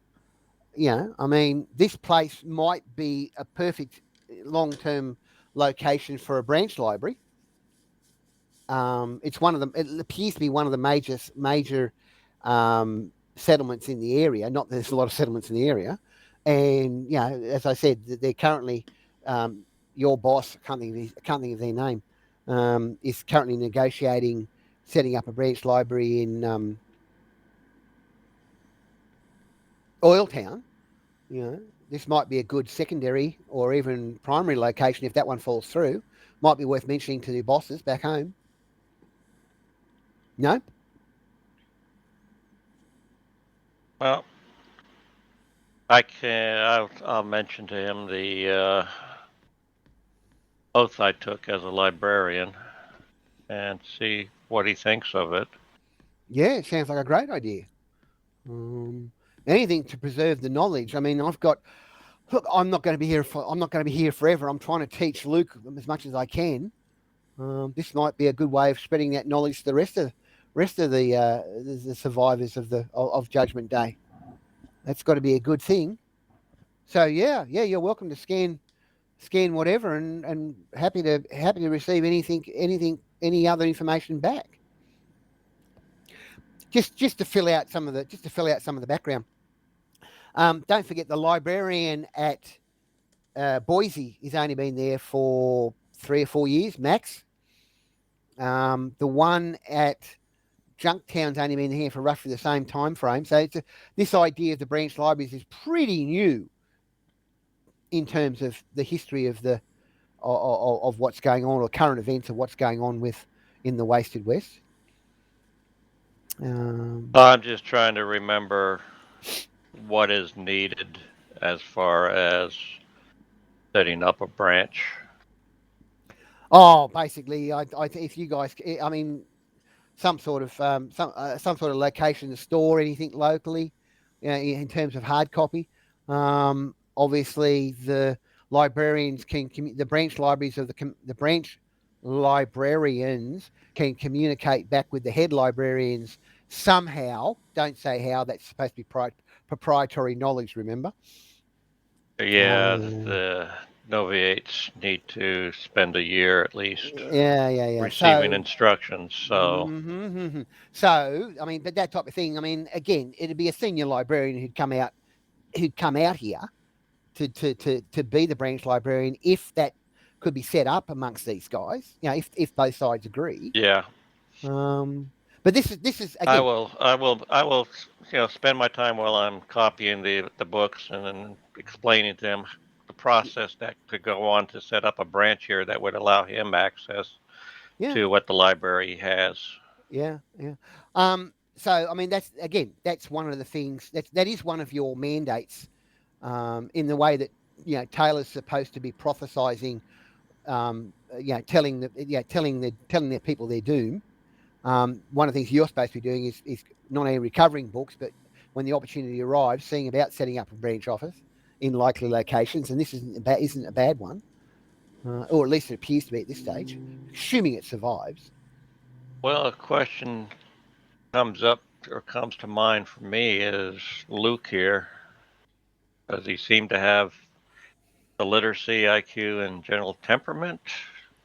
mean, this place might be a perfect long-term location for a branch library. It's one of them. It appears to be one of the major settlements in the area. Not that there's a lot of settlements in the area, and as I said, they're currently your boss. I can't think of their name. Is currently negotiating setting up a branch library in Oiltown. This might be a good secondary or even primary location if that one falls through. Might be worth mentioning to the bosses back home. No? Well, I'll mention to him the oath I took as a librarian and see what he thinks of it. Yeah, it sounds like a great idea. Anything to preserve the knowledge. I mean, I'm not going to be here forever. I'm trying to teach Luke as much as I can. This might be a good way of spreading that knowledge to the rest of the survivors of Judgment Day. That's got to be a good thing. So you're welcome to scan whatever, and happy to receive any other information back. Just to fill out some of the background. Don't forget the librarian at Boise has only been there for 3 or 4 years max. The one at Junktown's only been here for roughly the same time frame. So this idea of the branch libraries is pretty new in terms of the history of of what's going on, or current events of what's going on in the Wasted West. I'm just trying to remember what is needed as far as setting up a branch. Oh, basically, if you guys, I mean, some sort of location to store anything locally, in terms of hard copy. Obviously, the librarians the branch libraries of the branch librarians can communicate back with the head librarians somehow. Don't say how. That's supposed to be proprietary knowledge. Remember? Yeah, the Noviates need to spend a year at least receiving instructions. So, So, I mean, but that type of thing. I mean, again, it'd be a senior librarian who'd come out here to be the branch librarian, if that could be set up amongst these guys. If both sides agree. Yeah. But this is again, I will spend my time while I'm copying the books and then explaining to them the process that could go on to set up a branch here that would allow him access to what the library has. Yeah. So I mean, that's one of the things that is one of your mandates, in the way that Taylor's supposed to be prophesizing, telling the people their doom. One of the things you're supposed to be doing is not only recovering books, but when the opportunity arrives, seeing about setting up a branch office in likely locations. And this isn't a bad one, or at least it appears to be at this stage, assuming it survives. Well, a question comes to mind for me is Luke here, does he seem to have the literacy, IQ, and general temperament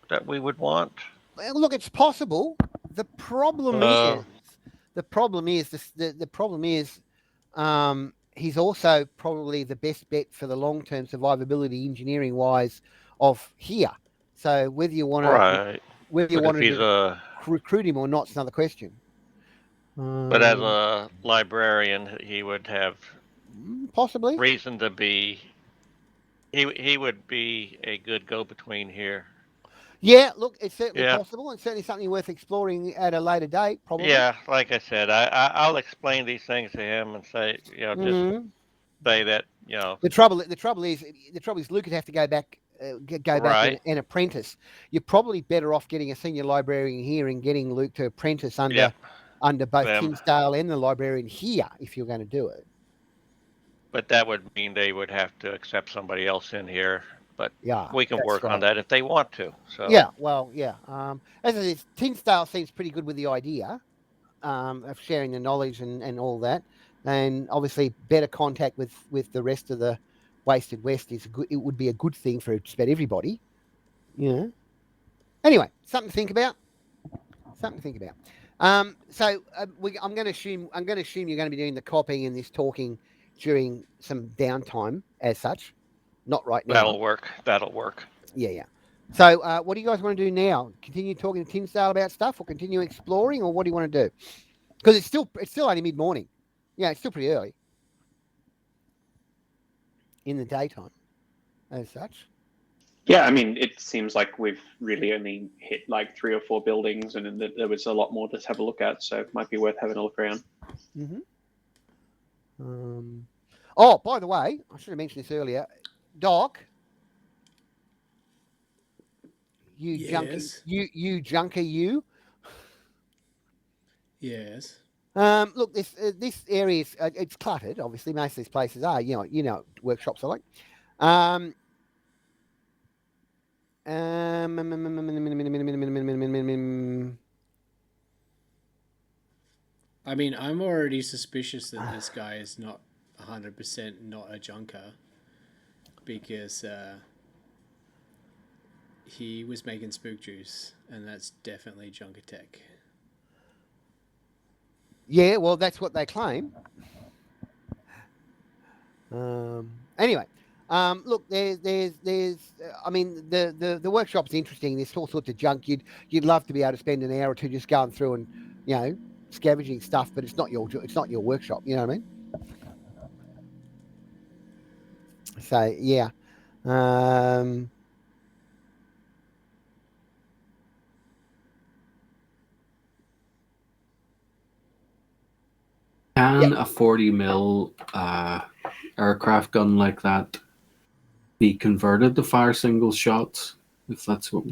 that we would want? Well, look, it's possible. The problem is, the problem is, he's also probably the best bet for the long-term survivability, engineering-wise, of here. So whether you want to, Right. whether you But if want he's to recruit him or not, is another question. but as a librarian, he would have Possibly. reason to be. He would be a good go-between here. Yeah, look, it's certainly Yeah. possible, and certainly something worth exploring at a later date, probably. Yeah, like I said, I'll explain these things to him and say, just say that, The trouble is, Luke would have to go back, back Right. and apprentice. You're probably better off getting a senior librarian here and getting Luke to apprentice under both them. Tinsdale and the librarian here, if you're going to do it. But that would mean they would have to accept somebody else in here. But Yeah, we can that's work right. on that if they want to. So Yeah, well, yeah. As I said, Tinsdale seems pretty good with the idea of sharing the knowledge and all that, and obviously better contact with the rest of the Wasted West is good. It would be a good thing for just about everybody. Yeah. Anyway, something to think about. I'm going to assume you're going to be doing the copying and this talking during some downtime, as such. Not right now. That'll work. Yeah. So, what do you guys want to do now? Continue talking to Tinsdale about stuff, or continue exploring, or what do you want to do? Because it's still only mid-morning. Yeah, it's still pretty early in the daytime, as such. Yeah, I mean, it seems like we've really only hit like 3 or 4 buildings, and there was a lot more to have a look at. So it might be worth having a look around. Oh, by the way, I should have mentioned this earlier, Doc. Yes. You junker, you. Yes. Look, this area is it's cluttered. Obviously, most of these places are. You know, workshops are like. I mean, I'm already suspicious that this guy is not 100% not a junker, because he was making spook juice, and that's definitely junker tech. Yeah, well, that's what they claim. Anyway, look, there's. I mean, the workshop's interesting. There's all sorts of junk. You'd love to be able to spend an hour or two just going through and scavenging stuff, but it's not your workshop. You know what I mean? So yeah. Can a 40 mil aircraft gun like that be converted to fire single shots? If that's what,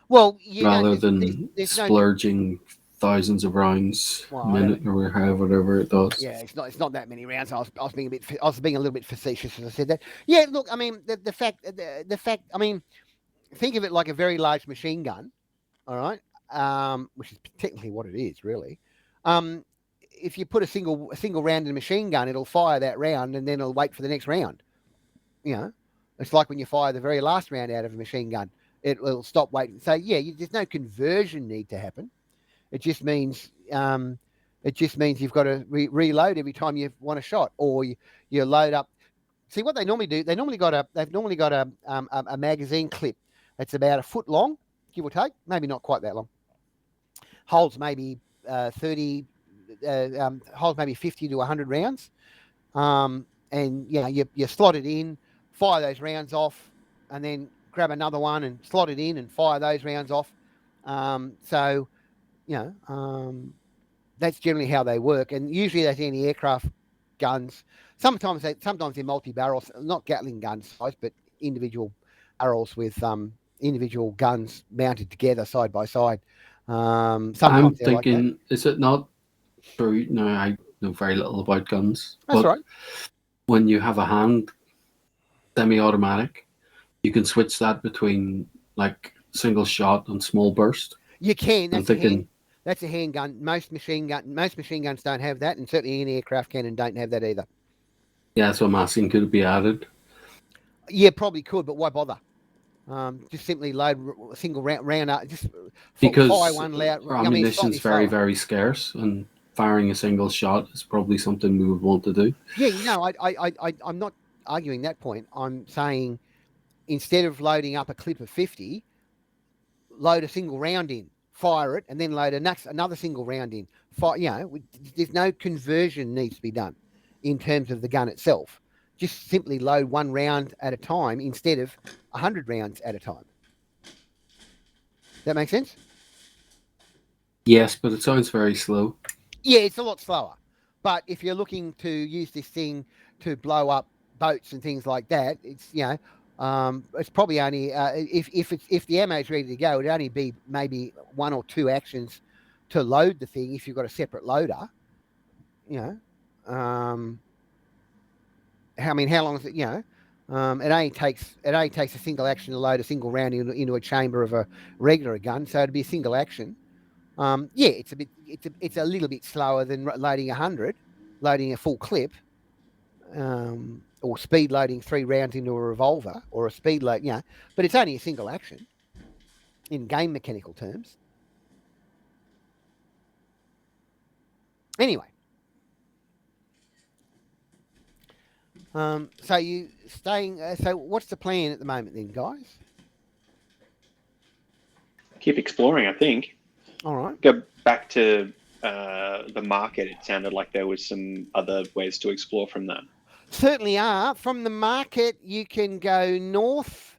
well, rather than splurging thousands of rounds a minute or whatever it does. Yeah, it's not that many rounds. I was being a little bit facetious as I said that. Yeah, look, I mean the fact. I mean, think of it like a very large machine gun. All right, which is technically what it is, really. If you put a single round in a machine gun, it'll fire that round and then it'll wait for the next round. It's like when you fire the very last round out of a machine gun, it will stop waiting. So yeah, there's no conversion need to happen. It just means you've got to reload every time you want a shot, or you load up. See what they normally do? They've normally got a magazine clip that's about a foot long, give or take, maybe not quite that long. Holds maybe 30. Holds maybe 50 to 100 rounds, and you slot it in, fire those rounds off, and then grab another one and slot it in and fire those rounds off. That's generally how they work, and usually that's anti-aircraft guns. Sometimes they're multi-barrels, not Gatling gun size, but individual barrels with individual guns mounted together side by side. Sometimes I'm thinking, is it not true? No, I know very little about guns. That's right. When you have a hand semi-automatic, you can switch that between like single shot and small burst. You can. That's a handgun. Most machine guns don't have that, and certainly any aircraft cannon don't have that either. Yeah, so I'm asking, could it be added? Yeah, probably could, but why bother? Just simply load a single round up. Just Because fire one loud. I mean, it's slightly ammunition's very, slower. very scarce, and firing a single shot is probably something we would want to do. Yeah, I'm not arguing that point. I'm saying instead of loading up a clip of 50, load a single round in, fire it, and then load another single round in. There's no conversion needs to be done in terms of the gun itself. Just simply load one round at a time instead of 100 rounds at a time. That make sense? Yes, but it sounds very slow. Yeah, it's a lot slower. But if you're looking to use this thing to blow up boats and things like that, it's it's probably only if the ammo is ready to go, it'd only be maybe 1 or 2 actions to load the thing if you've got a separate loader. How long is it? It only takes a single action to load a single round into a chamber of a regular gun, so it'd be a single action. It's a little bit slower than loading 100, loading a full clip, or speed loading 3 rounds into a revolver, or a speed load, but it's only a single action in game mechanical terms. Anyway, so you staying. So what's the plan at the moment, then, guys? Keep exploring, I think. All right. Go back to the market. It sounded like there was some other ways to explore from that. Certainly are. From the market, you can go north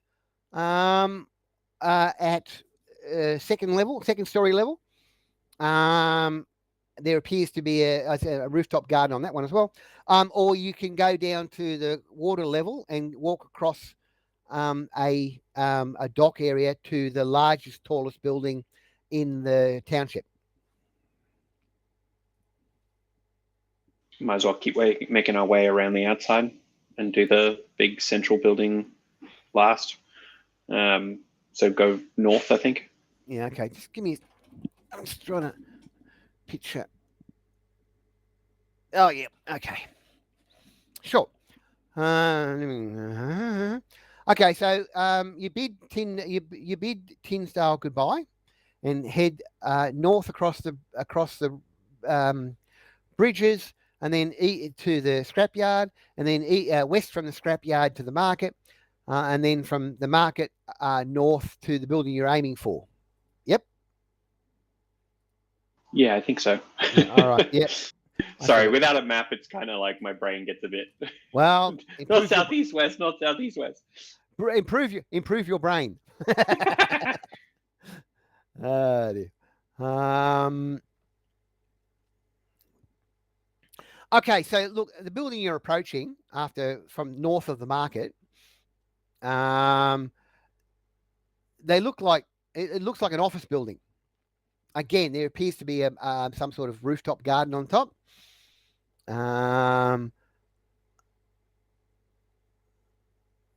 at second story level. There appears to be a rooftop garden on that one as well. Or you can go down to the water level and walk across a dock area to the largest, tallest building in the township. Might as well keep making our way around the outside and do the big central building last. So go north, I think. Yeah, okay. Just give me. I'm just trying to picture. Oh yeah, okay. Sure. Okay, so you bid Tinsdale goodbye, and head north across the bridges, and then to the scrapyard, and then west from the scrapyard to the market, and then from the market north to the building you're aiming for. Yep. Yeah, I think so. Yeah, all right. Yep. Sorry, without a map, it's kind of like my brain gets a bit. Well, not southeast west. Improve your brain. Dear. Okay, so look, the building you're approaching from north of the market, they look like it looks like an office building. Again, there appears to be some sort of rooftop garden on top.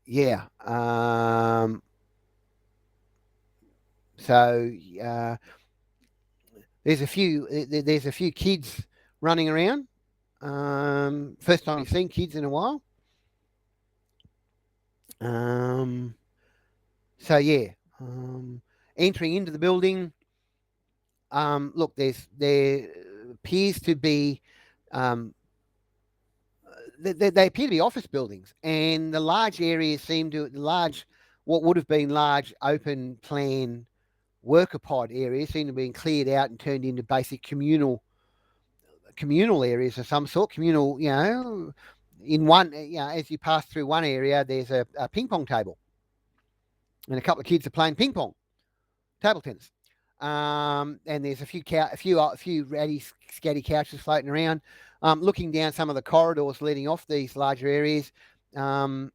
Yeah. So there's a few kids running around. First time you've seen kids in a while. So yeah. Entering into the building. Look, there appears to be they appear to be office buildings, and the large areas what would have been large open plan worker pod areas seem to be cleared out and turned into basic communal areas of some sort. Communal, in one, as you pass through one area, there's a ping pong table, and a couple of kids are playing ping pong, table tennis. And there's a few ratty, scatty couches floating around. Looking down some of the corridors leading off these larger areas, you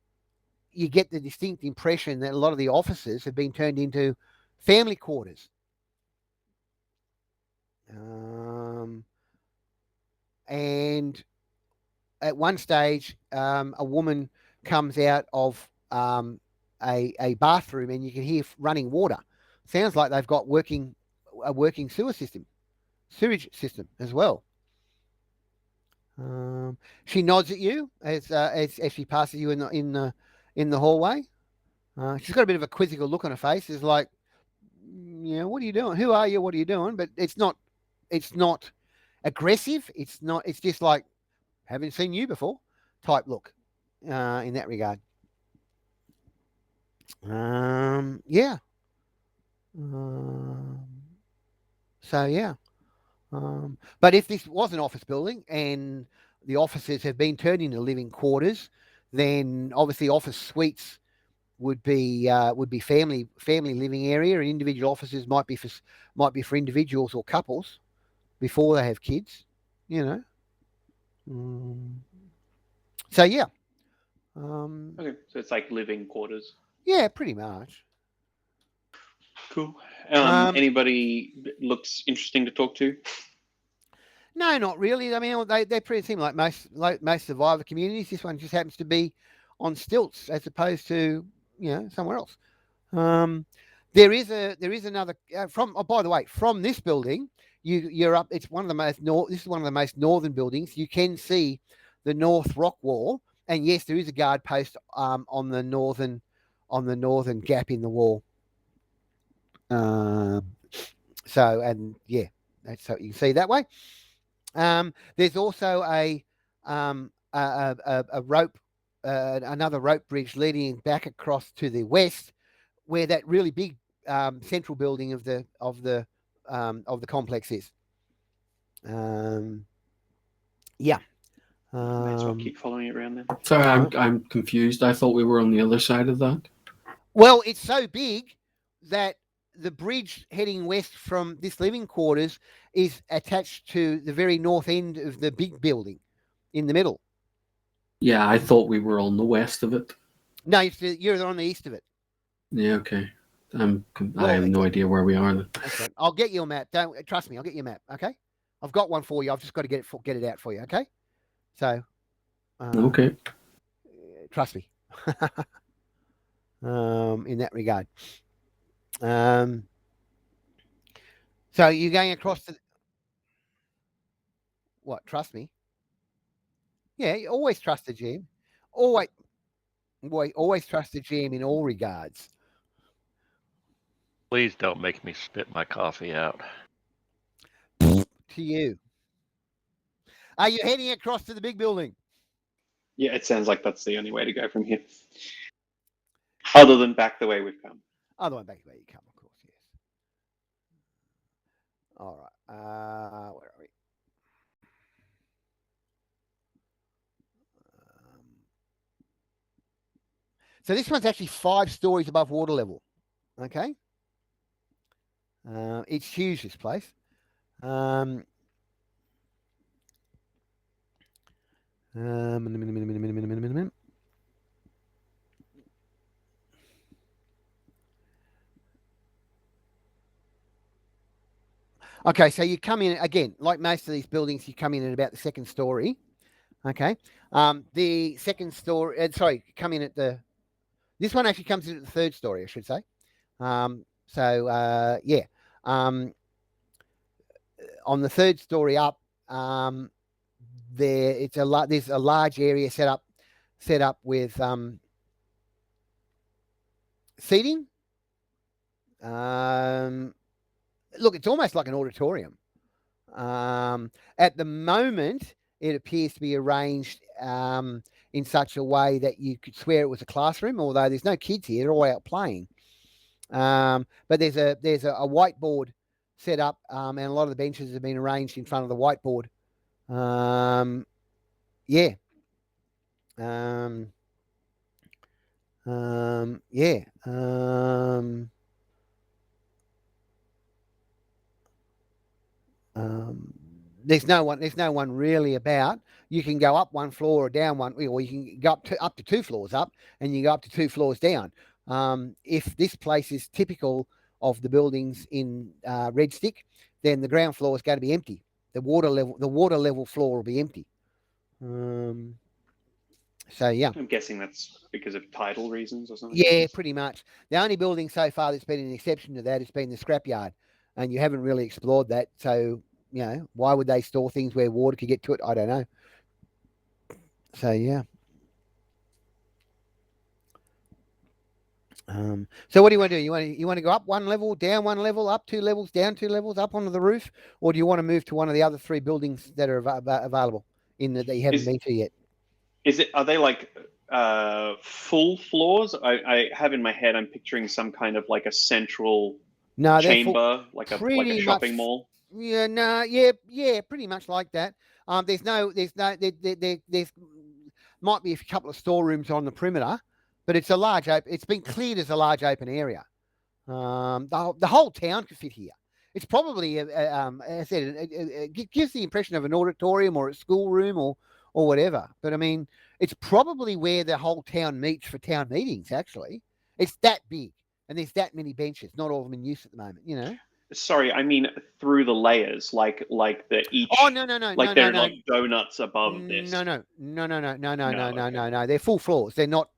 get the distinct impression that a lot of the offices have been turned into family quarters. And at one stage, a woman comes out of a bathroom, and you can hear running water. Sounds like they've got a working sewage system as well. She nods at you as she passes you in in the hallway. She's got a bit of a quizzical look on her face. It's like, what are you doing? Who are you? What are you doing? But it's not aggressive. It's just like, haven't seen you before type look in that regard. Yeah. So yeah. But if this was an office building and the offices have been turned into living quarters, then obviously office suites would be family living area, and individual offices might be for individuals or couples before they have kids. So yeah. Okay, so it's like living quarters. Yeah, pretty much. Cool. Anybody looks interesting to talk to? No, not really. I mean, they pretty seem like most survivor communities. This one just happens to be on stilts as opposed to somewhere else. There is another from. Oh, by the way, from this building, you're up. It's one of the most This is one of the most northern buildings. You can see the north rock wall, and yes, there is a guard post on the northern gap in the wall. So and yeah, that's so you can see that way. There's also a rope, another rope bridge leading back across to the west, where that really big central building of the complex is. Yeah. May as well keep following it around then. Sorry, I'm confused. I thought we were on the other side of that. Well, it's so big that the bridge heading west from this living quarters is attached to the very north end of the big building in the middle. Yeah, I thought we were on the west of it. No, you're on the east of it. Yeah, okay. I have no idea where we are then. Okay. I'll get you a map. Don't trust me. I'll get you a map. Okay. I've got one for you. I've just got to get it out for you. Okay. So. Okay. Trust me. In that regard. So you're going across the. What? Trust me. Yeah, you always trust the GM. Always trust the GM in all regards. Please don't make me spit my coffee out. To you. Are you heading across to the big building? Yeah, it sounds like that's the only way to go from here. Other than back the way we've come. Other one back the way you come, of course, yes. All right. Where are we? So this one's actually 5 stories above water level. Okay. It's huge, this place. Okay, so you come in again, like most of these buildings, you come in at about the second story. Okay. The second story, come in at this one actually comes in at the third story, I should say. Yeah. On the third story up, there's a large area set up with seating. Look, it's almost like an auditorium. At the moment, it appears to be arranged in such a way that you could swear it was a classroom, although there's no kids here; they're all out playing. But there's a whiteboard set up, and a lot of the benches have been arranged in front of the whiteboard. Yeah. Yeah. There's no one really about. You can go up one floor or down one, or you can go up to 2 floors up, and you go up to 2 floors down. If this place is typical of the buildings in Red Stick, then the ground floor is going to be empty. The water level floor will be empty. So yeah. I'm guessing that's because of tidal reasons or something. Yeah, pretty much. The only building so far that's been an exception to that has been the scrapyard, and you haven't really explored that. So why would they store things where water could get to it? I don't know. So yeah. So what do you want to do? You want to go up one level, down one level, up 2 levels, down 2 levels, up onto the roof, or do you want to move to one of the other 3 buildings that are available that you haven't been to yet? Are they like full floors? I have in my head, I'm picturing some kind of like a central No, they're chamber, like a shopping mall. Yeah, no, yeah, pretty much like that. There's might be a couple of storerooms on the perimeter, but it's a large it's been cleared as a large open area. The whole town could fit here. It's probably, as I said, it gives the impression of an auditorium or a schoolroom or whatever. But I mean, it's probably where the whole town meets for town meetings. Actually, it's that big, and there's that many benches. Not all of them in use at the moment. You know. Sorry, I mean through the layers, like the each. Oh no, like they're not donuts above this. No. They're full floors. They're not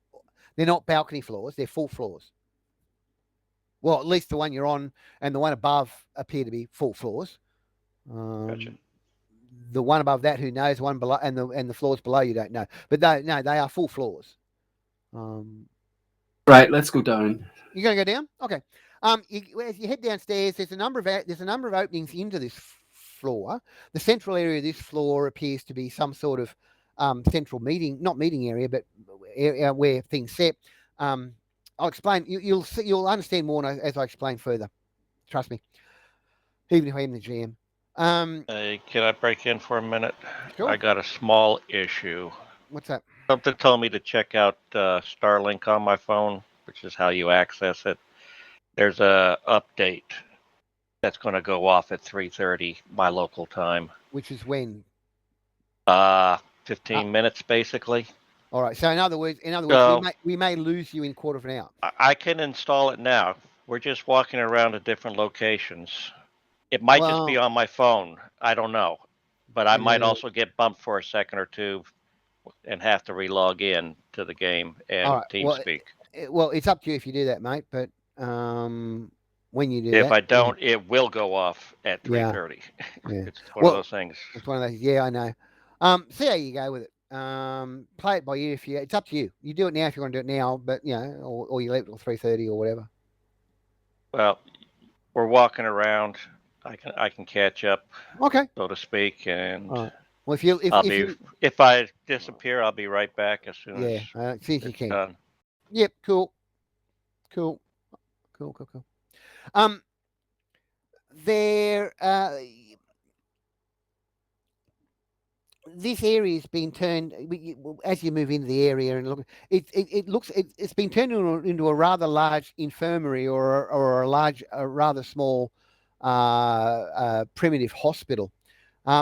balcony floors. They're full floors. Well, at least the one you're on and the one above appear to be full floors. Gotcha. The one above that, who knows? One below, and the floors below, you don't know. But they are full floors. Right, let's go down. You're going to go down? Okay. As you head downstairs, there's a number of openings into this floor. The central area of this floor appears to be some sort of central not meeting area, but area where things set. I'll explain. You'll understand more as I explain further. Trust me. Even if I'm the GM. Can I break in for a minute? Sure. I got a small issue. What's that? Something told me to check out Starlink on my phone, which is how you access it. There's a update that's going to go off at 3:30 my local time. Which is when? 15 minutes, basically. All right. So in other words, we may lose you in a quarter of an hour. I can install it now. We're just walking around to different locations. It might just be on my phone. I don't know. But I might also get bumped for a second or two and have to re-log in to the game and TeamSpeak. Well, it's up to you if you do that, mate. But when you do if I don't, it will go off at 3:30. Yeah. It's one of those things. It's one of those. Yeah, I know. See how you go with it. Play it by ear. It's up to you. You do it now if you want to do it now, but or you leave it till 3:30 or whatever. Well, we're walking around. I can catch up. Okay. So to speak, and well, if I disappear, I'll be right back as soon as see if you can. Done. Yep. Cool. There. This area has been turned as you move into the area and look. It's been turned into a rather large infirmary or a rather small primitive hospital.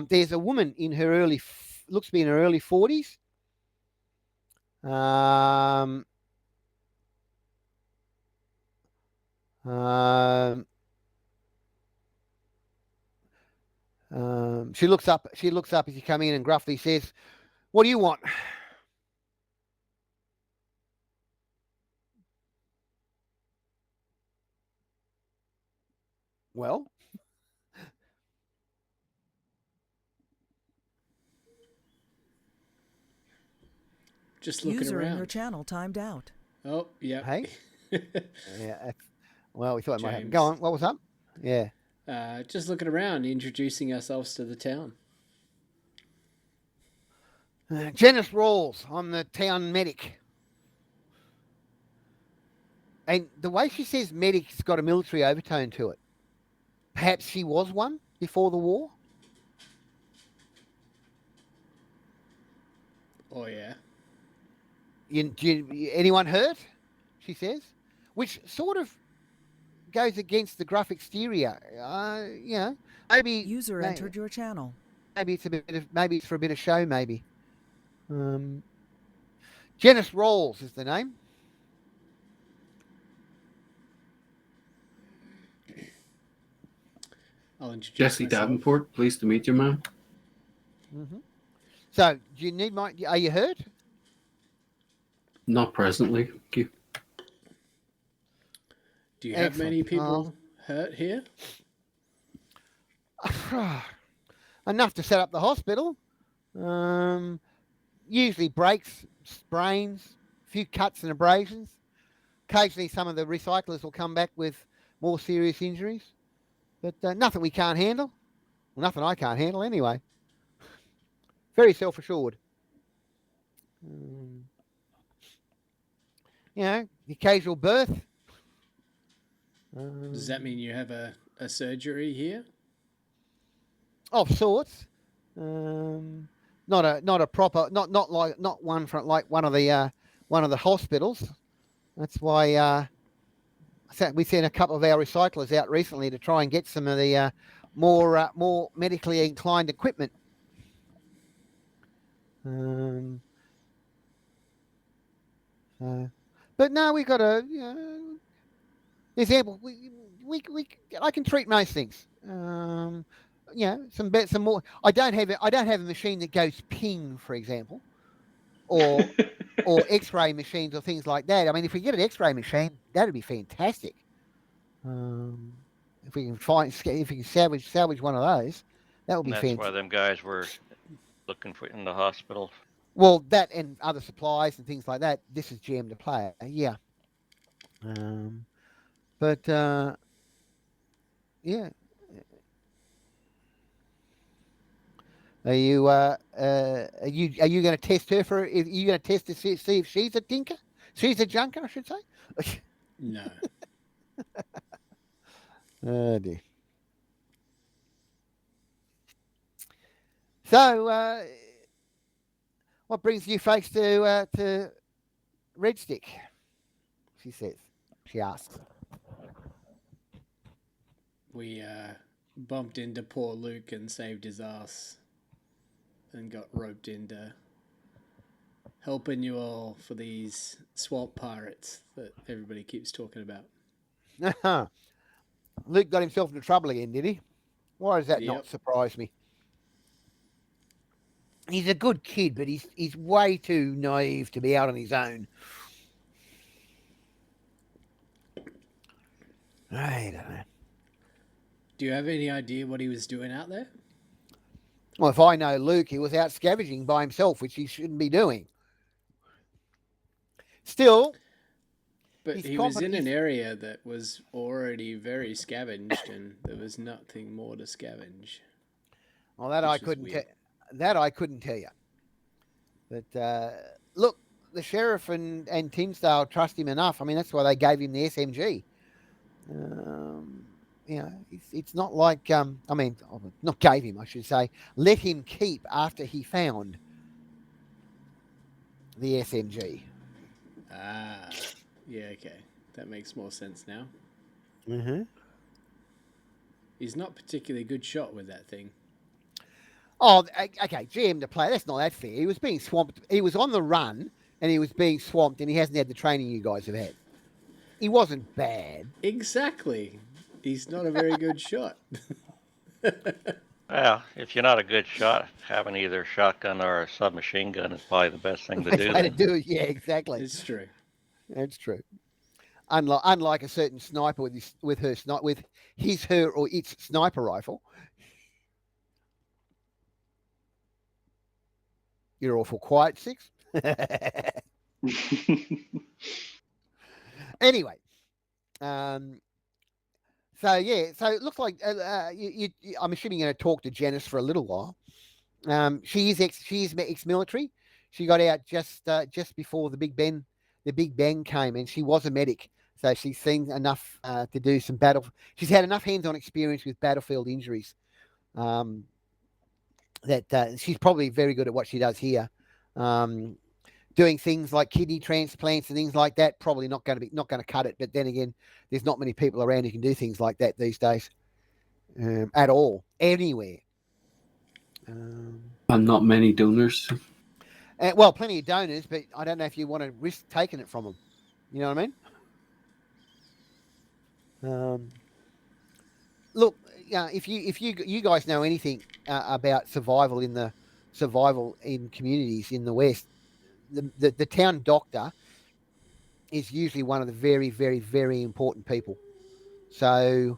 There's a woman in her looks to be in her early 40s. She looks up as you come in and gruffly says, "What do you want?" Well, just looking User around. in your channel timed out. Oh, yeah. Hey. Yeah. Well, we thought it might happen. Go on. What was up? Yeah. Just looking around, introducing ourselves to the town. Janice Rawls. I'm the town medic. And the way she says medic's got a military overtone to it. Perhaps she was one before the war? Oh, yeah. Anyone hurt? She says. Which sort of goes against the gruff exterior. Maybe user entered your channel. Maybe it's for a bit of show. Maybe. Janice Rawls is the name. I'll introduce Jesse myself. Davenport, pleased to meet you, man. Mm-hmm. So, do you need are you hurt? Not presently. Thank you. Do you have many people hurt here? Enough to set up the hospital. Usually breaks, sprains, a few cuts and abrasions, a occasionally some of the recyclers will come back with more serious injuries, but nothing we can't handle. Well, nothing I can't handle anyway. Very self-assured. The occasional birth. Does that mean you have a surgery here? Of sorts. Not a proper, not one from like one of the hospitals. That's why we've sent a couple of our recyclers out recently to try and get some of the more medically inclined equipment. But no, we've got a example. I can treat most things. Some more. I don't have a machine that goes ping, for example, or X-ray machines or things like that. I mean, if we get an X-ray machine, that'd be fantastic. If we can salvage one of those, that would be fantastic. That's why them guys were looking for in the hospital. Well, that and other supplies and things like that. This is GM to play. Yeah. Yeah. Are you going to test her for? Are you going to test to see if she's a tinker? She's a junker, I should say. No. Oh dear. So, what brings you folks to Red Stick? She says. She asks. We bumped into poor Luke and saved his ass, and got roped into helping you all for these swamp pirates that everybody keeps talking about. Luke got himself into trouble again, did he? Why does that not surprise me? He's a good kid, but he's way too naive to be out on his own. I don't know. Do you have any idea what he was doing out there? Well, if I know Luke, he was out scavenging by himself, which he shouldn't be doing. Still, but he was in an area that was already very scavenged, and there was nothing more to scavenge. Well, that I couldn't tell you. But look, the sheriff and Tinsdale trust him enough. I mean, that's why they gave him the SMG. It's not like not gave him, I should say, let him keep after he found the SMG. Ah, yeah, okay, that makes more sense now. Mm-hmm. He's not particularly good shot with that thing. Oh, okay, GM to play. That's not that fair. He was being swamped. He was on the run, and he was being swamped, and he hasn't had the training you guys have had. He wasn't bad. Exactly. He's not a very good shot. Well, if you're not a good shot, having either a shotgun or a submachine gun is probably the best thing to do. Yeah, exactly. It's true. That's true. Unlike a certain sniper with his, her, or its sniper rifle. You're awful quiet, Six. Anyway, so it looks like I'm assuming you're going to talk to Janice for a little while. She is ex-military. She got out just before the Big Bang came, and she was a medic. So she's seen enough to do some battle. She's had enough hands-on experience with battlefield injuries. That she's probably very good at what she does here. Doing things like kidney transplants and things like that, probably not going to cut it. But then again, there's not many people around who can do things like that these days, at all, anywhere. And not many donors. Well, plenty of donors, but I don't know if you want to risk taking it from them. You know what I mean? Look, if you guys know anything about survival in communities in the West, the town doctor is usually one of the very, very, very important people. So,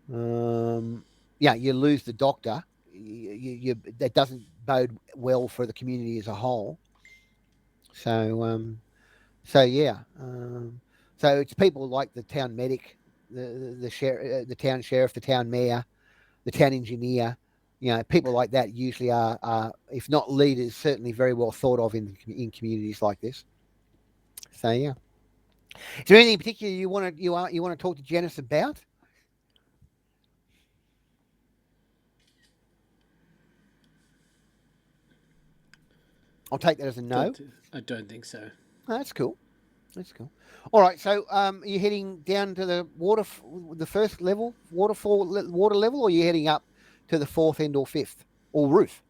you lose the doctor, that doesn't bode well for the community as a whole. So So it's people like the town medic, the town sheriff, the town mayor, the town engineer. People like that usually are, if not leaders, certainly very well thought of in communities like this. So yeah. Is there anything in particular you want to talk to Janice about? I'll take that as a no. I don't think so. Oh, that's cool. That's cool. All right. So, you're heading down to the first level water level, or are you heading up to the fourth end or fifth or roof?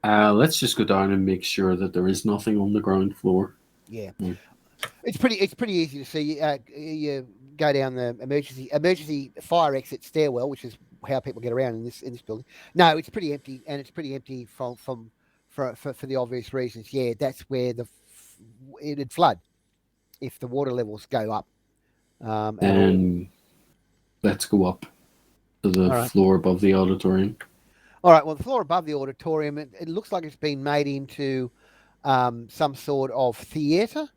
Let's just go down and make sure that there is nothing on the ground floor. Yeah. It's pretty easy to see. You go down the emergency fire exit stairwell, which is how people get around in this building. No, it's pretty empty, and it's pretty empty for the obvious reasons. Yeah, that's where it'd flood if the water levels go up. And let's go up to the floor above the auditorium. All right. Well, the floor above the auditorium, it looks like it's been made into some sort of theatre.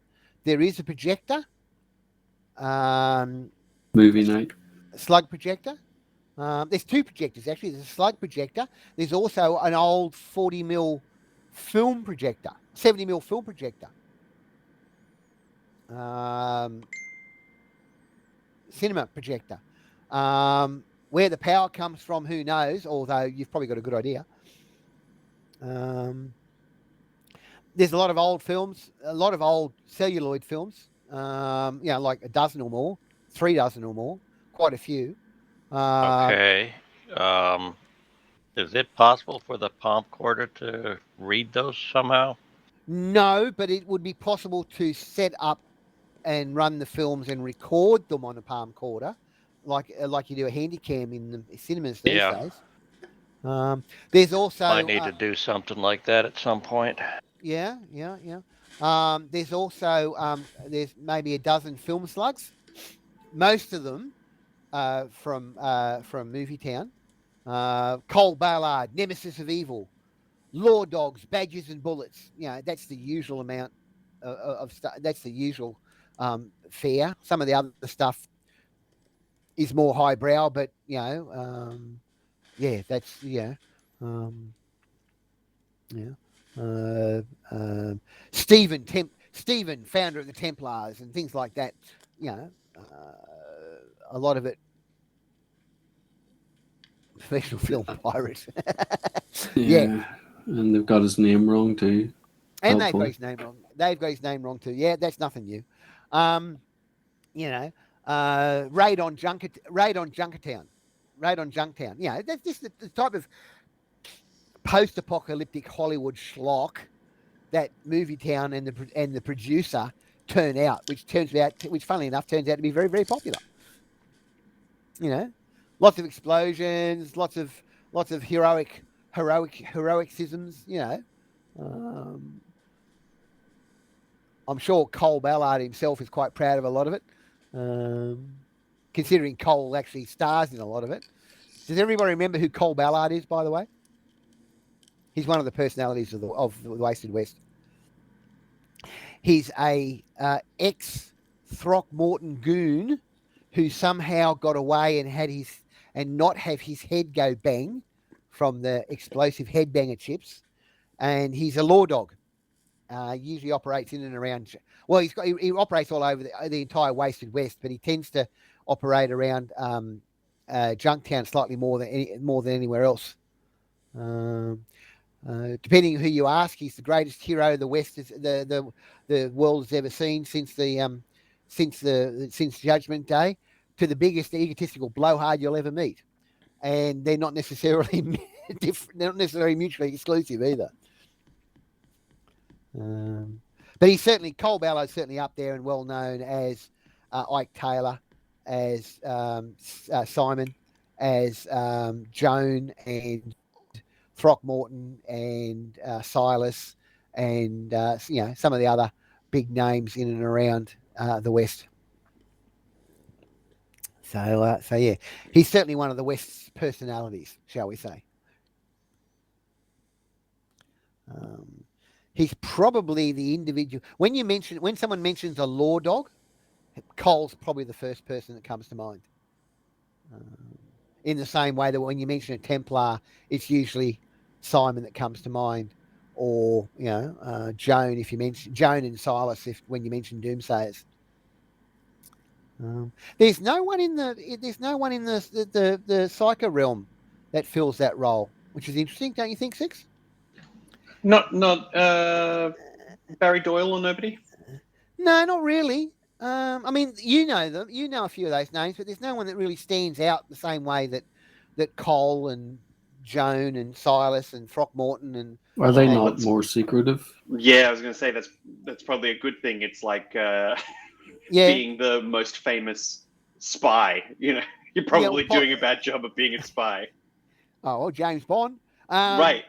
There is a projector. Movie night. Slug projector. There's two projectors, actually. There's a slug projector. There's also an old 40mm film projector, 70mm film projector. Cinema projector. Where the power comes from, who knows, although you've probably got a good idea. There's a lot of old films, a lot of old celluloid films, like a dozen or more, 3 dozen or more, quite a few. Okay. Is it possible for the palm quarter to read those somehow? No, but it would be possible to set up and run the films and record them on a palm quarter, like you do a handycam in the cinemas these days. There's also I need to do something like that at some point. Yeah. There's also there's maybe a dozen film slugs, most of them from Movie Town. Cole Ballard, Nemesis of Evil, Law Dogs, Badges and Bullets. That's the usual amount of stuff. That's the usual fare. Some of the other stuff is more highbrow, but Stephen, founder of the Templars, and things like that. A lot of it professional film pirate. Yeah, and they've got his name wrong too. And they've got his name wrong. They've got his name wrong too. Yeah, that's nothing new. Raid on Junktown. That's just the type of post-apocalyptic Hollywood schlock that Movie Town and the producer turn out, which funnily enough turns out to be very, very popular. Lots of explosions, lots of heroicisms. I'm sure Cole Ballard himself is quite proud of a lot of it, considering Cole actually stars in a lot of it. Does everybody remember who Cole Ballard is, by the way? He's one of the personalities of the Wasted West. He's a ex-Throckmorton goon who somehow got away and not have his head go bang from the explosive headbanger chips, and he's a law dog. Usually operates in and around. Well, he operates all over the entire Wasted West, but he tends to operate around Junktown slightly more than anywhere else. Depending on who you ask, he's the greatest hero the West the world has ever seen since Judgment Day, to the biggest egotistical blowhard you'll ever meet, and they're not necessarily different. They're not necessarily mutually exclusive either. But Cole Ballard's certainly up there and well known as Ike Taylor, as Simon, as Joan and Throckmorton and Silas, and some of the other big names in and around the West. So yeah, he's certainly one of the West's personalities, shall we say. He's probably the individual. When someone mentions a law dog, Cole's probably the first person that comes to mind. In the same way that when you mention a Templar, it's usually Simon that comes to mind, or Joan if you mention Joan and Silas when you mention Doomsayers. There's no one in the Psycho realm that fills that role, which is interesting, don't you think, Six? Not Barry Doyle or nobody? No, not really. I mean, you know them. You know a few of those names, but there's no one that really stands out the same way that Cole and Joan and Silas and Throckmorton and. Are they not more secretive? Yeah, I was going to say that's probably a good thing. It's like being the most famous spy. You're probably doing a bad job of being a spy. Oh, well, James Bond. Right.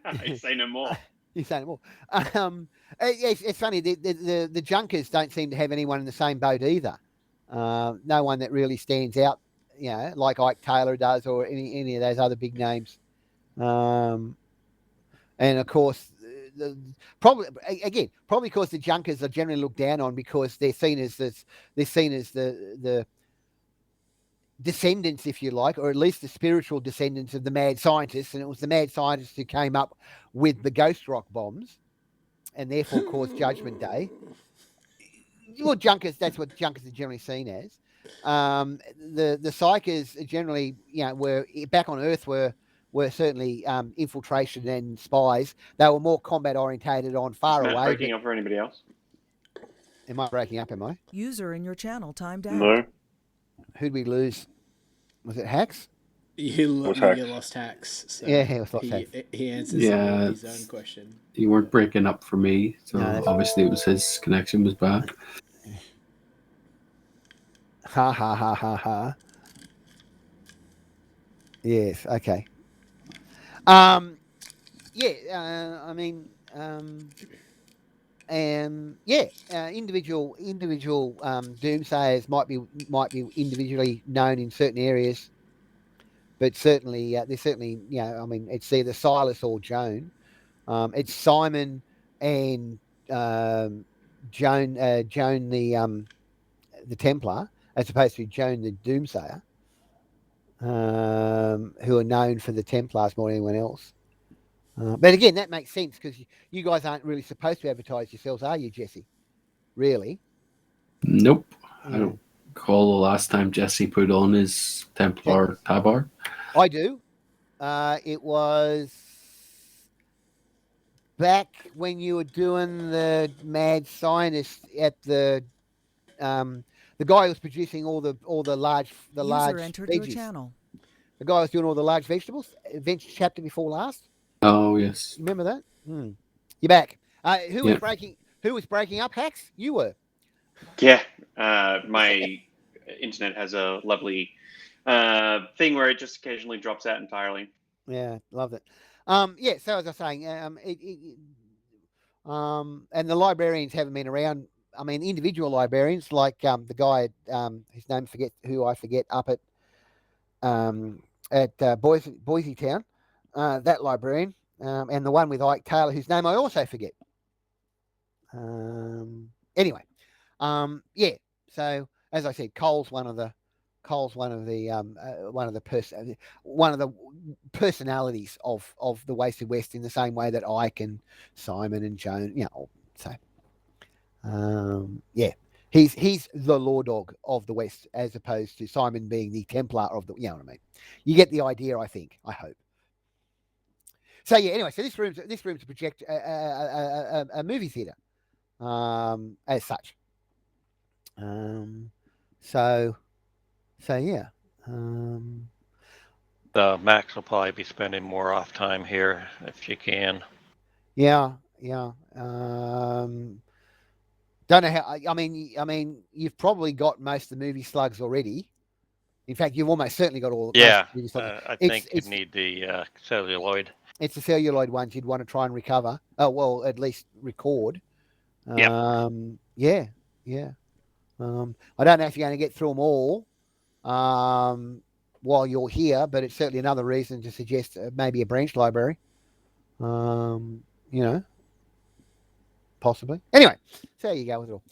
I say no more. You say no more. It's funny. The Junkers don't seem to have anyone in the same boat either. No one that really stands out, like Ike Taylor does, or any of those other big names. And of course, probably because the Junkers are generally looked down on because they're seen as the descendants, if you like, or at least the spiritual descendants of the mad scientists, and it was the mad scientists who came up with the ghost rock bombs and therefore caused Judgment Day. Well, Junkers, that's what Junkers are generally seen as. The Psychers generally, were back on Earth were certainly infiltration and spies. They were more combat orientated on far away. Breaking up for anybody else? Am I breaking up? Am I? User in your channel timed out. No. Who'd we lose? Was it Hacks? You lost Hacks. So yeah, he lost Hacks. He answers his own question. You weren't breaking up for me, so obviously it was his connection was back. Ha ha ha ha ha. Yes. Okay. Individual doomsayers might be individually known in certain areas, but certainly there's certainly it's either Silas or Joan. It's Simon and Joan the Templar, as opposed to Joan the Doomsayer, who are known for the Templars more than anyone else. But again, that makes sense because you guys aren't really supposed to advertise yourselves, are you, Jesse? Really? Nope. I don't recall the last time Jesse put on his Templar tabard. I do. It was back when you were doing the mad scientist at the guy who was producing all the large entered your veggies. channel. The guy who was doing all the large vegetables. Adventure chapter before last. Oh yes. Remember that? You're back. Who was breaking up, Hacks? You were. Yeah. My internet has a lovely thing where it just occasionally drops out entirely. Yeah, loved it. So as I was saying, and the librarians haven't been around. I mean, individual librarians like the guy, his name I forget, up at Boise Town, that librarian, and the one with Ike Taylor, whose name I also forget. Anyway, So as I said, Cole's one of the personalities of the Wasted West, in the same way that Ike and Simon and Joan, he's the law dog of the West, as opposed to Simon being the Templar of the, you know what I mean? You get the idea, I think. I hope. So anyway, so this room's to project a movie theater, as such. The Max will probably be spending more off time here if you can. Yeah. Don't know how. I mean, you've probably got most of the movie slugs already. In fact, you've almost certainly got all. Yeah, I think you need the celluloid. It's the celluloid ones you'd want to try and recover. Oh well, at least record. Yeah. I don't know if you're going to get through them all while you're here, but it's certainly another reason to suggest maybe a branch library. Possibly. Anyway, so there you go with it all.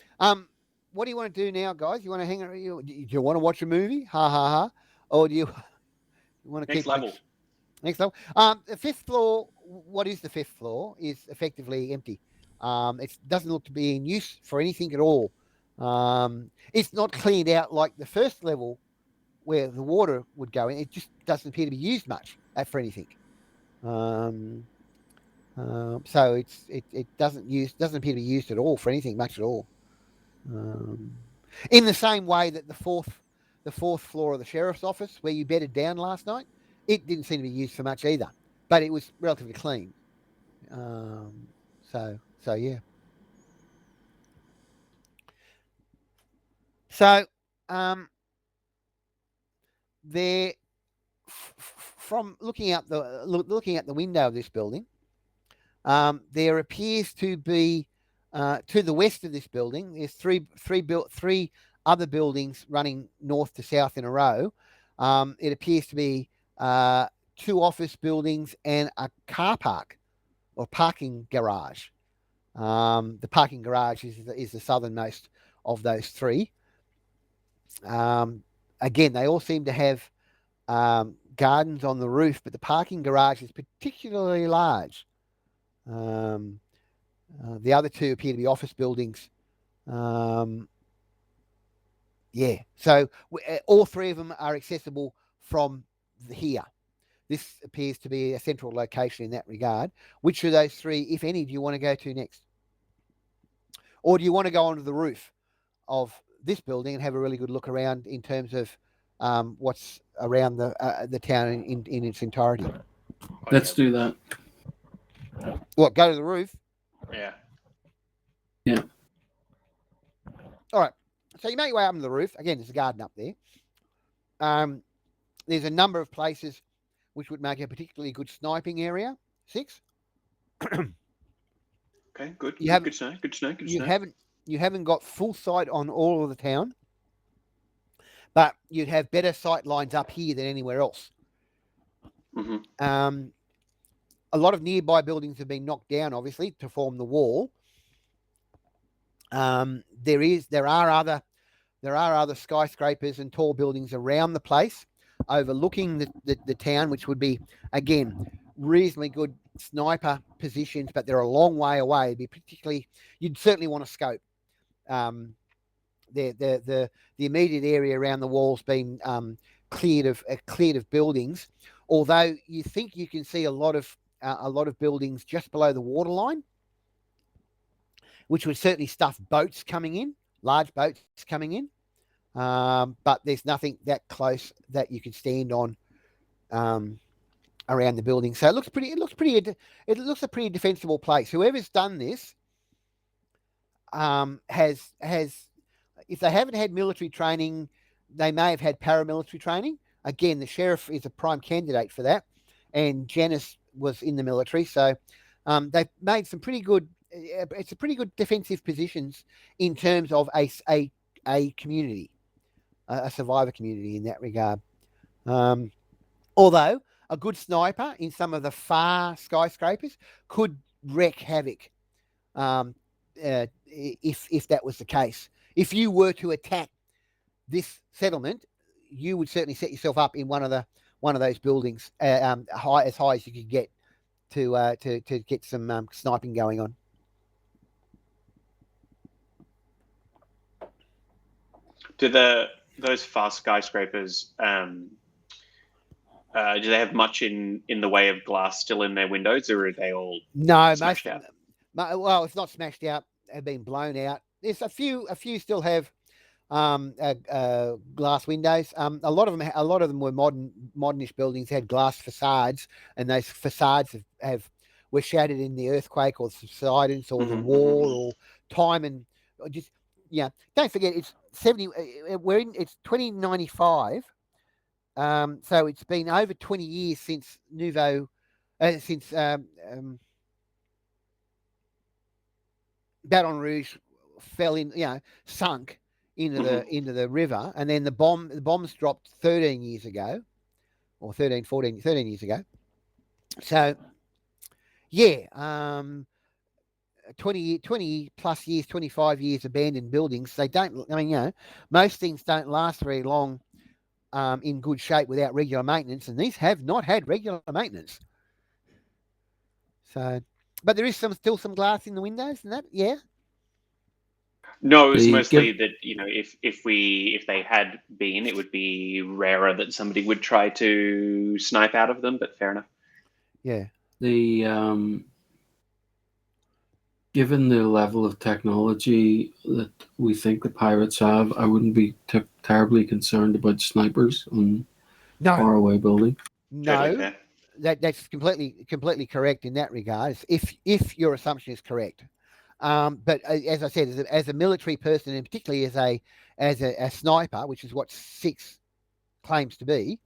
what do you want to do now, guys? You want to hang around? Do you want to watch a movie? Ha ha ha! Or do you want to Next keep level. Next level. The fifth floor. What is the fifth floor? Is effectively empty. It doesn't look to be in use for anything at all. It's not cleaned out like the first level, where the water would go in. It just doesn't appear to be used much for anything. So it doesn't appear to be used at all for anything much at all. In the same way that the fourth floor of the sheriff's office, where you bedded down last night, it didn't seem to be used for much either, but it was relatively clean. So yeah. So there, from looking out the window of this building, there appears to be to the west of this building. There's three other buildings running north to south in a row. It appears to be 2 office buildings and a car park or parking garage. The parking garage is the southernmost of those 3. Again, they all seem to have gardens on the roof, but the parking garage is particularly large. The other 2 appear to be office buildings. Yeah, so all 3 of them are accessible from here. This appears to be a central location in that regard. Which of those 3, if any, do you want to go to next? Or do you want to go onto the roof of this building and have a really good look around in terms of what's around the town in its entirety? Let's do that. What, go to the roof? Yeah. Yeah. All right. So you make your way up to the roof. Again, there's a garden up there. There's a number of places which would make a particularly good sniping area. 6. Okay, good. You Good to know. You haven't got full sight on all of the town, but you'd have better sight lines up here than anywhere else. Mm-hmm. A lot of nearby buildings have been knocked down, obviously, to form the wall. There are other skyscrapers and tall buildings around the place, overlooking the town, which would be, again, reasonably good sniper positions, but they're a long way away. It'd be particularly, you'd certainly want to scope. The immediate area around the wall's been cleared of buildings, although you think you can see a lot of buildings just below the waterline, which would certainly stuff boats coming in, large boats coming in. But there's nothing that close that you can stand on around the building. So it looks a pretty defensible place. Whoever's done this has, if they haven't had military training, they may have had paramilitary training. Again, the sheriff is a prime candidate for that, and Janice was in the military, so they've made some pretty good. It's a pretty good defensive positions in terms of a community, a survivor community in that regard. Although a good sniper in some of the far skyscrapers could wreak havoc if that was the case. If you were to attack this settlement, you would certainly set yourself up in one of those buildings, as high as you could get to get some sniping going on. Do those fast skyscrapers do they have much in the way of glass still in their windows, or are they all smashed out? Well, it's not smashed out; have been blown out. There's a few still have glass windows. A lot of them were modernish buildings, had glass facades, and those facades were shattered in the earthquake or subsidence or the war or time, and just don't forget it's 70. It's 2095. So it's been over 20 years since Baton Rouge sunk into the river, and then the bombs dropped 13 years ago, or 13 years ago. So, yeah, 20 plus years, 25 years abandoned buildings. They don't, I mean, most things don't last very long in good shape without regular maintenance, and these have not had regular maintenance. So, but there is still some glass in the windows and that, yeah. No, it was They mostly give- that if they had been, it would be rarer that somebody would try to snipe out of them. But fair enough. Yeah. Given the level of technology that we think the pirates have, I wouldn't be terribly concerned about snipers on No, faraway buildings. Totally no, fair. that's completely correct in that regard. If your assumption is correct, but as I said, as a military person, and particularly as a sniper, which is what 6 claims to be,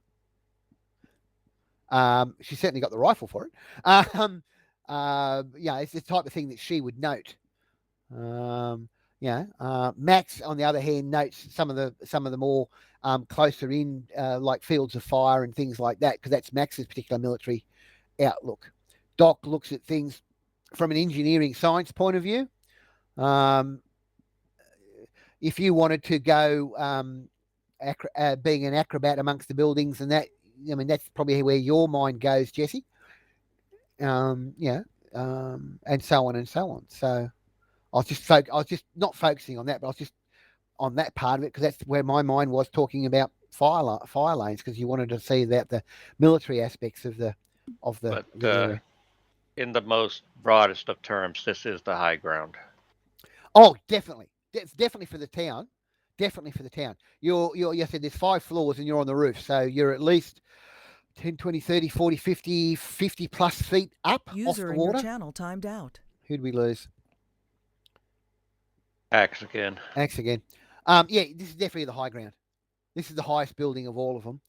she certainly got the rifle for it. It's the type of thing that she would note. Max, on the other hand, notes some of the more closer in, like fields of fire and things like that, because that's Max's particular military outlook. Doc looks at things from an engineering science point of view. If you wanted to go being an acrobat amongst the buildings and that, I mean, that's probably where your mind goes, Jesse. And so on and so on. So I was just not focusing on that, but I was just on that part of it because that's where my mind was talking about fire lanes, because you wanted to see about the military aspects of the area. In the most broadest of terms, this is the high ground. Oh, definitely. Definitely for the town. Definitely for the town. You said there's 5 floors and you're on the roof, so you're at least 10, 20, 30, 40, 50 plus feet up off User the in your water. channel timed out. Who'd we lose? Axe again. This is definitely the high ground. This is the highest building of all of them.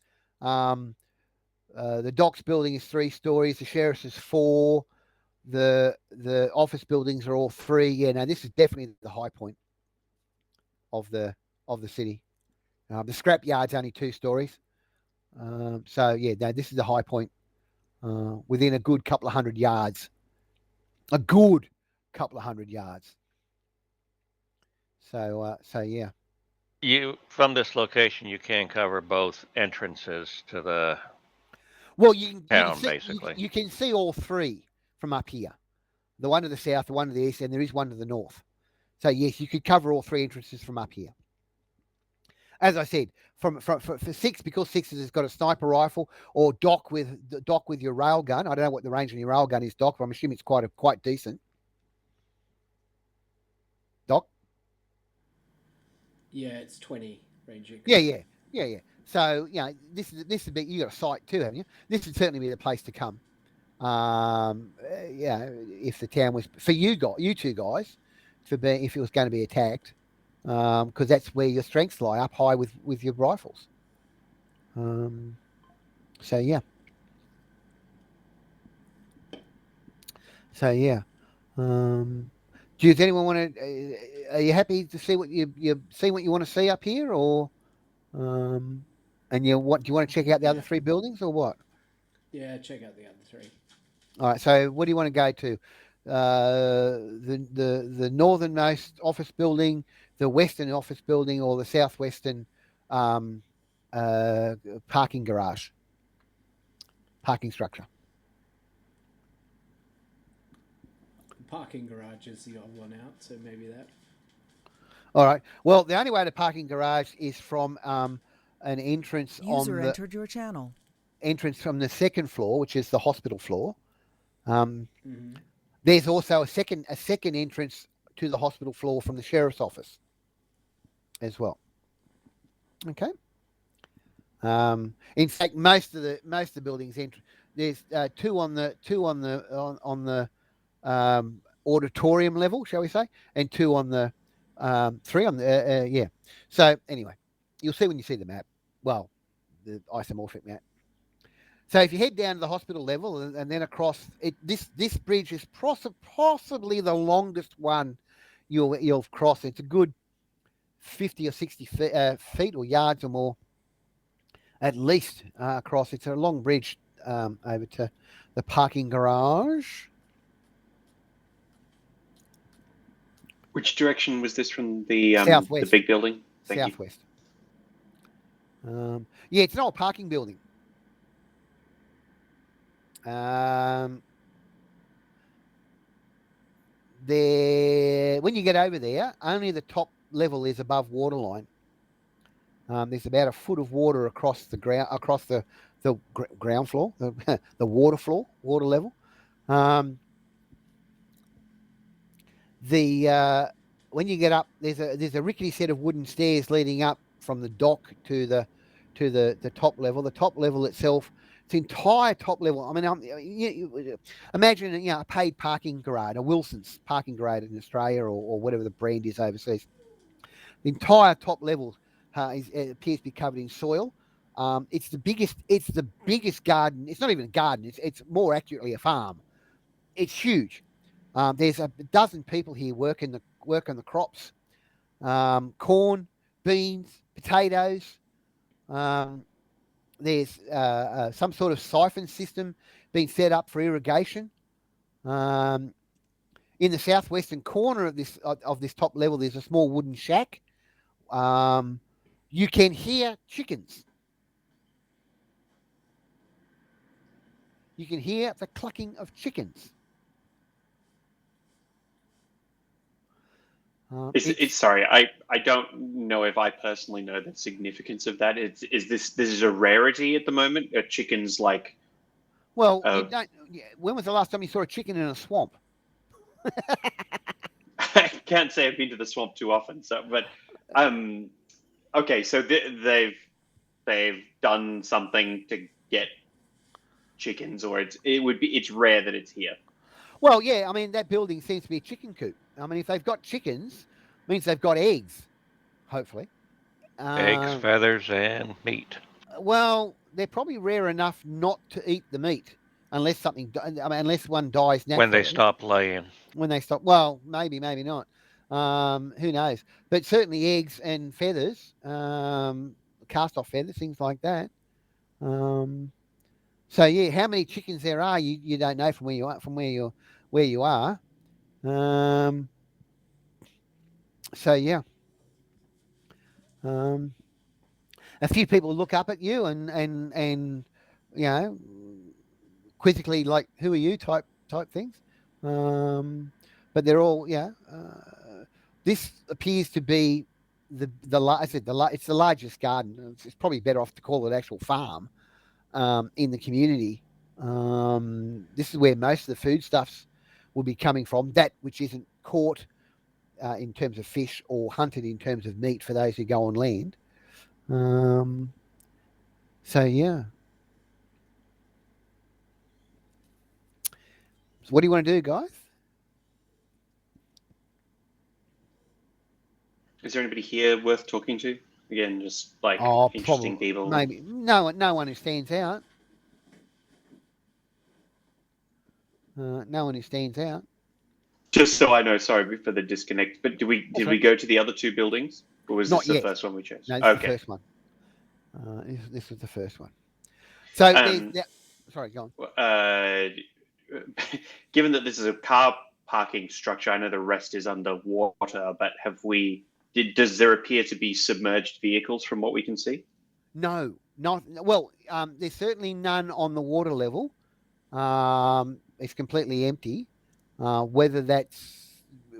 The docks building is 3 stories. The sheriff's is 4. The office buildings are all 3. Yeah, no, this is definitely the high point of the city. The scrap yard's only 2 stories. This is the high point within a good couple of 100 yards. A good couple of 100 yards. So yeah. You from this location, you can cover both entrances to the town, basically. You can see all 3 from up here. The one to the south, the one to the east, and there is one to the north. So yes, you could cover all 3 entrances from up here. As I said, for 6, because 6 has got a sniper rifle, or Doc with your rail gun. I don't know what the range on your rail gun is, Doc, but I'm assuming it's quite decent. Doc? Yeah, it's 20 range. Yeah. So this is a bit. You got a sight too, haven't you? This would certainly be the place to come. If the town was for you 2 guys, if it was going to be attacked. Because that's where your strengths lie, up high with your rifles. So yeah. Does anyone want to? Are you happy to see what you see what you want to see up here, or and do you want to check out the other 3 buildings, or what? Yeah, check out the other 3. All right. So what do you want to go to? The northernmost office building, the western office building, or the southwestern parking structure? The parking garage is the odd one out, so maybe that. All right. Well, the only way to parking garage is from an entrance User entered your channel. Entrance from the 2nd floor, which is the hospital floor. There's also a second entrance to the hospital floor from the sheriff's office as well. Okay. In fact, most of the buildings there's 2 on the auditorium level, shall we say, and 2 on the 3 on the So anyway, you'll see when you see the map. Well, the isomorphic map. So if you head down to the hospital level and then across it, this bridge is possibly the longest one you'll cross. It's a good 50 or 60 feet or yards or more, at least across. It's a long bridge over to the parking garage. Which direction was this from the Southwest. big building? Thank you. Southwest. Yeah, it's an old parking building. There, when you get over there, only the top level is above waterline. There's about a foot of water across the ground, across the ground floor, the water floor, water level. When you get up, there's a rickety set of wooden stairs leading up from the dock to the top level. The top level itself, its entire top level. I mean, imagine a paid parking garage, a Wilson's parking garage in Australia or whatever the brand is overseas. The entire top level it appears to be covered in soil. It's the biggest garden. It's not even a garden. It's more accurately a farm. It's huge. There's a dozen people here working the crops, corn, beans, potatoes. There's some sort of siphon system being set up for irrigation. In the southwestern corner of this top level, there's a small wooden shack. You can hear chickens. You can hear the clucking of chickens. Sorry, I don't know if I personally know the significance of that. This is a rarity at the moment? Are chickens like? Well, you don't. When was the last time you saw a chicken in a swamp? I can't say I've been to the swamp too often. So, but okay. So they've done something to get chickens, or it's rare that it's here. Well, yeah. I mean, that building seems to be a chicken coop. I mean, if they've got chickens, it means they've got eggs, hopefully. Eggs, feathers, and meat. Well, they're probably rare enough not to eat the meat unless unless one dies naturally. When they stop laying. When they stop. Well, maybe not. Who knows? But certainly eggs and feathers, cast-off feathers, things like that. So yeah, how many chickens there are, you don't know from where you are. So yeah, a few people look up at you and quizzically, like, who are you type things. But they're all this appears to be it's the largest garden. It's probably better off to call it actual farm in the community. This is where most of the foodstuffs will be coming from, that which isn't caught in terms of fish or hunted in terms of meat for those who go on land. So yeah. So what do you want to do, guys? Is there anybody here worth talking to? Again, just like interesting people. Maybe no one who stands out. No one who stands out. Just so I know, sorry for the disconnect, but did we go to the other two buildings, or was this the first one we chose? No, this is the first one. This was the first one. So, sorry, go on. Given that this is a car parking structure, I know the rest is underwater, but does there appear to be submerged vehicles from what we can see? No, not well. There's certainly none on the water level. It's completely empty. Whether that's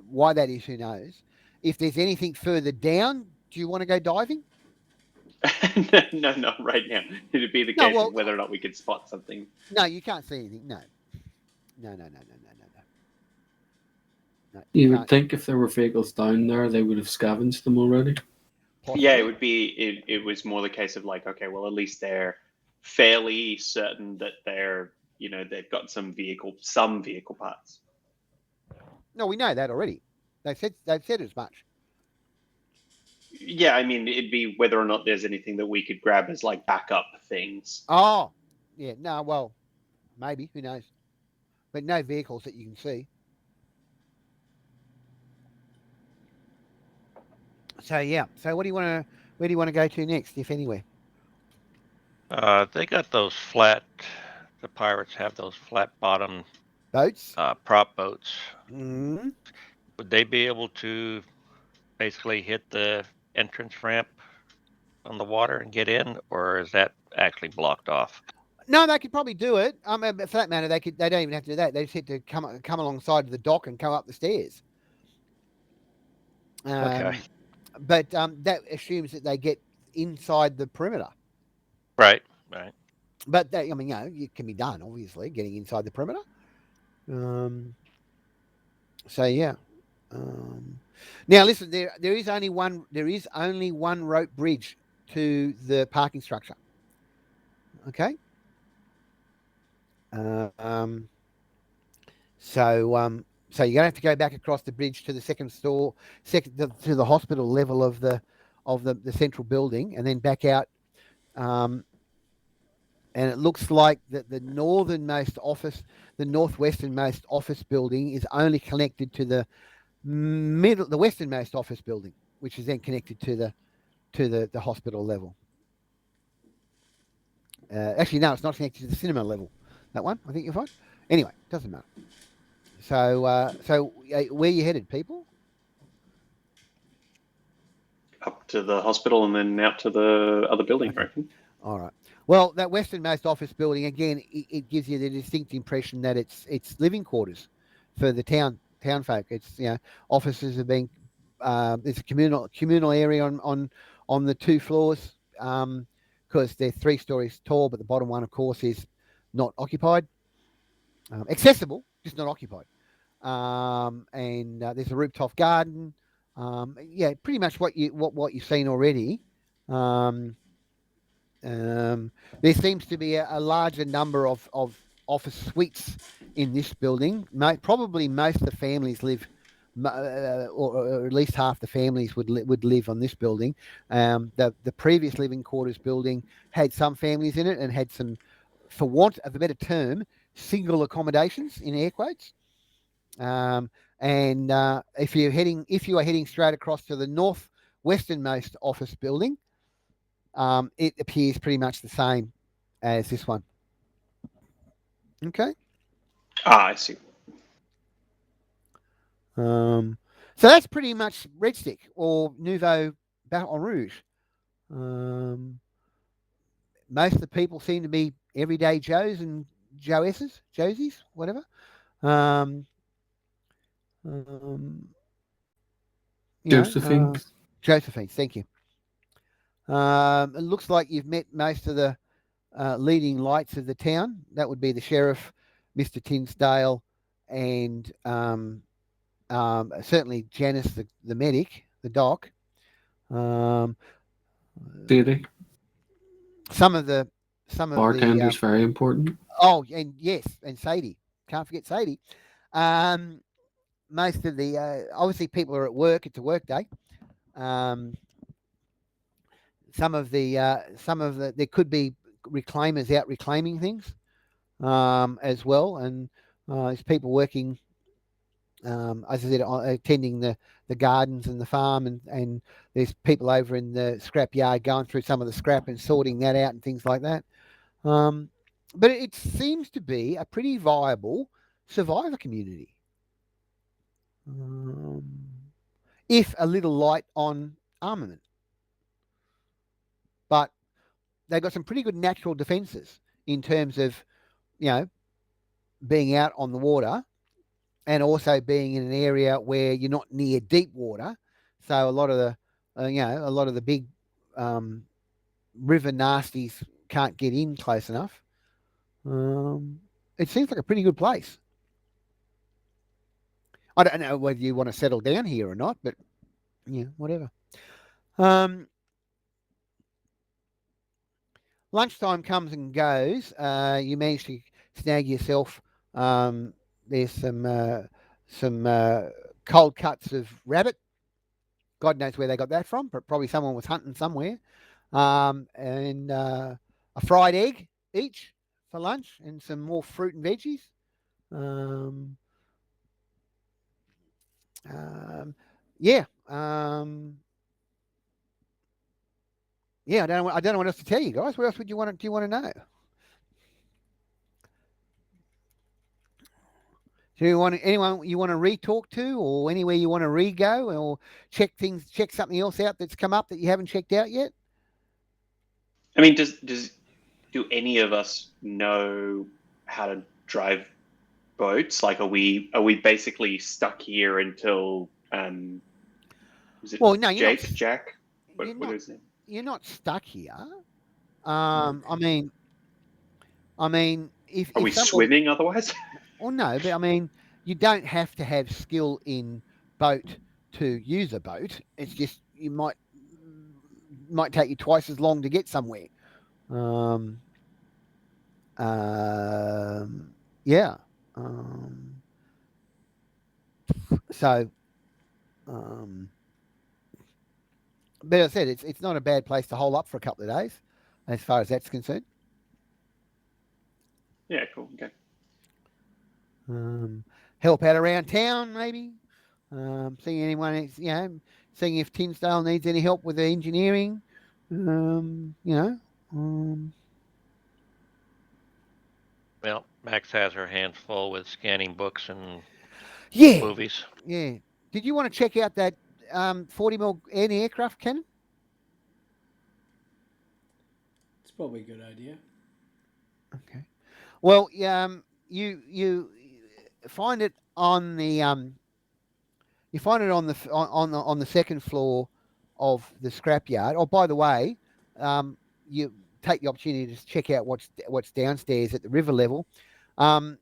why that is, who knows? If there's anything further down, do you want to go diving? No, not right now. It'd be the case of whether or not we could spot something. No, you can't see anything. No. You would think if there were vehicles down there, they would have scavenged them already. Possibly. Yeah, it would be. It was more the case of like, okay, well, at least they're fairly certain that they've got some vehicle parts. No, we know that already. They've said as much. Yeah, I mean, it'd be whether or not there's anything that we could grab as like backup things. Oh, yeah. No, well, maybe. Who knows? But no vehicles that you can see. So yeah. So where do you want to go to next, if anywhere? They got those the pirates have those flat bottom boats, prop boats. Mm-hmm. would they be able to basically hit the entrance ramp on the water and get in, or is that actually blocked off? No, they could probably do it. For that matter, they could. They don't even have to do that. They just have to come alongside the dock and come up the stairs. Okay. But that assumes that they get inside the perimeter. Right. Right. But that, I mean, it can be done. Obviously, getting inside the perimeter. So yeah. Now listen, there is only one rope bridge to the parking structure. Okay. So you're gonna have to go back across the bridge to the to the hospital level of the central building, and then back out. And it looks like that the northwesternmost office building is only connected to the westernmost office building, which is then connected to the hospital level. Actually, no, it's not connected to the cinema level. That one, I think you'll find. Anyway, doesn't matter. So where you headed, people? Up to the hospital and then out to the other building, Okay. I reckon. All right. Well, that westernmost office building again, it gives you the distinct impression that it's living quarters for the town folk. It's offices have been there's a communal area on the 2 floors because they're 3 stories tall, but the bottom one, of course, is not occupied. Accessible, just not occupied. And there's a rooftop garden. Pretty much what you've seen already. There seems to be a larger number of office suites in this building. Probably most of the families live, or at least half the families would live on this building. The previous living quarters building had some families in it and had some, for want of a better term, single accommodations in air quotes. And if you are heading straight across to the northwesternmost office building, it appears pretty much the same as this one. Okay. I see. So that's pretty much Red Stick or Nouveau Baton Rouge. Most of the people seem to be everyday Joes and Josies, whatever. Josephines. Josephines, thank you. It looks like you've met most of the leading lights of the town. That would be the sheriff, Mr. Tinsdale, and certainly Janice, the medic, the doc. Sadie. Some of the Bartender's very important. Oh, and yes, and Sadie. Can't forget Sadie. Most of the obviously people are at work. It's a work day. Some of the there could be reclaimers out reclaiming things as well, and there's people working, as I said, attending the gardens and the farm, and there's people over in the scrap yard going through some of the scrap and sorting that out and things like that. But it seems to be a pretty viable survivor community, if a little light on armament. But they've got some pretty good natural defences in terms of, being out on the water and also being in an area where you're not near deep water. So a lot of the big river nasties can't get in close enough. It seems like a pretty good place. I don't know whether you want to settle down here or not, but whatever. Lunchtime comes and goes. You manage to snag yourself. There's some cold cuts of rabbit. God knows where they got that from, but probably someone was hunting somewhere. And a fried egg each for lunch, and some more fruit and veggies. I don't know what else to tell you guys. What else do you want to know? Do you want anyone you want to re-talk to, or anywhere you want to re-go, or check something else out that's come up that you haven't checked out yet? I mean, do any of us know how to drive boats? Like, are we basically stuck here until was it Well, no, you're Jake? not. Jack? You're What not. is it? You're not stuck here. I mean, Are we if somebody, swimming otherwise? well, no, but I mean, you don't have to have skill in boat to use a boat. It's just you might take you twice as long to get somewhere. Yeah. So, but as I said, it's not a bad place to hole up for a couple of days, as far as that's concerned. Yeah, cool. Okay. Help out around town, maybe. Seeing anyone, seeing if Tinsdale needs any help with the engineering. Well, Max has her hands full with scanning books and Yeah, movies. yeah. Did you want to check out that 40mm anti-aircraft cannon? It's probably a good idea. Okay. Well, you find it on the on the second floor of the scrapyard. Oh, by the way, you take the opportunity to just check out what's downstairs at the river level. Sorry.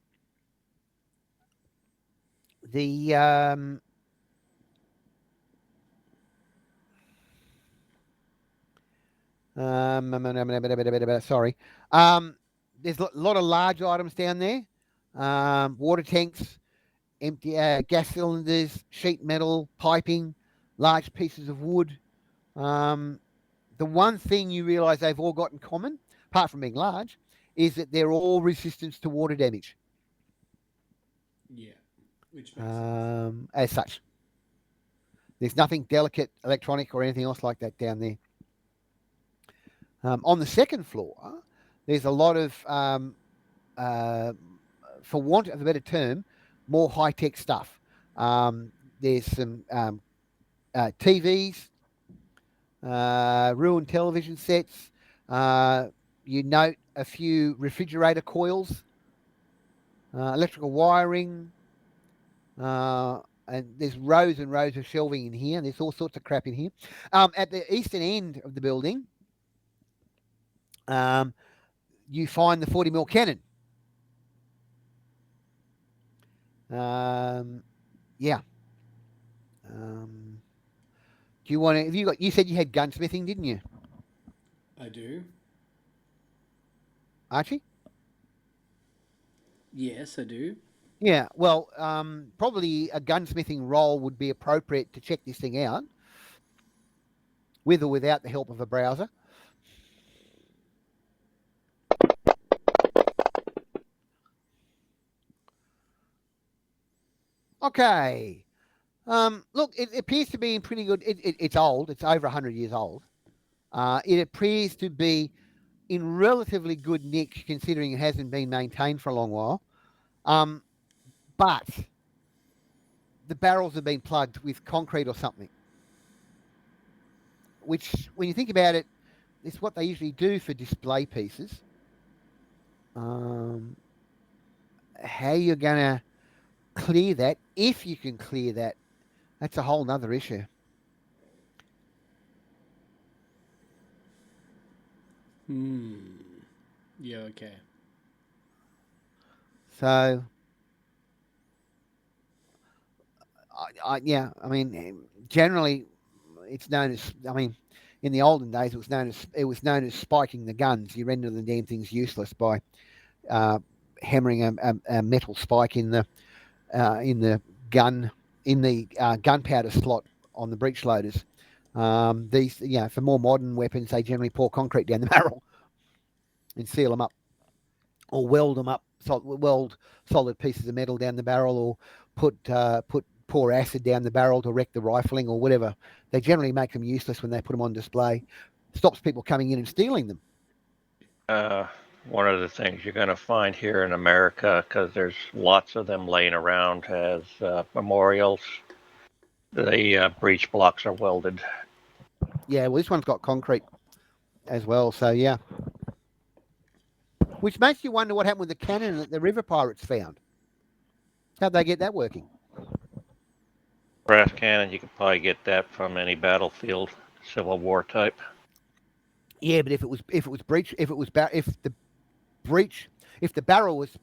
There's a lot of large items down there. Water tanks, empty gas cylinders, sheet metal, piping, large pieces of wood. The one thing you realise they've all got in common, apart from being large, is that they're all resistant to water damage. Yeah, which makes sense. As such. There's nothing delicate, electronic, or anything else like that down there. On the second floor, there's a lot of, for want of a better term, more high-tech stuff. There's some TVs, ruined television sets. You note a few refrigerator coils, electrical wiring, and there's rows and rows of shelving in here. There's all sorts of crap in here. At the eastern end of the building, you find the 40mm cannon. Yeah. Do you want to? You said you had gunsmithing, didn't you, I do. Archie? Yes, I do. Yeah. Well, probably a gunsmithing role would be appropriate to check this thing out, with or without the help of a browser. Okay. Look, it appears to be in pretty good. It's old. It's over 100 years old. It appears to be in relatively good nick, considering it hasn't been maintained for a long while. But the barrels have been plugged with concrete or something, which, when you think about it, is what they usually do for display pieces. How you're going to clear that, if you can clear that, that's a whole nother issue. Yeah, okay. So, I mean, generally, it's known as. I mean, in the olden days, it was known as spiking the guns. You render the damn things useless by hammering a metal spike in the gunpowder slot on the breech loaders. These, for more modern weapons, they generally pour concrete down the barrel and seal them up, or weld them up, weld solid pieces of metal down the barrel, or pour acid down the barrel to wreck the rifling or whatever. They generally make them useless when they put them on display. Stops people coming in and stealing them. one of the things you're going to find here in America, because there's lots of them laying around as memorials. The breech blocks are welded. Yeah, well, this one's got concrete as well, so yeah. Which makes you wonder what happened with the cannon that the river pirates found. How'd they get that working? Brass cannon, you could probably get that from any battlefield, Civil War type. Yeah, but if the barrel was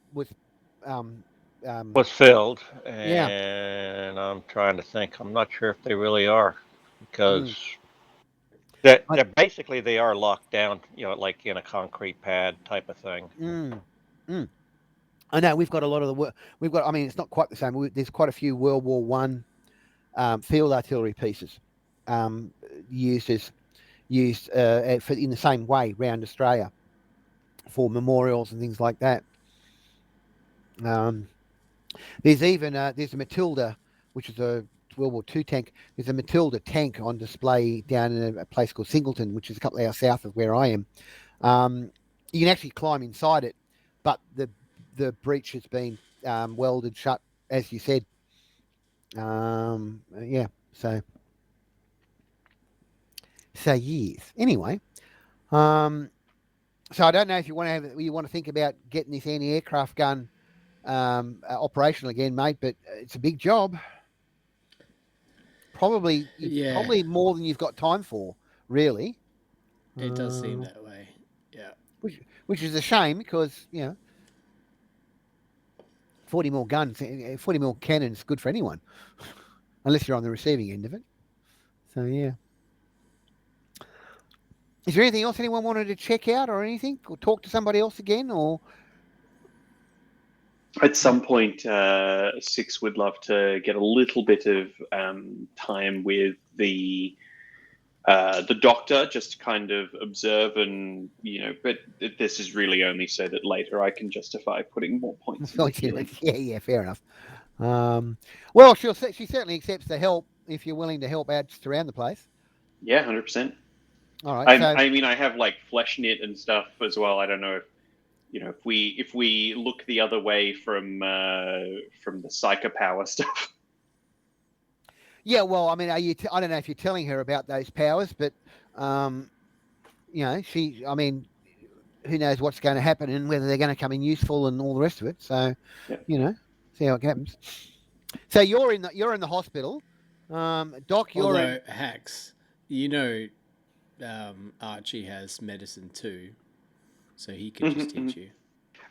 filled, yeah. and I'm trying to think. I'm not sure if they really are, because I- they're basically they are locked down, like in a concrete pad type of thing. I know we've got a lot of the we've got. I mean, it's not quite the same. There's quite a few World War One field artillery pieces used in the same way around Australia for memorials and things like that. There's even there's a Matilda, which is a World War II tank. There's a Matilda tank on display down in a place called Singleton, which is a couple of hours south of where I am. You can actually climb inside it, but the breech has been welded shut, as you said. Yeah, so yes. Anyway, so I don't know if you want to think about getting this anti-aircraft gun operational again, mate. But it's a big job. Probably more than you've got time for, really. It does seem that way. Yeah. Which is a shame because 40 mil guns, 40 mil cannons, good for anyone, unless you're on the receiving end of it. So yeah. Is there anything else anyone wanted to check out or anything, or talk to somebody else again, or? At some point, Six would love to get a little bit of time with the doctor, just to kind of observe and but this is really only so that later I can justify putting more points. Yeah, fair enough. Well, she certainly accepts the help if you're willing to help out just around the place. Yeah, 100%. All right. I mean, I have like flesh knit and stuff as well. I don't know if if we look the other way from the psycho power stuff. Yeah, well, I mean, I don't know if you're telling her about those powers, but I mean, who knows what's going to happen and whether they're going to come in useful and all the rest of it. So, see how it happens. So you're in the hospital, Doc. Although Hax, Archie has medicine too, so he can just teach you.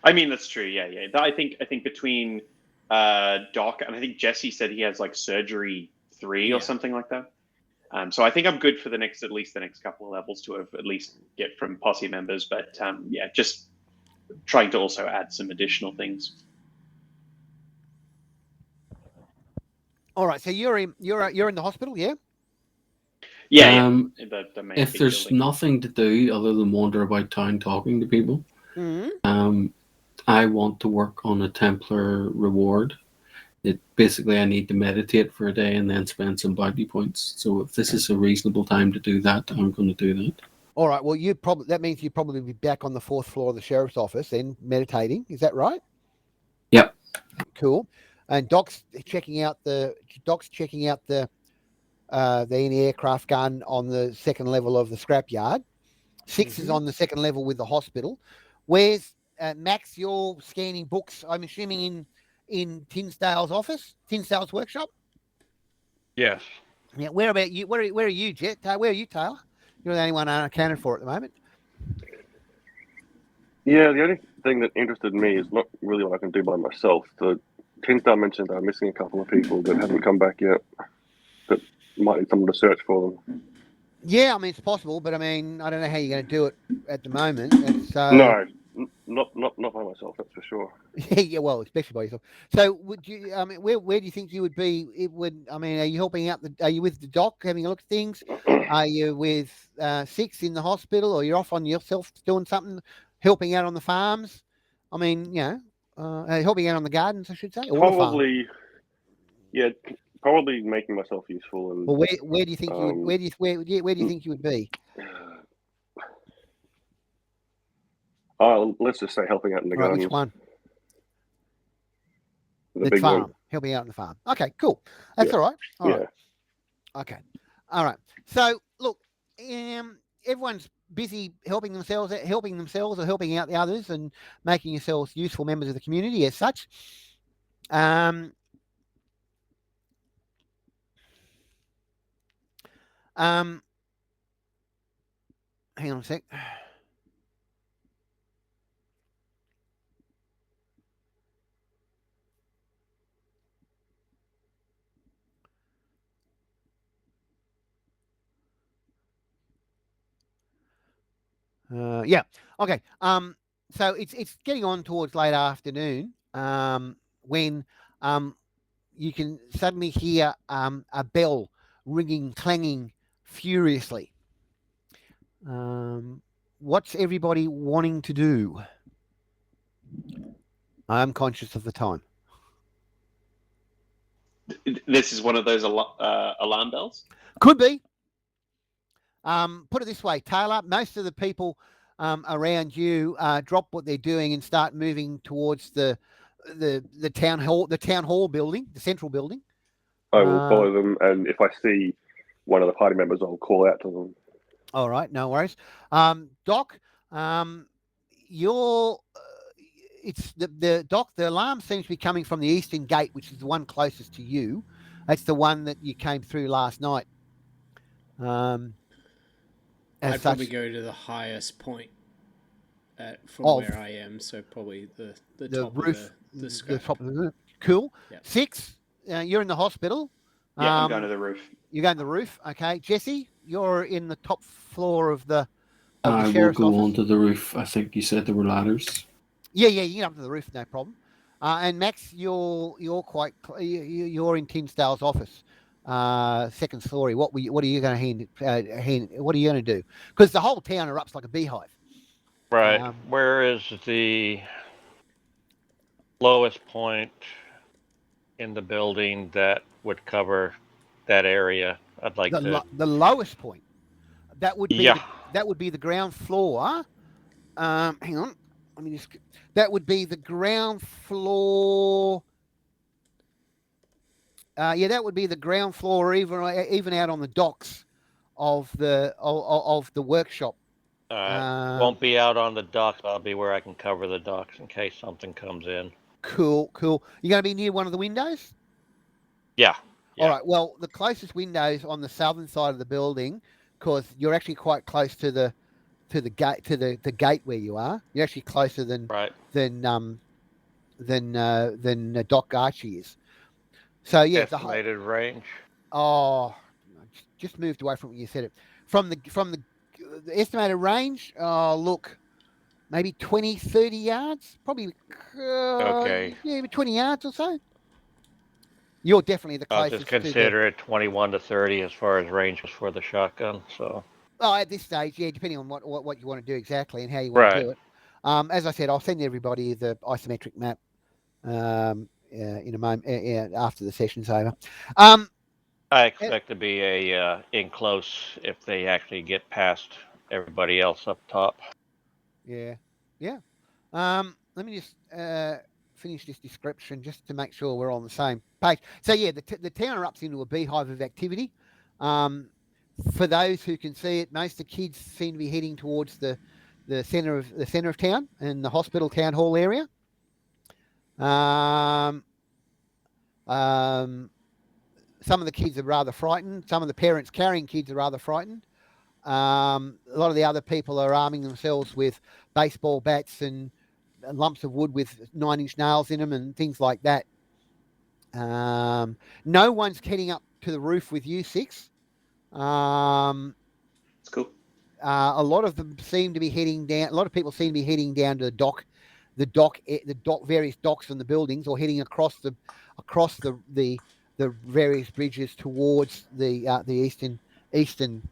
I mean, that's true. Yeah. I think between Doc and I think Jesse said he has like surgery 3 or something like that. So I think I'm good for at least the next couple of levels to have at least get from posse members. But just trying to also add some additional things. All right. So you're in the hospital, yeah? Yeah. The main if there's building. Nothing to do other than wander about town talking to people, I want to work on a Templar reward. Basically I need to meditate for a day and then spend some bounty points. So if this is a reasonable time to do that, I'm going to do that. All right. Well, that means you'd probably be back on the 4th floor of the sheriff's office then meditating. Is that right? Yep. Cool. And Doc's checking out the anti-aircraft gun on the 2nd level of the scrapyard. Six is on the 2nd level with the hospital. Where's Max? You're scanning books, I'm assuming in Tinsdale's workshop. Yes. Yeah. Where about you? Where are you, Jet? Where are you, Taylor? You're the only one unaccounted for at the moment. Yeah, the only thing that interested me is not really what I can do by myself. The Tinsdale mentioned I'm missing a couple of people that haven't come back yet. That might need someone to search for them. Yeah, I mean it's possible, but I mean I don't know how you're going to do it at the moment. No, not by myself. That's for sure. Yeah, well, especially by yourself. So, would you? I mean, where do you think you would be? Are you helping out? Are you with the doc, having a look at things? Are you with Six in the hospital, or you're off on yourself doing something, helping out on the farms? I mean, helping out on the gardens, I should say. Or probably, probably making myself useful. And well, where do you think you would? Where do you think you would be? Oh, let's just say helping out in the Right, gardens. which one? The The big farm. one. Helping out on the farm. Okay, cool. That's all right. All right. Okay. All right. So look, everyone's busy helping themselves or helping out the others and making yourselves useful members of the community as such. Um, hang on a sec. Yeah. Okay. So it's getting on towards late afternoon. When you can suddenly hear a bell ringing, clanging furiously. What's everybody wanting to do? I'm conscious of the time. This is one of those alarm bells. Could be. Put it this way, Taylor. Most of the people around you drop what they're doing and start moving towards the town hall building, the central building. I will follow them, and if I see one of the party members, I'll call out to them. All right, no worries. Doc, you're. It's the Doc. The alarm seems to be coming from the eastern gate, which is the one closest to you. That's the one that you came through last night. I'd probably go to the highest point from where I am, so probably the top roof, of the top of the roof. Cool. Yep. 6, you're in the hospital. Yeah, I'm going to the roof. You're going to the roof. Okay, Jesse, you're in the top floor of the I will sheriff's go office. onto the roof. I think you said there were ladders. Yeah, you get up to the roof, no problem. And Max, you're you're in Tinsdale's office, second story. What are you going to what are you going to do? Because the whole town erupts like a beehive. Right. Where is the lowest point in the building that would cover that area? I'd like to. The lowest point. That would be that would be the ground floor. Hang on. Let me just. That would be the ground floor. That would be the ground floor, even out on the docks of the workshop. Won't be out on the docks. I'll be where I can cover the docks in case something comes in. Cool. You're going to be near one of the windows? Yeah. All right. Well, the closest windows on the southern side of the building, because you're actually quite close to the gate the gate where you are. You're actually closer than Doc Archie is. So yeah, estimated range. Oh, just moved away from what you said. It from the estimated range. Oh, look, maybe 20, 30 yards, probably. Okay. Yeah, 20 yards or so. You're definitely the closest. I'll just consider it 21 to 30 as far as range was for the shotgun. So. Oh, at this stage, yeah, depending on what you want to do exactly and how you want to do it. As I said, I'll send everybody the isometric map in a moment after the session's over. I expect to be in close if they actually get past everybody else up top. Yeah. Let me just finish this description just to make sure we're on the same page. So yeah, the town erupts into a beehive of activity. For those who can see it, most of the kids seem to be heading towards the center of town and the hospital town hall area. Some of the kids are rather frightened. Some of the parents carrying kids are rather frightened. A lot of the other people are arming themselves with baseball bats and lumps of wood with 9-inch nails in them and things like that. No one's heading up to the roof with you, 6. That's cool. A lot of them seem to be heading down. A lot of people seem to be heading down to various docks in the buildings, or heading across the various bridges towards the eastern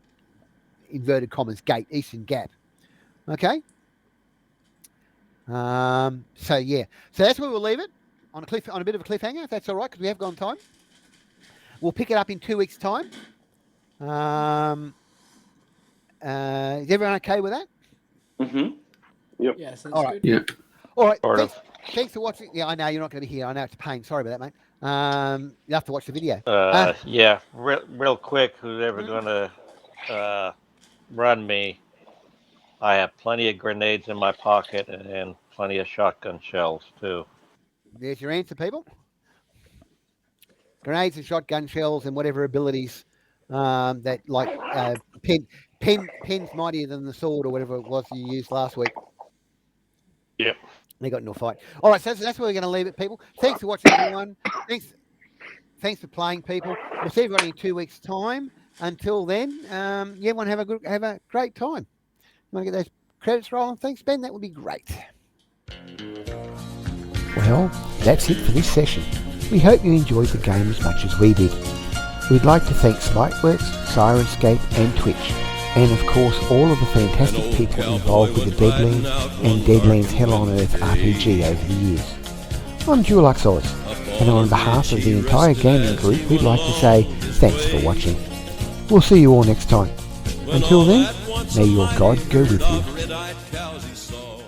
inverted commas gate, eastern gap. Okay. So that's where we'll leave it on a bit of a cliffhanger, if that's all right, because we have gone time. We'll pick it up in 2 weeks' time. Is everyone okay with that? Mm-hmm. Yep. Yeah, sounds All right. good. Yeah. All right. Sort Thanks for watching. Yeah, I know you're not going to hear. I know it's a pain. Sorry about that, mate. You have to watch the video. Yeah, real quick, who's ever gonna run me? I have plenty of grenades in my pocket and plenty of shotgun shells too. There's your answer, people. Grenades and shotgun shells and whatever abilities that like pen's mightier than the sword or whatever it was you used last week. Yep. They got into a fight. All right, so that's where we're going to leave it, people. Thanks for watching, everyone. Thanks for playing, people. We'll see everybody in 2 weeks' time. Until then, everyone have a great time. You want to get those credits rolling? Thanks, Ben. That would be great. Well, that's it for this session. We hope you enjoyed the game as much as we did. We'd like to thank Spikeworks, Sirenscape and Twitch, and of course all of the fantastic people involved with the Deadlands and Deadlands Hell on Earth RPG over the years. I'm Dulux Oz, and on behalf of the entire gaming group we'd like to say thanks for watching. We'll see you all next time. Until then, may your God go with you.